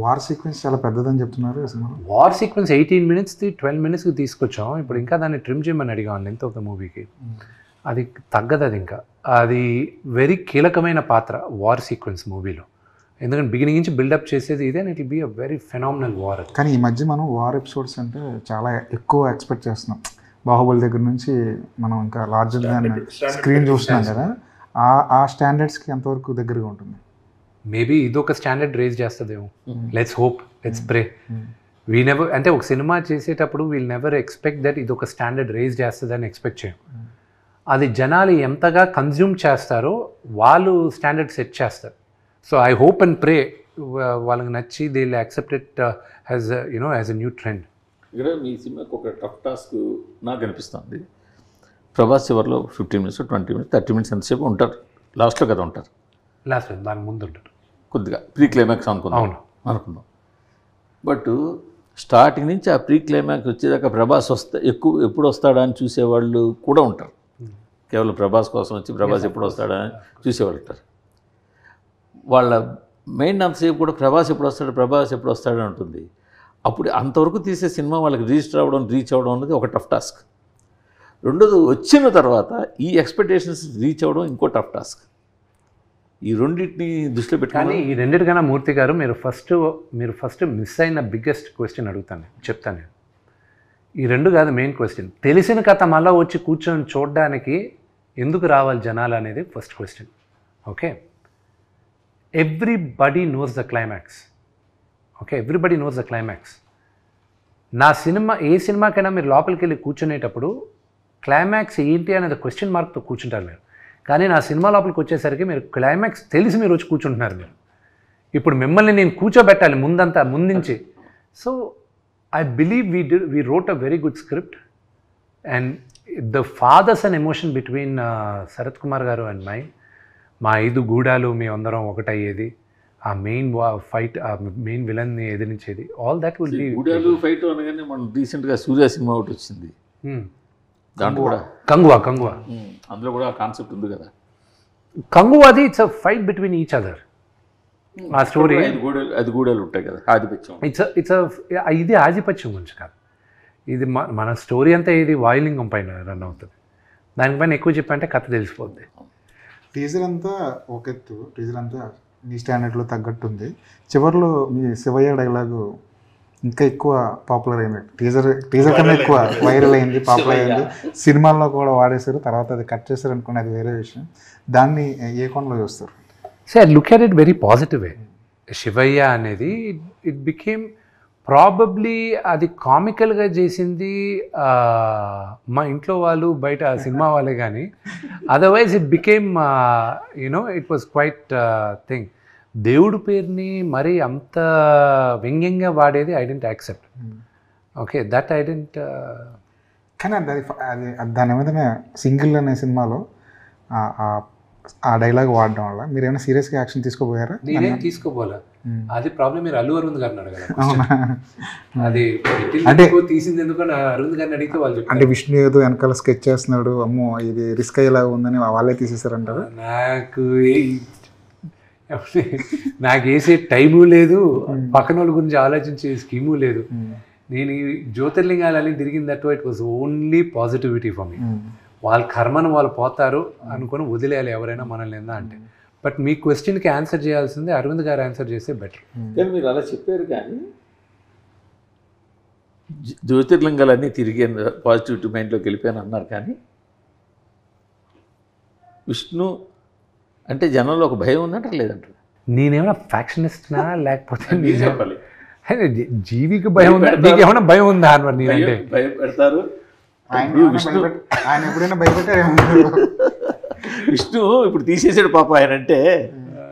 వార్ సీక్వెన్స్ చాలా పెద్దదని చెప్తున్నారు అసలు. వార్ సీక్వెన్స్ 18 minutes 12 minutesకి తీసుకొచ్చాం. ఇప్పుడు ఇంకా దాన్ని ట్రిమ్ చేయమని అడిగాం లెంత్ ఆఫ్ ద మూవీకి. అది తగ్గదు, అది ఇంకా అది వెరీ కీలకమైన పాత్ర వార్ సీక్వెన్స్ మూవీలో. ఎందుకంటే బిగినింగ్ నుంచి బిల్డప్ చేసేది ఇదే, and it will be a very phenomenal war. కానీ ఈ మధ్య మనం వార్ ఎపిసోడ్స్ అంటే చాలా ఎక్కువ ఎక్స్పెక్ట్ చేస్తున్నాం. బాహుబలి దగ్గర నుంచి మనం ఇంకా లార్జర్ దాన్ స్క్రీన్ చూస్తున్నాం కదా. ఆ స్టాండర్డ్స్కి ఎంతవరకు దగ్గరగా ఉంటుంది? మేబీ ఇదొక స్టాండర్డ్ రేజ్ చేస్తుందేమో. Let's hope, let's pray. We never, అంటే ఒక సినిమా చేసేటప్పుడు వీల్ నెవర్ ఎక్స్పెక్ట్ దట్ ఇది ఒక స్టాండర్డ్ రేజ్ చేస్తుందని ఎక్స్పెక్ట్ చేయం. అది జనాలు ఎంతగా కన్జ్యూమ్ చేస్తారో వాళ్ళు స్టాండర్డ్ సెట్ చేస్తారు. So I hope and pray వాళ్ళకి నచ్చి they will accept it as as a new trend. ఇక్కడ మీ సినిమాకి ఒక టఫ్ టాస్క్ నాకు అనిపిస్తుంది. ప్రభాస్ చివరిలో 15 minutes 20 minutes 30 minutes ఎంతసేపు ఉంటారు, లాస్ట్లో కదా ఉంటారు, లాస్ట్ దాని ముందు ఉంటారు కొద్దిగా ప్రీ క్లైమాక్స్ అనుకుందాం. బట్ స్టార్టింగ్ నుంచి ఆ ప్రీ క్లైమాక్స్ వచ్చేదాకా ప్రభాస్ ఎప్పుడు వస్తాడా అని చూసేవాళ్ళు కూడా ఉంటారు. కేవలం ప్రభాస్ కోసం వచ్చి ప్రభాస్ ఎప్పుడు వస్తాడా అని చూసేవాళ్ళు ఉంటారు. వాళ్ళ మెయిన్ అంతసేపు కూడా ప్రభాస్ ఎప్పుడు వస్తాడు ఉంటుంది. అప్పుడు అంతవరకు తీసే సినిమా వాళ్ళకి రీచ్ అవ్వడం అనేది ఒక టఫ్ టాస్క్. రెండోది వచ్చిన తర్వాత ఈ ఎక్స్పెక్టేషన్స్ రీచ్ అవ్వడం ఇంకో టఫ్ టాస్క్. ఈ రెండింటిని దృష్టిలో పెట్టుకొని, ఈ రెండింటికన్నా మూర్తి గారు మీరు ఫస్ట్ మిస్ అయిన బిగ్గెస్ట్ క్వశ్చన్ చెప్తాను నేను. ఈ రెండు కాదు మెయిన్ క్వశ్చన్. తెలిసిన కథ మళ్ళీ వచ్చి కూర్చొని చూడడానికి ఎందుకు రావాలి జనాలు అనేది first question. Okay, everybody knows the climax. Okay, everybody knows the climax. నా సినిమా, ఏ సినిమాకైనా మీరు లోపలికి వెళ్ళి కూర్చునేటప్పుడు క్లైమాక్స్ ఏంటి అనేది క్వశ్చన్ మార్క్తో కూర్చుంటారు మీరు. కానీ నా సినిమా లోపలికి వచ్చేసరికి మీరు క్లైమాక్స్ తెలిసి మీరు వచ్చి కూర్చుంటున్నారు మీరు. ఇప్పుడు మిమ్మల్ని నేను కూర్చోబెట్టాలి ముందుంచి. So I believe we wrote a very good script. And the fathers and emotion between Sarath Kumar గారు అండ్ మా 5 గూడాలు మీ అందరం ఒకటయ్యేది, ఆ మెయిన్ ఫైట్, ఆ మెయిన్ విలన్ని ఎదిరించేది, ఆల్ దట్ విల్ బి. గూడాలు ఫైట్ అనగానే మనం రీసెంట్గా సూర్య సినిమా ఒకటి వచ్చింది, దాంట్లో కూడా కంగువా అందులో కూడా కాన్సెప్ట్ ఉంది కదా. కంగువాది it's a fight between each other. ఆ స్టోరీ 5 గూడాలు ఉంటాయి కదా, ఆధిపత్యం. ఇది ఆధిపత్యం గురించి కాదు, ఇది మన స్టోరీ అంతా ఇది వాయులింగం పైన రన్ అవుతుంది. దానిపైన ఎక్కువ చెప్పంటే కథ తెలిసిపోద్ది. టీజర్ అంతా ఒక ఎత్తు, టీజర్ అంతా మీ స్టాండర్డ్లో తగ్గట్టుంది. చివరిలో మీ శివయ్య డైలాగు ఇంకా ఎక్కువ పాపులర్ అయింది. టీజర్ కన్నా ఎక్కువ వైరల్ అయింది, పాపులర్ అయింది. సినిమాల్లో కూడా వాడేశారు, తర్వాత అది కట్ చేశారు అనుకోండి, అది వేరే విషయం. దాన్ని ఏ కోణంలో చూస్తారు? So I look at it very positive way. Shivayya అనేది ఇట్ బికేమ్ ప్రాబబ్లీ అది కామికల్గా చేసింది మా ఇంట్లో వాళ్ళు, బయట సినిమా వాళ్ళే. కానీ otherwise it became it was quite thing. దేవుడి పేరుని మరీ అంత వ్యంగ్యంగా వాడేది I didn't accept. Okay, that I didn't. కానీ అది దాని ఏమైనా సింగిల్ అనే సినిమాలో ఆ డైలాగ్ వాడడం వల్ల మీరు ఏమైనా సీరియస్గా యాక్షన్ తీసుకోపోయారా? నేనేం తీసుకోపోలే. అది ప్రాబ్లం మీరు అల్లు అరవింద్ గారిని అడగాలి. అవునా? అది అంటే తీసింది ఎందుకని అరవింద్ గారిని అడిగితే వాళ్ళు చెప్తారు. అంటే విష్ణు ఏదో వెనకాల స్కెచ్ చేస్తున్నాడు, అమ్మో ఇది రిస్క్ అయ్యేలా ఉందని వాళ్ళే తీసేసారంటారు. నాకు వేసే టైము లేదు, పక్కన వాళ్ళ గురించి ఆలోచించే స్కీము లేదు. నేను ఈ జ్యోతిర్లింగాలని తిరిగింది అటు it was only positivity for me. వాళ్ళ కర్మను వాళ్ళు పోతారు అనుకుని వదిలేయాలి ఎవరైనా మనల్ని ఏందా అంటే. బట్ మీ క్వశ్చన్కి ఆన్సర్ చేయాల్సిందే అరవింద్ గారు ఆన్సర్ చేస్తే బెటర్. కానీ మీరు అలా చెప్పారు, కానీ జ్యోతిర్లింగాలన్నీ తిరిగి పాజిటివిటీ మైండ్లోకి వెళ్ళిపోయాను అన్నారు. కానీ విష్ణు అంటే జనంలో ఒక భయం ఉన్నట్టు లేదంటారు. నేనేమైనా ఫ్యాక్షనిస్ట్నా లేకపోతే చెప్పాలి, జీవికి భయం ఉందా? నీకు ఏమైనా భయం ఉందా అన్నమాట? నేనంటే భయం పెడతారు. ఆయన ఎప్పుడైనా భయపెట్టారు? విష్ణు ఇప్పుడు తీసేసాడు పాప. ఆయన అంటే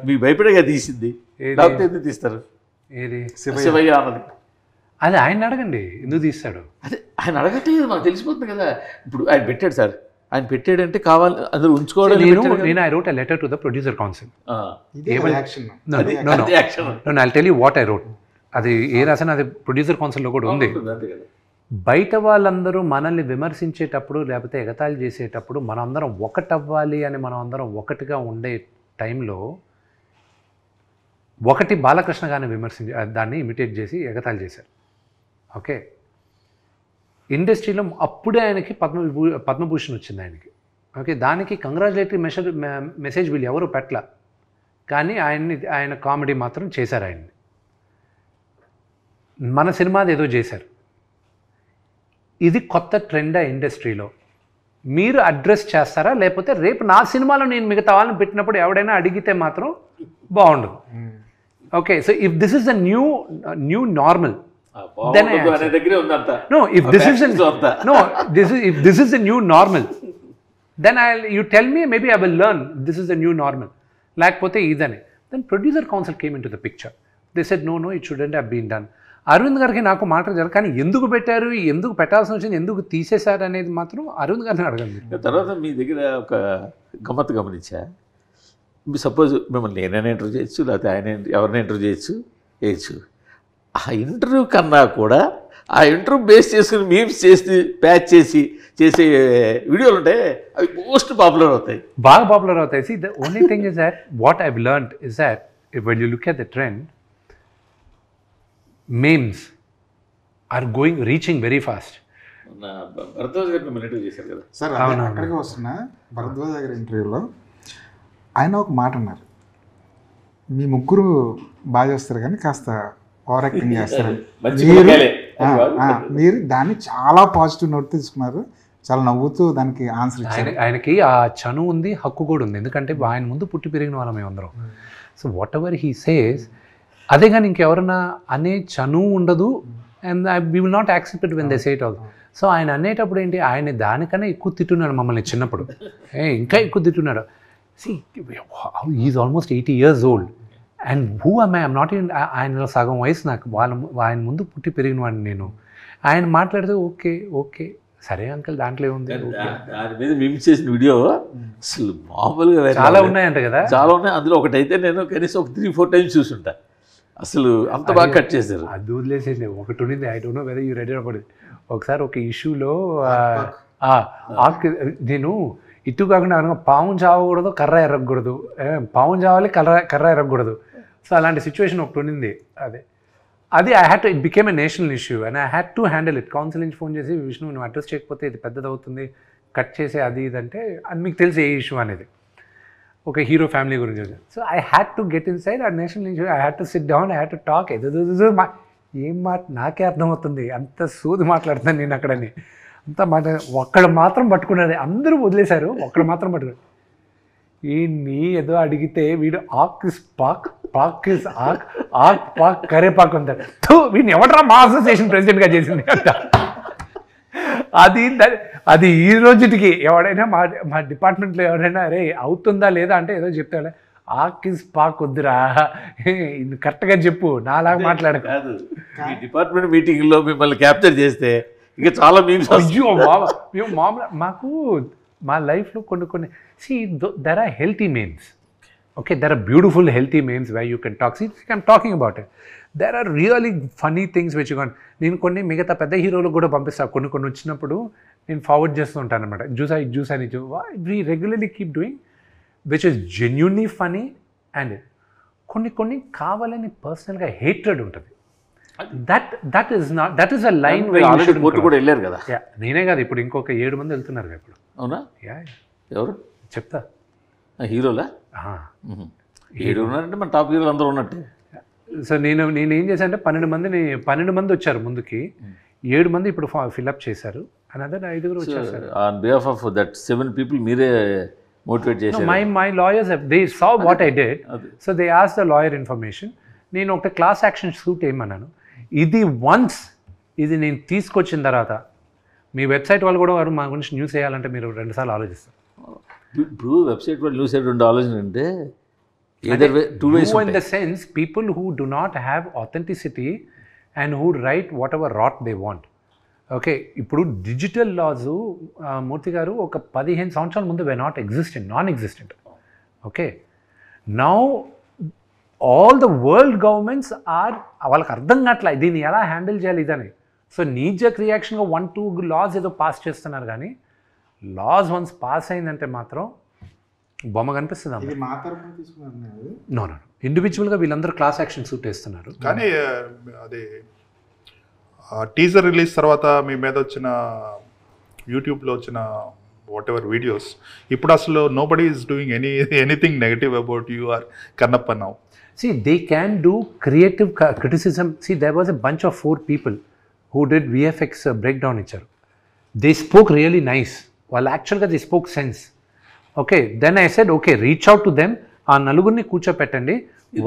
మీకు భయపడేగా తీసింది, లేకపోతే ఎందుకు తీస్తారు? ఏది శివయ్య అన్నది అది ఆయన అడగండి, ఎందుకు తీస్తాడు? అదే ఆయన అడగట్లేదు, మాకు తెలిసిపోతుంది కదా. ఇప్పుడు ఆయన పెట్టాడు సార్, ఆయన పెట్టాడంటే కావాలి అందులో ఉంచుకోవడం. నేను I wrote a letter to the producer council. I tell you what I wrote. అది ఏ రాసినా అది ప్రొడ్యూసర్ కౌన్సిల్లో కూడా ఉంది. బయట వాళ్ళందరూ మనల్ని విమర్శించేటప్పుడు లేకపోతే ఎగతాళి చేసేటప్పుడు మనందరం ఒకటవ్వాలి అని మనం అందరం ఒకటిగా ఉండే టైంలో ఒకటి బాలకృష్ణ గారిని విమర్శించి దాన్ని ఇమిటేట్ చేసి ఎగతాళి చేశారు. ఓకే, ఇండస్ట్రీలో అప్పుడే ఆయనకి పద్మభూషణ్ వచ్చింది ఆయనకి. ఓకే, దానికి కంగ్రాచులేటరీ మెసేజ్ వీళ్ళు ఎవరు పెట్టల, కానీ ఆయన కామెడీ మాత్రం చేశారు. ఆయన్ని మన సినిమాది ఏదో చేశారు. ఇది కొత్త ట్రెండా ఇండస్ట్రీలో? మీరు అడ్రస్ చేస్తారా? లేకపోతే రేపు నా సినిమాలో నేను మిగతా వాళ్ళని పెట్టినప్పుడు ఎవడైనా అడిగితే మాత్రం బాగుండదు. Okay, so if this is the new normal, then if this is the new normal, then you tell me, maybe I will learn this is the new normal. లేకపోతే ఇదని. Then producer council came into the picture. They said no, it shouldn't have been done. Arvind గారికి నాకు మాట్లాడారు, కానీ ఎందుకు పెట్టారు, ఎందుకు పెట్టాల్సి వచ్చింది, ఎందుకు తీసేశారు అనేది మాత్రం అరవింద్ గారిని అడగండి. తర్వాత మీ దగ్గర ఒక గమ్మత్తు గమనించా. మీ సపోజ్ మిమ్మల్ని నేనైనా ఇంటర్వ్యూ చేయొచ్చు, లేకపోతే ఆయన ఎవరైనా ఇంటర్వ్యూ చేయొచ్చు. ఆ ఇంటర్వ్యూ కన్నా కూడా ఆ ఇంటర్వ్యూ బేస్ చేసుకుని మీమ్స్ చేసి ప్యాచ్ చేసే వీడియోలు ఉంటాయి, అవి మోస్ట్ పాపులర్ అవుతాయి, బాగా పాపులర్ అవుతాయి. See, the only thing is that what I've learned is that when you look at the trend, memes are reaching very fast. Bharadwaj గారు మిమ్మల్ని ఇంటర్వ్యూ చేశారు కదా సార్, అక్కడికి వస్తున్నా. భరద్వాజ్ గారి ఇంటర్వ్యూలో ఆయన ఒక మాట అన్నారు, మీ ముగ్గురు బాగా చేస్తారు కానీ కాస్త ఓవర్ యాక్టింగ్ చేస్తారు. మీరు దాన్ని చాలా పాజిటివ్ నోట్ తీసుకున్నారు, చాలా నవ్వుతూ దానికి ఆన్సర్ ఇచ్చారు. ఆయనకి ఆ చను ఉంది, హక్కు కూడా ఉంది, ఎందుకంటే ఆయన ముందు పుట్టి పెరిగిన వాళ్ళం మేమందరం. So what ever he says అదే, కానీ ఇంకెవరన్నా అనే చను ఉండదు. And we will not accept it when they say it also. So ఆయన అనేటప్పుడు ఏంటి, ఆయన దానికన్నా ఎక్కువ తిట్టున్నాడు మమ్మల్ని చిన్నప్పుడు, ఇంకా ఎక్కువ తిట్టున్నాడు. She is almost 80 years old and who am I? I'm not even, ఆయన సగం వయసు నాకు, ఆయన ముందు పుట్టి పెరిగిన వాడిని నేను. ఆయన మాట్లాడితే ఓకే సరే అంకల్, దాంట్లో ఏముంది. దాని మీద మిమ్స్ చేసిన వీడియో అసలు మామూలుగా చాలా ఉన్నాయంట కదా. చాలా ఉన్నాయి. అందులో ఒకటైతే నేను కనీసం ఒక 3-4 times చూసుంటా. అసలు అంత బాగా కట్ చేశారు. అది వదిలేసేసి ఒకటి ఉండింది, I don't know whether you ready అవ్వదు. ఒకసారి ఒక ఇష్యూలో నేను ఇటు కాకుండా పాము చావకూడదు, కర్ర ఎరగకూడదు, పాము చావాలి, కర్ర ఎరగకూడదు. సో అలాంటి సిచ్యువేషన్ ఒకటి ఉండింది. అది I had to, it became a national issue and I had to handle it. Council నుంచి ఫోన్ చేసి, విష్ణు నువ్వు అడ్రస్ చేయకపోతే ఇది పెద్దదవుతుంది, కట్ చేసే అది ఇదంటే, అది మీకు తెలిసి ఏ ఇష్యూ అనేది ఒక హీరో ఫ్యామిలీ గురించి. So I had to get inside a national issue. I had to sit down, I had to talk. ఏం మాట నాకే అర్థమవుతుంది, అంత సూది మాట్లాడుతాను నేను అక్కడని. అంత మాట ఒక్కడ మాత్రం పట్టుకున్నది, అందరూ వదిలేశారు, ఒక్కడ మాత్రం పట్టుకున్నాడు. నీ ఏదో అడిగితే వీడు ఆక్ ఇస్ పాక్, పాక్ ఇస్ ఆక్, ఆక్ పాక్ కరేపాక్ ఉంటాడు. వీడిని ఎవడరా మా అసోసియేషన్ ప్రెసిడెంట్గా చేసింది అంట. అది ఈ రోజుకి ఎవడైనా మా డిపార్ట్మెంట్లో ఎవరైనా అరే అవుతుందా లేదా అంటే ఏదో చెప్తాడే, ఆకిస్ పాక్ వద్దురా, కరెక్ట్గా చెప్పు, నాలాగా మాట్లాడక. కాదు, మీ డిపార్ట్మెంట్ మీటింగ్లో మిమ్మల్ని క్యాప్చర్ చేస్తే ఇంకా చాలా మీమ్స్. అయ్యో మేము మామూలు మాకు మా లైఫ్లో కొన్ని there are healthy memes. Okay, there are beautiful healthy memes why you can talk. I'm talking about it. There are really funny things which can. నేను కొన్ని మిగతా పెద్ద హీరోలకు కూడా పంపిస్తాను. కొన్ని వచ్చినప్పుడు నేను ఫార్వర్డ్ చేస్తూ ఉంటాను అనమాట. జ్యూస్ అని we regularly keep doing which is genuinely funny. And కొన్ని కావాలని పర్సనల్గా హేట్రెడ్ ఉంటుంది. That is a line court కూడా వెళ్ళారు కదా. నేనే కాదు, ఇప్పుడు ఇంకొక 7 మంది వెళ్తున్నారు ఇప్పుడు. అవునా? ఎవరు చెప్తా. హీరోలా? 7 ఉన్నారంటే మన టాప్ హీరోలు అందరూ ఉన్నట్టే. సో నేను ఏం చేశాను అంటే 12 మంది వచ్చారు ముందుకి, 7 మంది ఇప్పుడు ఫిల్అప్ చేశారు. అనదర్ 5 వచ్చేసారు. On behalf of that 7 people మీరే మోటివేట్ చేశారు? My lawyers they saw what I did, so they ask the lawyer information. నేను ఒక క్లాస్ యాక్షన్ షూట్ ఏమన్నాను, ఇది నేను తీసుకొచ్చిన తర్వాత మీ వెబ్సైట్ వాళ్ళు కూడా మా గురించి న్యూస్ వేయాలంటే మీరు 2 సార్లు ఆలోచిస్తారు. ఇప్పుడు వెబ్సైట్ వాళ్ళు న్యూస్ 2 ఆలోచన అంటే either way, 2 ways in the sense people who do not have authenticity and who write whatever rot they want. Okay, ఇప్పుడు డిజిటల్ లాస్ మూర్తి గారు ఒక 15 సంవత్సరాల ముందు non existent. Okay, now all the world governments వాళ్ళకి అర్థం కావట్లే దీన్ని ఎలా హ్యాండిల్ చేయాలి ఇదని. సో నీజక్ రియాక్షన్గా 1-2 లాస్ ఏదో పాస్ చేస్తున్నారు, కానీ లాస్ వన్స్ పాస్ అయిందంటే మాత్రం బొమ్మ కనిపిస్తుంది. నో ఇండివిజువల్గా వీళ్ళందరూ క్లాస్ యాక్షన్ సూట్ వేస్తున్నారు. కానీ అది టీజర్ రిలీజ్ తర్వాత మీ మీద వచ్చిన యూట్యూబ్లో వచ్చిన వాట్ ఎవర్ వీడియోస్, ఇప్పుడు అసలు nobody is doing anything negative about you are Kannappa now. See, they can do creative criticism. See, there was a bunch of 4 people who did VFX breakdown icharu. They spoke really nice. Well, actually, they spoke sense. Okay, then I said, okay, reach out to them. ఆ నలుగురిని కూర్చోపెట్టండి,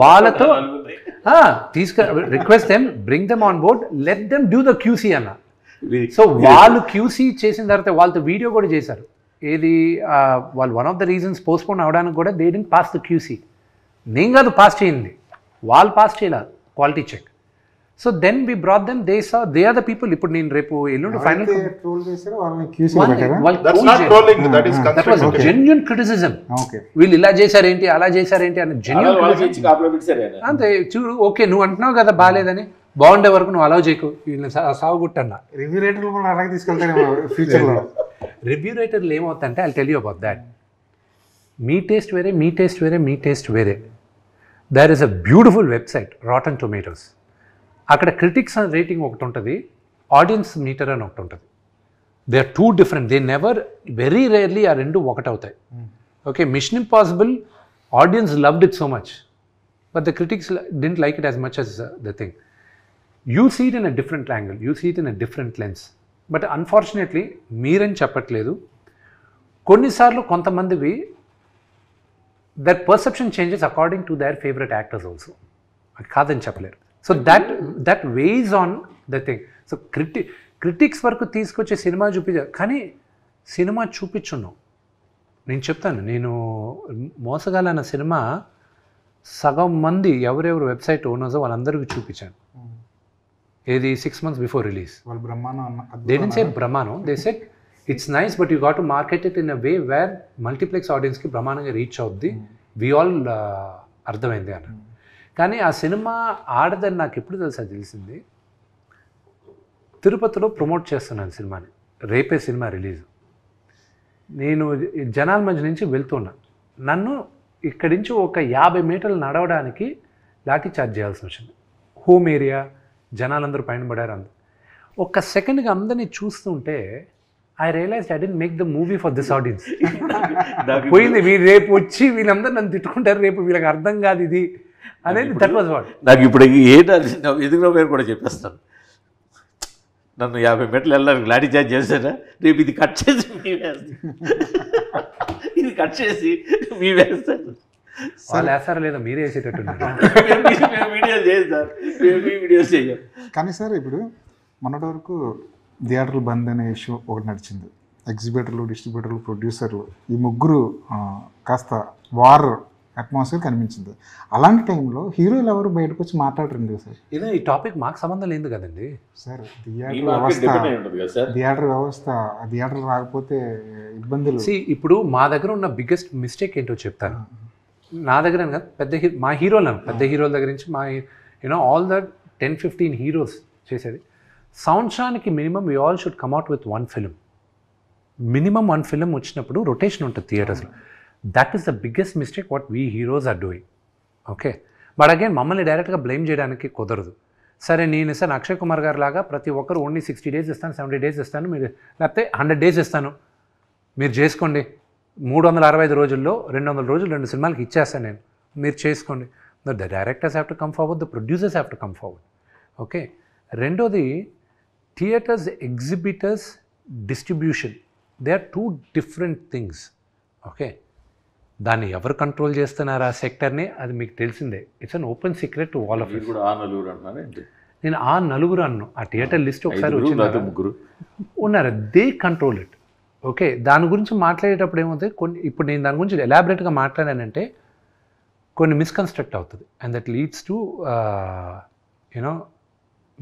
వాళ్ళతో request them, bring them on board, let them do the QC అన్న. So వాళ్ళు QC చేసిన తర్వాత వాళ్ళతో video కూడా చేశారు. ఏది వాళ్ళు one of the reasons postpone అవడానికి కూడా they didn't pass the QC. నేను కాదు పాస్ చేయండి, వాళ్ళు పాస్ చేయలేదు quality check. So then we brought them, they are the people. ఇప్పుడు నేను రేపు ఎల్లుండి ఫైనల్ జెన్యూన్ క్రిటిసిజం, వీళ్ళు ఇలా చేశారేంటి అలా చేశారేంటి అని జెన్యూన్. అంతే చూడు, ఓకే నువ్వు అంటున్నావు కదా బాగాలేదని, బాగుండే వరకు నువ్వు అలౌ చేయకు, వీళ్ళని సాగుగుట్టన్నా. రివ్యూ రైటర్లు ఏమవుతుందంటే I tell you about that. మీ టేస్ట్ వేరే, మీ టేస్ట్ వేరే, మీ టేస్ట్ వేరే. There is a beautiful website Rotten Tomatoes. అక్కడ క్రిటిక్స్ రేటింగ్ ఒకటి ఉంటుంది, ఆడియన్స్ మీటర్ అని ఒకటి ఉంటుంది. They are 2 different. They never, very rarely ఆ 2 ఒకటవుతాయి. Okay, Mission Impossible audience loved it so much, but the critics didn't like it as much as the thing. You see it in a different angle, you see it in a different lens. But unfortunately మీరని చెప్పట్లేదు, కొన్నిసార్లు కొంతమందివి that perception changes according to their favourite actors also. అది కాదని చెప్పలేరు. So that weighs on the thing. So critics వరకు తీసుకొచ్చే cinema చూపించారు, కానీ సినిమా చూపించున్నాం. నేను చెప్తాను, నేను మోసగాలన్న సినిమా సగం మంది ఎవరెవరు వెబ్సైట్ ఓనర్స్ వాళ్ళందరికీ చూపించాను. ఏది 6 months before release. They didn't say బ్రహ్మానం, they said it's nice but you got to market it in a way where multiplex ఆడియన్స్కి బ్రహ్మాండంగా రీచ్ అవుద్ది, వి ఆల్ అర్థమైంది అన్న. కానీ ఆ సినిమా ఆడదని నాకు ఎప్పుడు తెలిసింది, తిరుపతిలో ప్రమోట్ చేస్తున్నాను సినిమాని, రేపే సినిమా రిలీజ్. నేను జనాల మధ్య నుంచి వెళ్తున్నా, నన్ను ఇక్కడి నుంచి ఒక 50 మీటర్లు నడవడానికి లాఠీ చార్జ్ చేయాల్సి వచ్చింది. హోమ్ ఏరియా, జనాలందరూ పైన పడారు. ఒక్క సెకండ్గా అందరినీ చూస్తుంటే I realize I didn't make the movie for this audience. పోయింది, వీళ్ళు రేపు వచ్చి వీళ్ళందరూ నన్ను తిట్టుకుంటారు, రేపు వీళ్ళకి అర్థం కాదు ఇది అనేది. That was what. నాకు ఇప్పుడు ఎదుగులో పేరు కూడా చెప్పేస్తాను, నన్ను 50 మీటర్లు వెళ్ళడానికి లాఠీ చార్జ్ చేశారా, రేపు ఇది కట్ చేసి మీ ఇది కట్ చేసి మీ వేస్తారు. వాళ్ళు వేస్తారా లేదా మీరే వేసేటట్టు వీడియోస్ చేస్తారు, వీడియోస్ చేయం. కానీ సార్ ఇప్పుడు మొన్నటి వరకు థియేటర్లు బంద్ అనే ఇష్యూ ఒకటి నడిచింది. ఎగ్జిబిటర్లు, డిస్ట్రిబ్యూటర్లు, ప్రొడ్యూసర్లు ఈ ముగ్గురు కాస్త వార్ అట్మాస్ఫియర్ కనిపించింది. అలాంటి టైంలో హీరోలు ఎవరు బయటకు వచ్చి మాట్లాడరండి సార్. ఇదే ఈ టాపిక్ మాకు సంబంధం లేదు కదండి సార్ థియేటర్ రాకపోతే ఇబ్బందులు. ఇప్పుడు మా దగ్గర ఉన్న బిగ్గెస్ట్ మిస్టేక్ ఏంటో చెప్తాను. నా దగ్గర కాదు, మా హీరోలు పెద్ద హీరోల దగ్గర నుంచి మా ఆల్ ద 10-15 హీరోస్ చేసేది సంవత్సరానికి minimum we all should come out with 1 film. Minimum 1 film వచ్చినప్పుడు రొటేషన్ ఉంటుంది థియేటర్స్లో. That is the biggest mistake what we heroes are doing. Okay, but again మమ్మల్ని డైరెక్ట్గా బ్లేమ్ చేయడానికి కుదరదు. సరే నేను ఇస్తాను అక్షయ్ కుమార్ గారు లాగా ప్రతి ఒక్కరు ఓన్లీ 60 days ఇస్తాను, 70 days ఇస్తాను, మీరు లేకపోతే 100 days ఇస్తాను, మీరు చేసుకోండి, 365 రోజుల్లో 200 రోజులు 2 సినిమాలకి ఇచ్చేస్తాను నేను, మీరు చేసుకోండి. The directors have to come forward, the producers have to come forward. Okay, రెండోది theatres, exhibitors, distribution, they are 2 different things. Okay, దాన్ని ఎవరు కంట్రోల్ చేస్తున్నారు ఆ సెక్టర్ని, అది మీకు తెలిసిందే. It's an open secret to all of you. నేను ఆ నలుగురు అన్ను ఆ థియేటర్ లిస్ట్ ఒకసారి వచ్చింది, ముగ్గురు ఉన్నారు, దే కంట్రోల్ ఇట్. ఓకే, దాని గురించి మాట్లాడేటప్పుడు ఏమవుతుంది, ఇప్పుడు నేను దాని గురించి ఎలాబరేట్గా మాట్లాడానంటే కొన్ని మిస్కన్స్ట్రక్ట్ అవుతుంది, and that leads to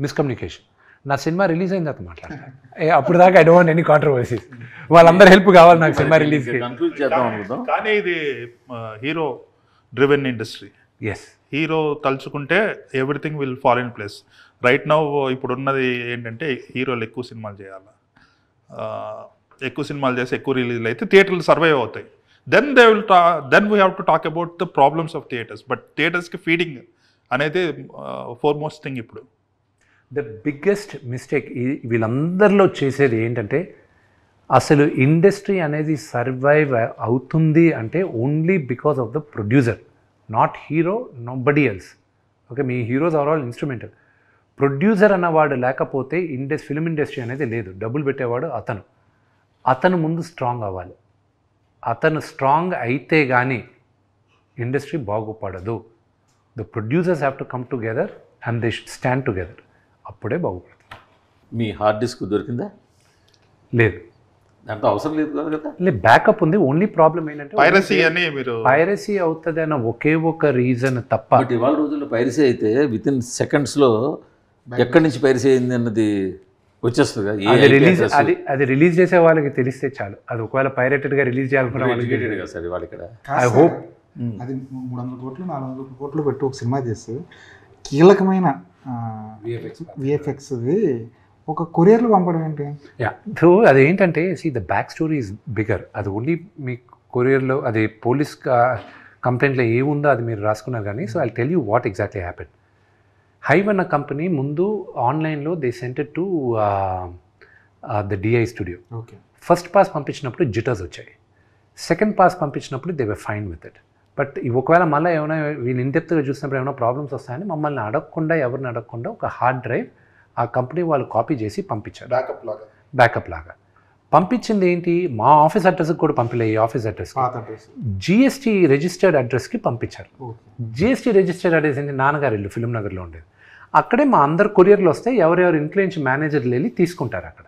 miscommunication. నా సినిమా రిలీజ్ అయిన తర్వాత మాట్లాడతాను, అప్పుడు దాకా I don't want any controversies. వాళ్ళందరూ హెల్ప్ కావాలి నాకు సినిమా రిలీజ్. కానీ ఇది hero driven industry. Yes, hero తలుచుకుంటే everything will fall in place. Right now ఇప్పుడు ఉన్నది ఏంటంటే హీరోలు ఎక్కువ సినిమాలు చేయాలి, ఎక్కువ సినిమాలు చేసి ఎక్కువ రిలీజ్లు అయితే థియేటర్లు సర్వైవ్ అవుతాయి. Then we have to talk about the problems of theatres. But థియేటర్స్కి ఫీడింగ్ అనేది ఫోర్మోస్ట్ థింగ్. ఇప్పుడు ద బిగ్గెస్ట్ మిస్టేక్ వీళ్ళందరిలో చేసేది ఏంటంటే, అసలు ఇండస్ట్రీ అనేది సర్వైవ్ అవుతుంది అంటే only because of the producer, not hero, nobody else. Okay, మీ heroes are all instrumental. Producer అన్నవాడు లేకపోతే ఫిలిం ఇండస్ట్రీ అనేది లేదు. డబ్బులు పెట్టేవాడు అతను ముందు స్ట్రాంగ్ అవ్వాలి. అతను స్ట్రాంగ్ అయితే కానీ ఇండస్ట్రీ బాగుపడదు. The producers have to come together and they should stand together, అప్పుడే బాగుపడుతుంది. మీ హార్డ్ డిస్క్ దొరికిందా? లేదు, దాంట్లో అవసరం లేదు కదా. లేదు, బ్యాకప్ ఉంది. ఓన్లీ ప్రాబ్లం ఏంటంటే పైరసీ అవుతుంది అన్న ఒకే ఒక రీజన్ తప్ప. బట్ ఇవాళ రోజుల్లో పైరసీ అయితే విత్ ఇన్ సెకండ్స్లో ఎక్కడి నుంచి పైరసీ అయింది అన్నది వచ్చేస్తుంది. అది రిలీజ్ చేసే వాళ్ళకి తెలిస్తే చాలు. అది ఒకవేళ పైరేటెడ్గా రిలీజ్ చేయాలనుకున్న వాళ్ళకి సార్ వాళ్ళు ఇక్కడ ఐ హోప్ అది 300 కోట్లు 400 కోట్లు పెట్టి ఒక సినిమా చేసి కీలకమైన విఎఫ్ఎక్స్ది ఒక కొరియర్లు పంపడం ఏంటి? సో అదేంటంటే the back story is bigger. అది ఓన్లీ మీ కొరియర్లో అది పోలీస్ కంప్లైంట్లో ఏముందో అది మీరు రాసుకున్నారు కానీ. So I tell you what exactly happen. Hive అన్న కంపెనీ ముందు ఆన్లైన్లో they sent it to the DI studio. Okay, first pass పంపించినప్పుడు జిటర్స్ వచ్చాయి, సెకండ్ పాస్ పంపించినప్పుడు they were fine with it. But ఒకవేళ మళ్ళీ ఏమైనా వీళ్ళు ఇండెప్త్గా చూసినప్పుడు ఏమైనా ప్రాబ్లమ్స్ వస్తాయని మమ్మల్ని ఎవరిని అడగకుండా ఒక హార్డ్ డ్రైవ్ ఆ కంపెనీ వాళ్ళు కాపీ చేసి పంపించారు, బ్యాకప్ లాగా. పంపించింది ఏంటి, మా ఆఫీస్ అడ్రస్కి కూడా పంపిలే, ఈ ఆఫీస్ అడ్రస్ జిఎస్టీ రిజిస్టర్డ్ అడ్రస్కి పంపించారు. జిఎస్టీ రిజిస్టర్డ్ అడ్రస్ ఏంటి, నాన్నగారి ఇల్లు ఫిలిం నగర్లో ఉండేది. అక్కడే మా అందరు కొరియర్లు వస్తే ఎవరెవరు ఇంట్లో నుంచి మేనేజర్లు వెళ్ళి తీసుకుంటారు అక్కడ,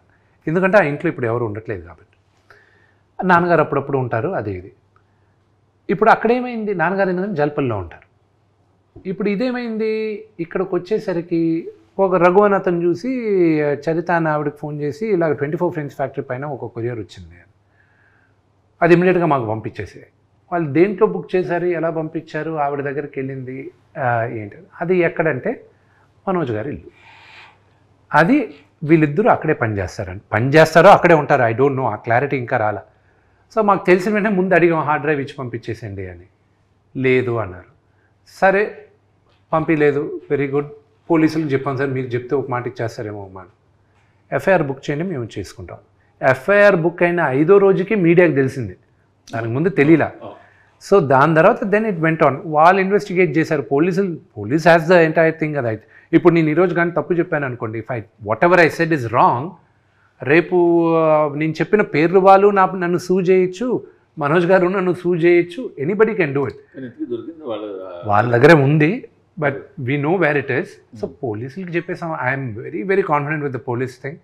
ఎందుకంటే ఆ ఇంట్లో ఇప్పుడు ఎవరు ఉండట్లేదు కాబట్టి. నాన్నగారు అప్పుడప్పుడు ఉంటారు, అది ఇది. ఇప్పుడు అక్కడేమైంది, నాన్నగారు ఎందుకంటే జల్పల్లో ఉంటారు. ఇప్పుడు ఇదేమైంది, ఇక్కడికి వచ్చేసరికి ఒక రఘువన్ అతను చూసి చరిత అని ఆవిడకి ఫోన్ చేసి ఇలాగ 24 ఫ్రెండ్స్ ఫ్యాక్టరీ పైన ఒక కొరియర్ వచ్చింది, అది ఇమీడియట్గా మాకు పంపించేసి. వాళ్ళు దేంట్లో బుక్ చేశారు, ఎలా పంపించారు, ఆవిడ దగ్గరికి వెళ్ళింది ఏంటి, అది ఎక్కడంటే మనోజ్ గారి ఇల్లు. అది వీళ్ళిద్దరూ అక్కడే పనిచేస్తారో అక్కడే ఉంటారు, ఐ డోంట్ నో, ఆ క్లారిటీ ఇంకా రాలా. సో మాకు తెలిసిన వెంటనే ముందు అడిగాం హార్డ్ డ్రైవ్ ఇచ్చి పంపించేసేయండి అని. లేదు అన్నారు. సరే పంపించలేదు, వెరీ గుడ్. పోలీసులకు చెప్పాను సార్, మీకు చెప్తే ఒక మాట ఇచ్చేస్తారేమో అమ్మా. ఎఫ్ఐఆర్ బుక్ చేయండి, మేము చేసుకుంటాం. ఎఫ్ఐఆర్ బుక్ అయిన 5వ రోజుకి మీడియాకి తెలిసింది, దానికి ముందు తెలియలా. సో దాని తర్వాత దెన్ ఇట్ వెంట్ ఆన్. వాళ్ళు ఇన్వెస్టిగేట్ చేశారు, police has the entire thing. అది అయితే ఇప్పుడు నేను ఈరోజు కానీ తప్పు చెప్పాను అనుకోండి, if what ever I said is wrong, రేపు నేను చెప్పిన పేర్లు వాళ్ళు నన్ను సూ చేయొచ్చు, మనోజ్ గారు నన్ను సూ చేయొచ్చు, ఎనీబడి కెన్ డూ ఇట్. వాళ్ళ దగ్గరే ఉంది, but we know where it is. So పోలీసులకి చెప్పేసాం, I'm very very confident with the police thing,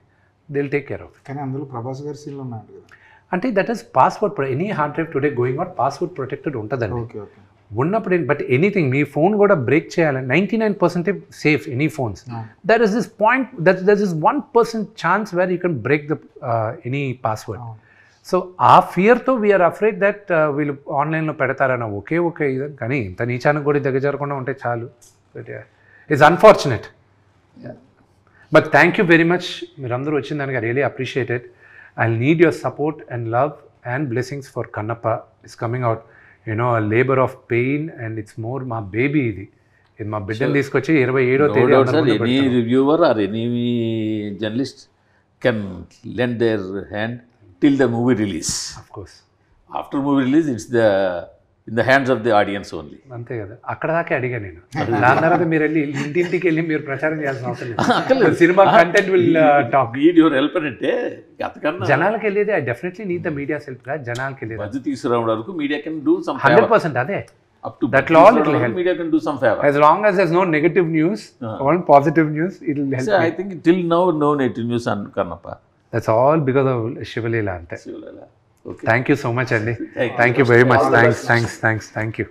they will take care of it. కానీ అందులో ప్రభాస్ గారి సీన్లు ఉన్నాయి కదా, అంటే that is password, any hard drive today going out password protected ఉంటుందండి. ఉన్నప్పుడు బట్ ఎనీథింగ్ మీ ఫోన్ కూడా బ్రేక్ చేయాలి 99% safe any phones there is this point there is 1% chance where you can break the any password. So ఆ ఫియర్తో we are afraid that వీళ్ళు ఆన్లైన్లో పెడతారన్న ఒకే ఇది, కానీ ఇంత నీచానికి కూడా దిగజారకుండా ఉంటే చాలు. But it's unfortunate. But thank you very much, మీరందరూ వచ్చిన దానికి I really appreciated. I need your support and love and blessings for Kannappa. Is coming out, you know, a labor of pain, and it's more my baby ఇది మా బిడ్డను తీసుకొచ్చి 27వ తేదీ any reviewer or any journalist can lend their hand till the movie release. Of course after movie release it's the in the hands of the audience only. అంతే కదా, అక్కడ దాకా అడిగా నేను. దాని తర్వాత మీరు వెళ్ళి ఇంటింటికి వెళ్ళి మీరు ప్రచారం చేయాల్సిన అవసరం లేదు. Cinema content will talk. Need your help అంటే అంతకన్నా జనాలకి వెళ్ళేది I definitely need the media help. జనాలకి వెళ్ళేది మధ్య తీసుకురావడం వరకు మీడియా కెన్ డూ సమ్ 100%. అదే up to that all it will help. Media can do some favor as long as there's no negative news, only positive news, it will help. So I think till now no negative news on Kannappa. That's all because of Shivalila ante. Shivalila. Okay. Thank you so much, Andy. Thank you very much. Thanks. Thank you.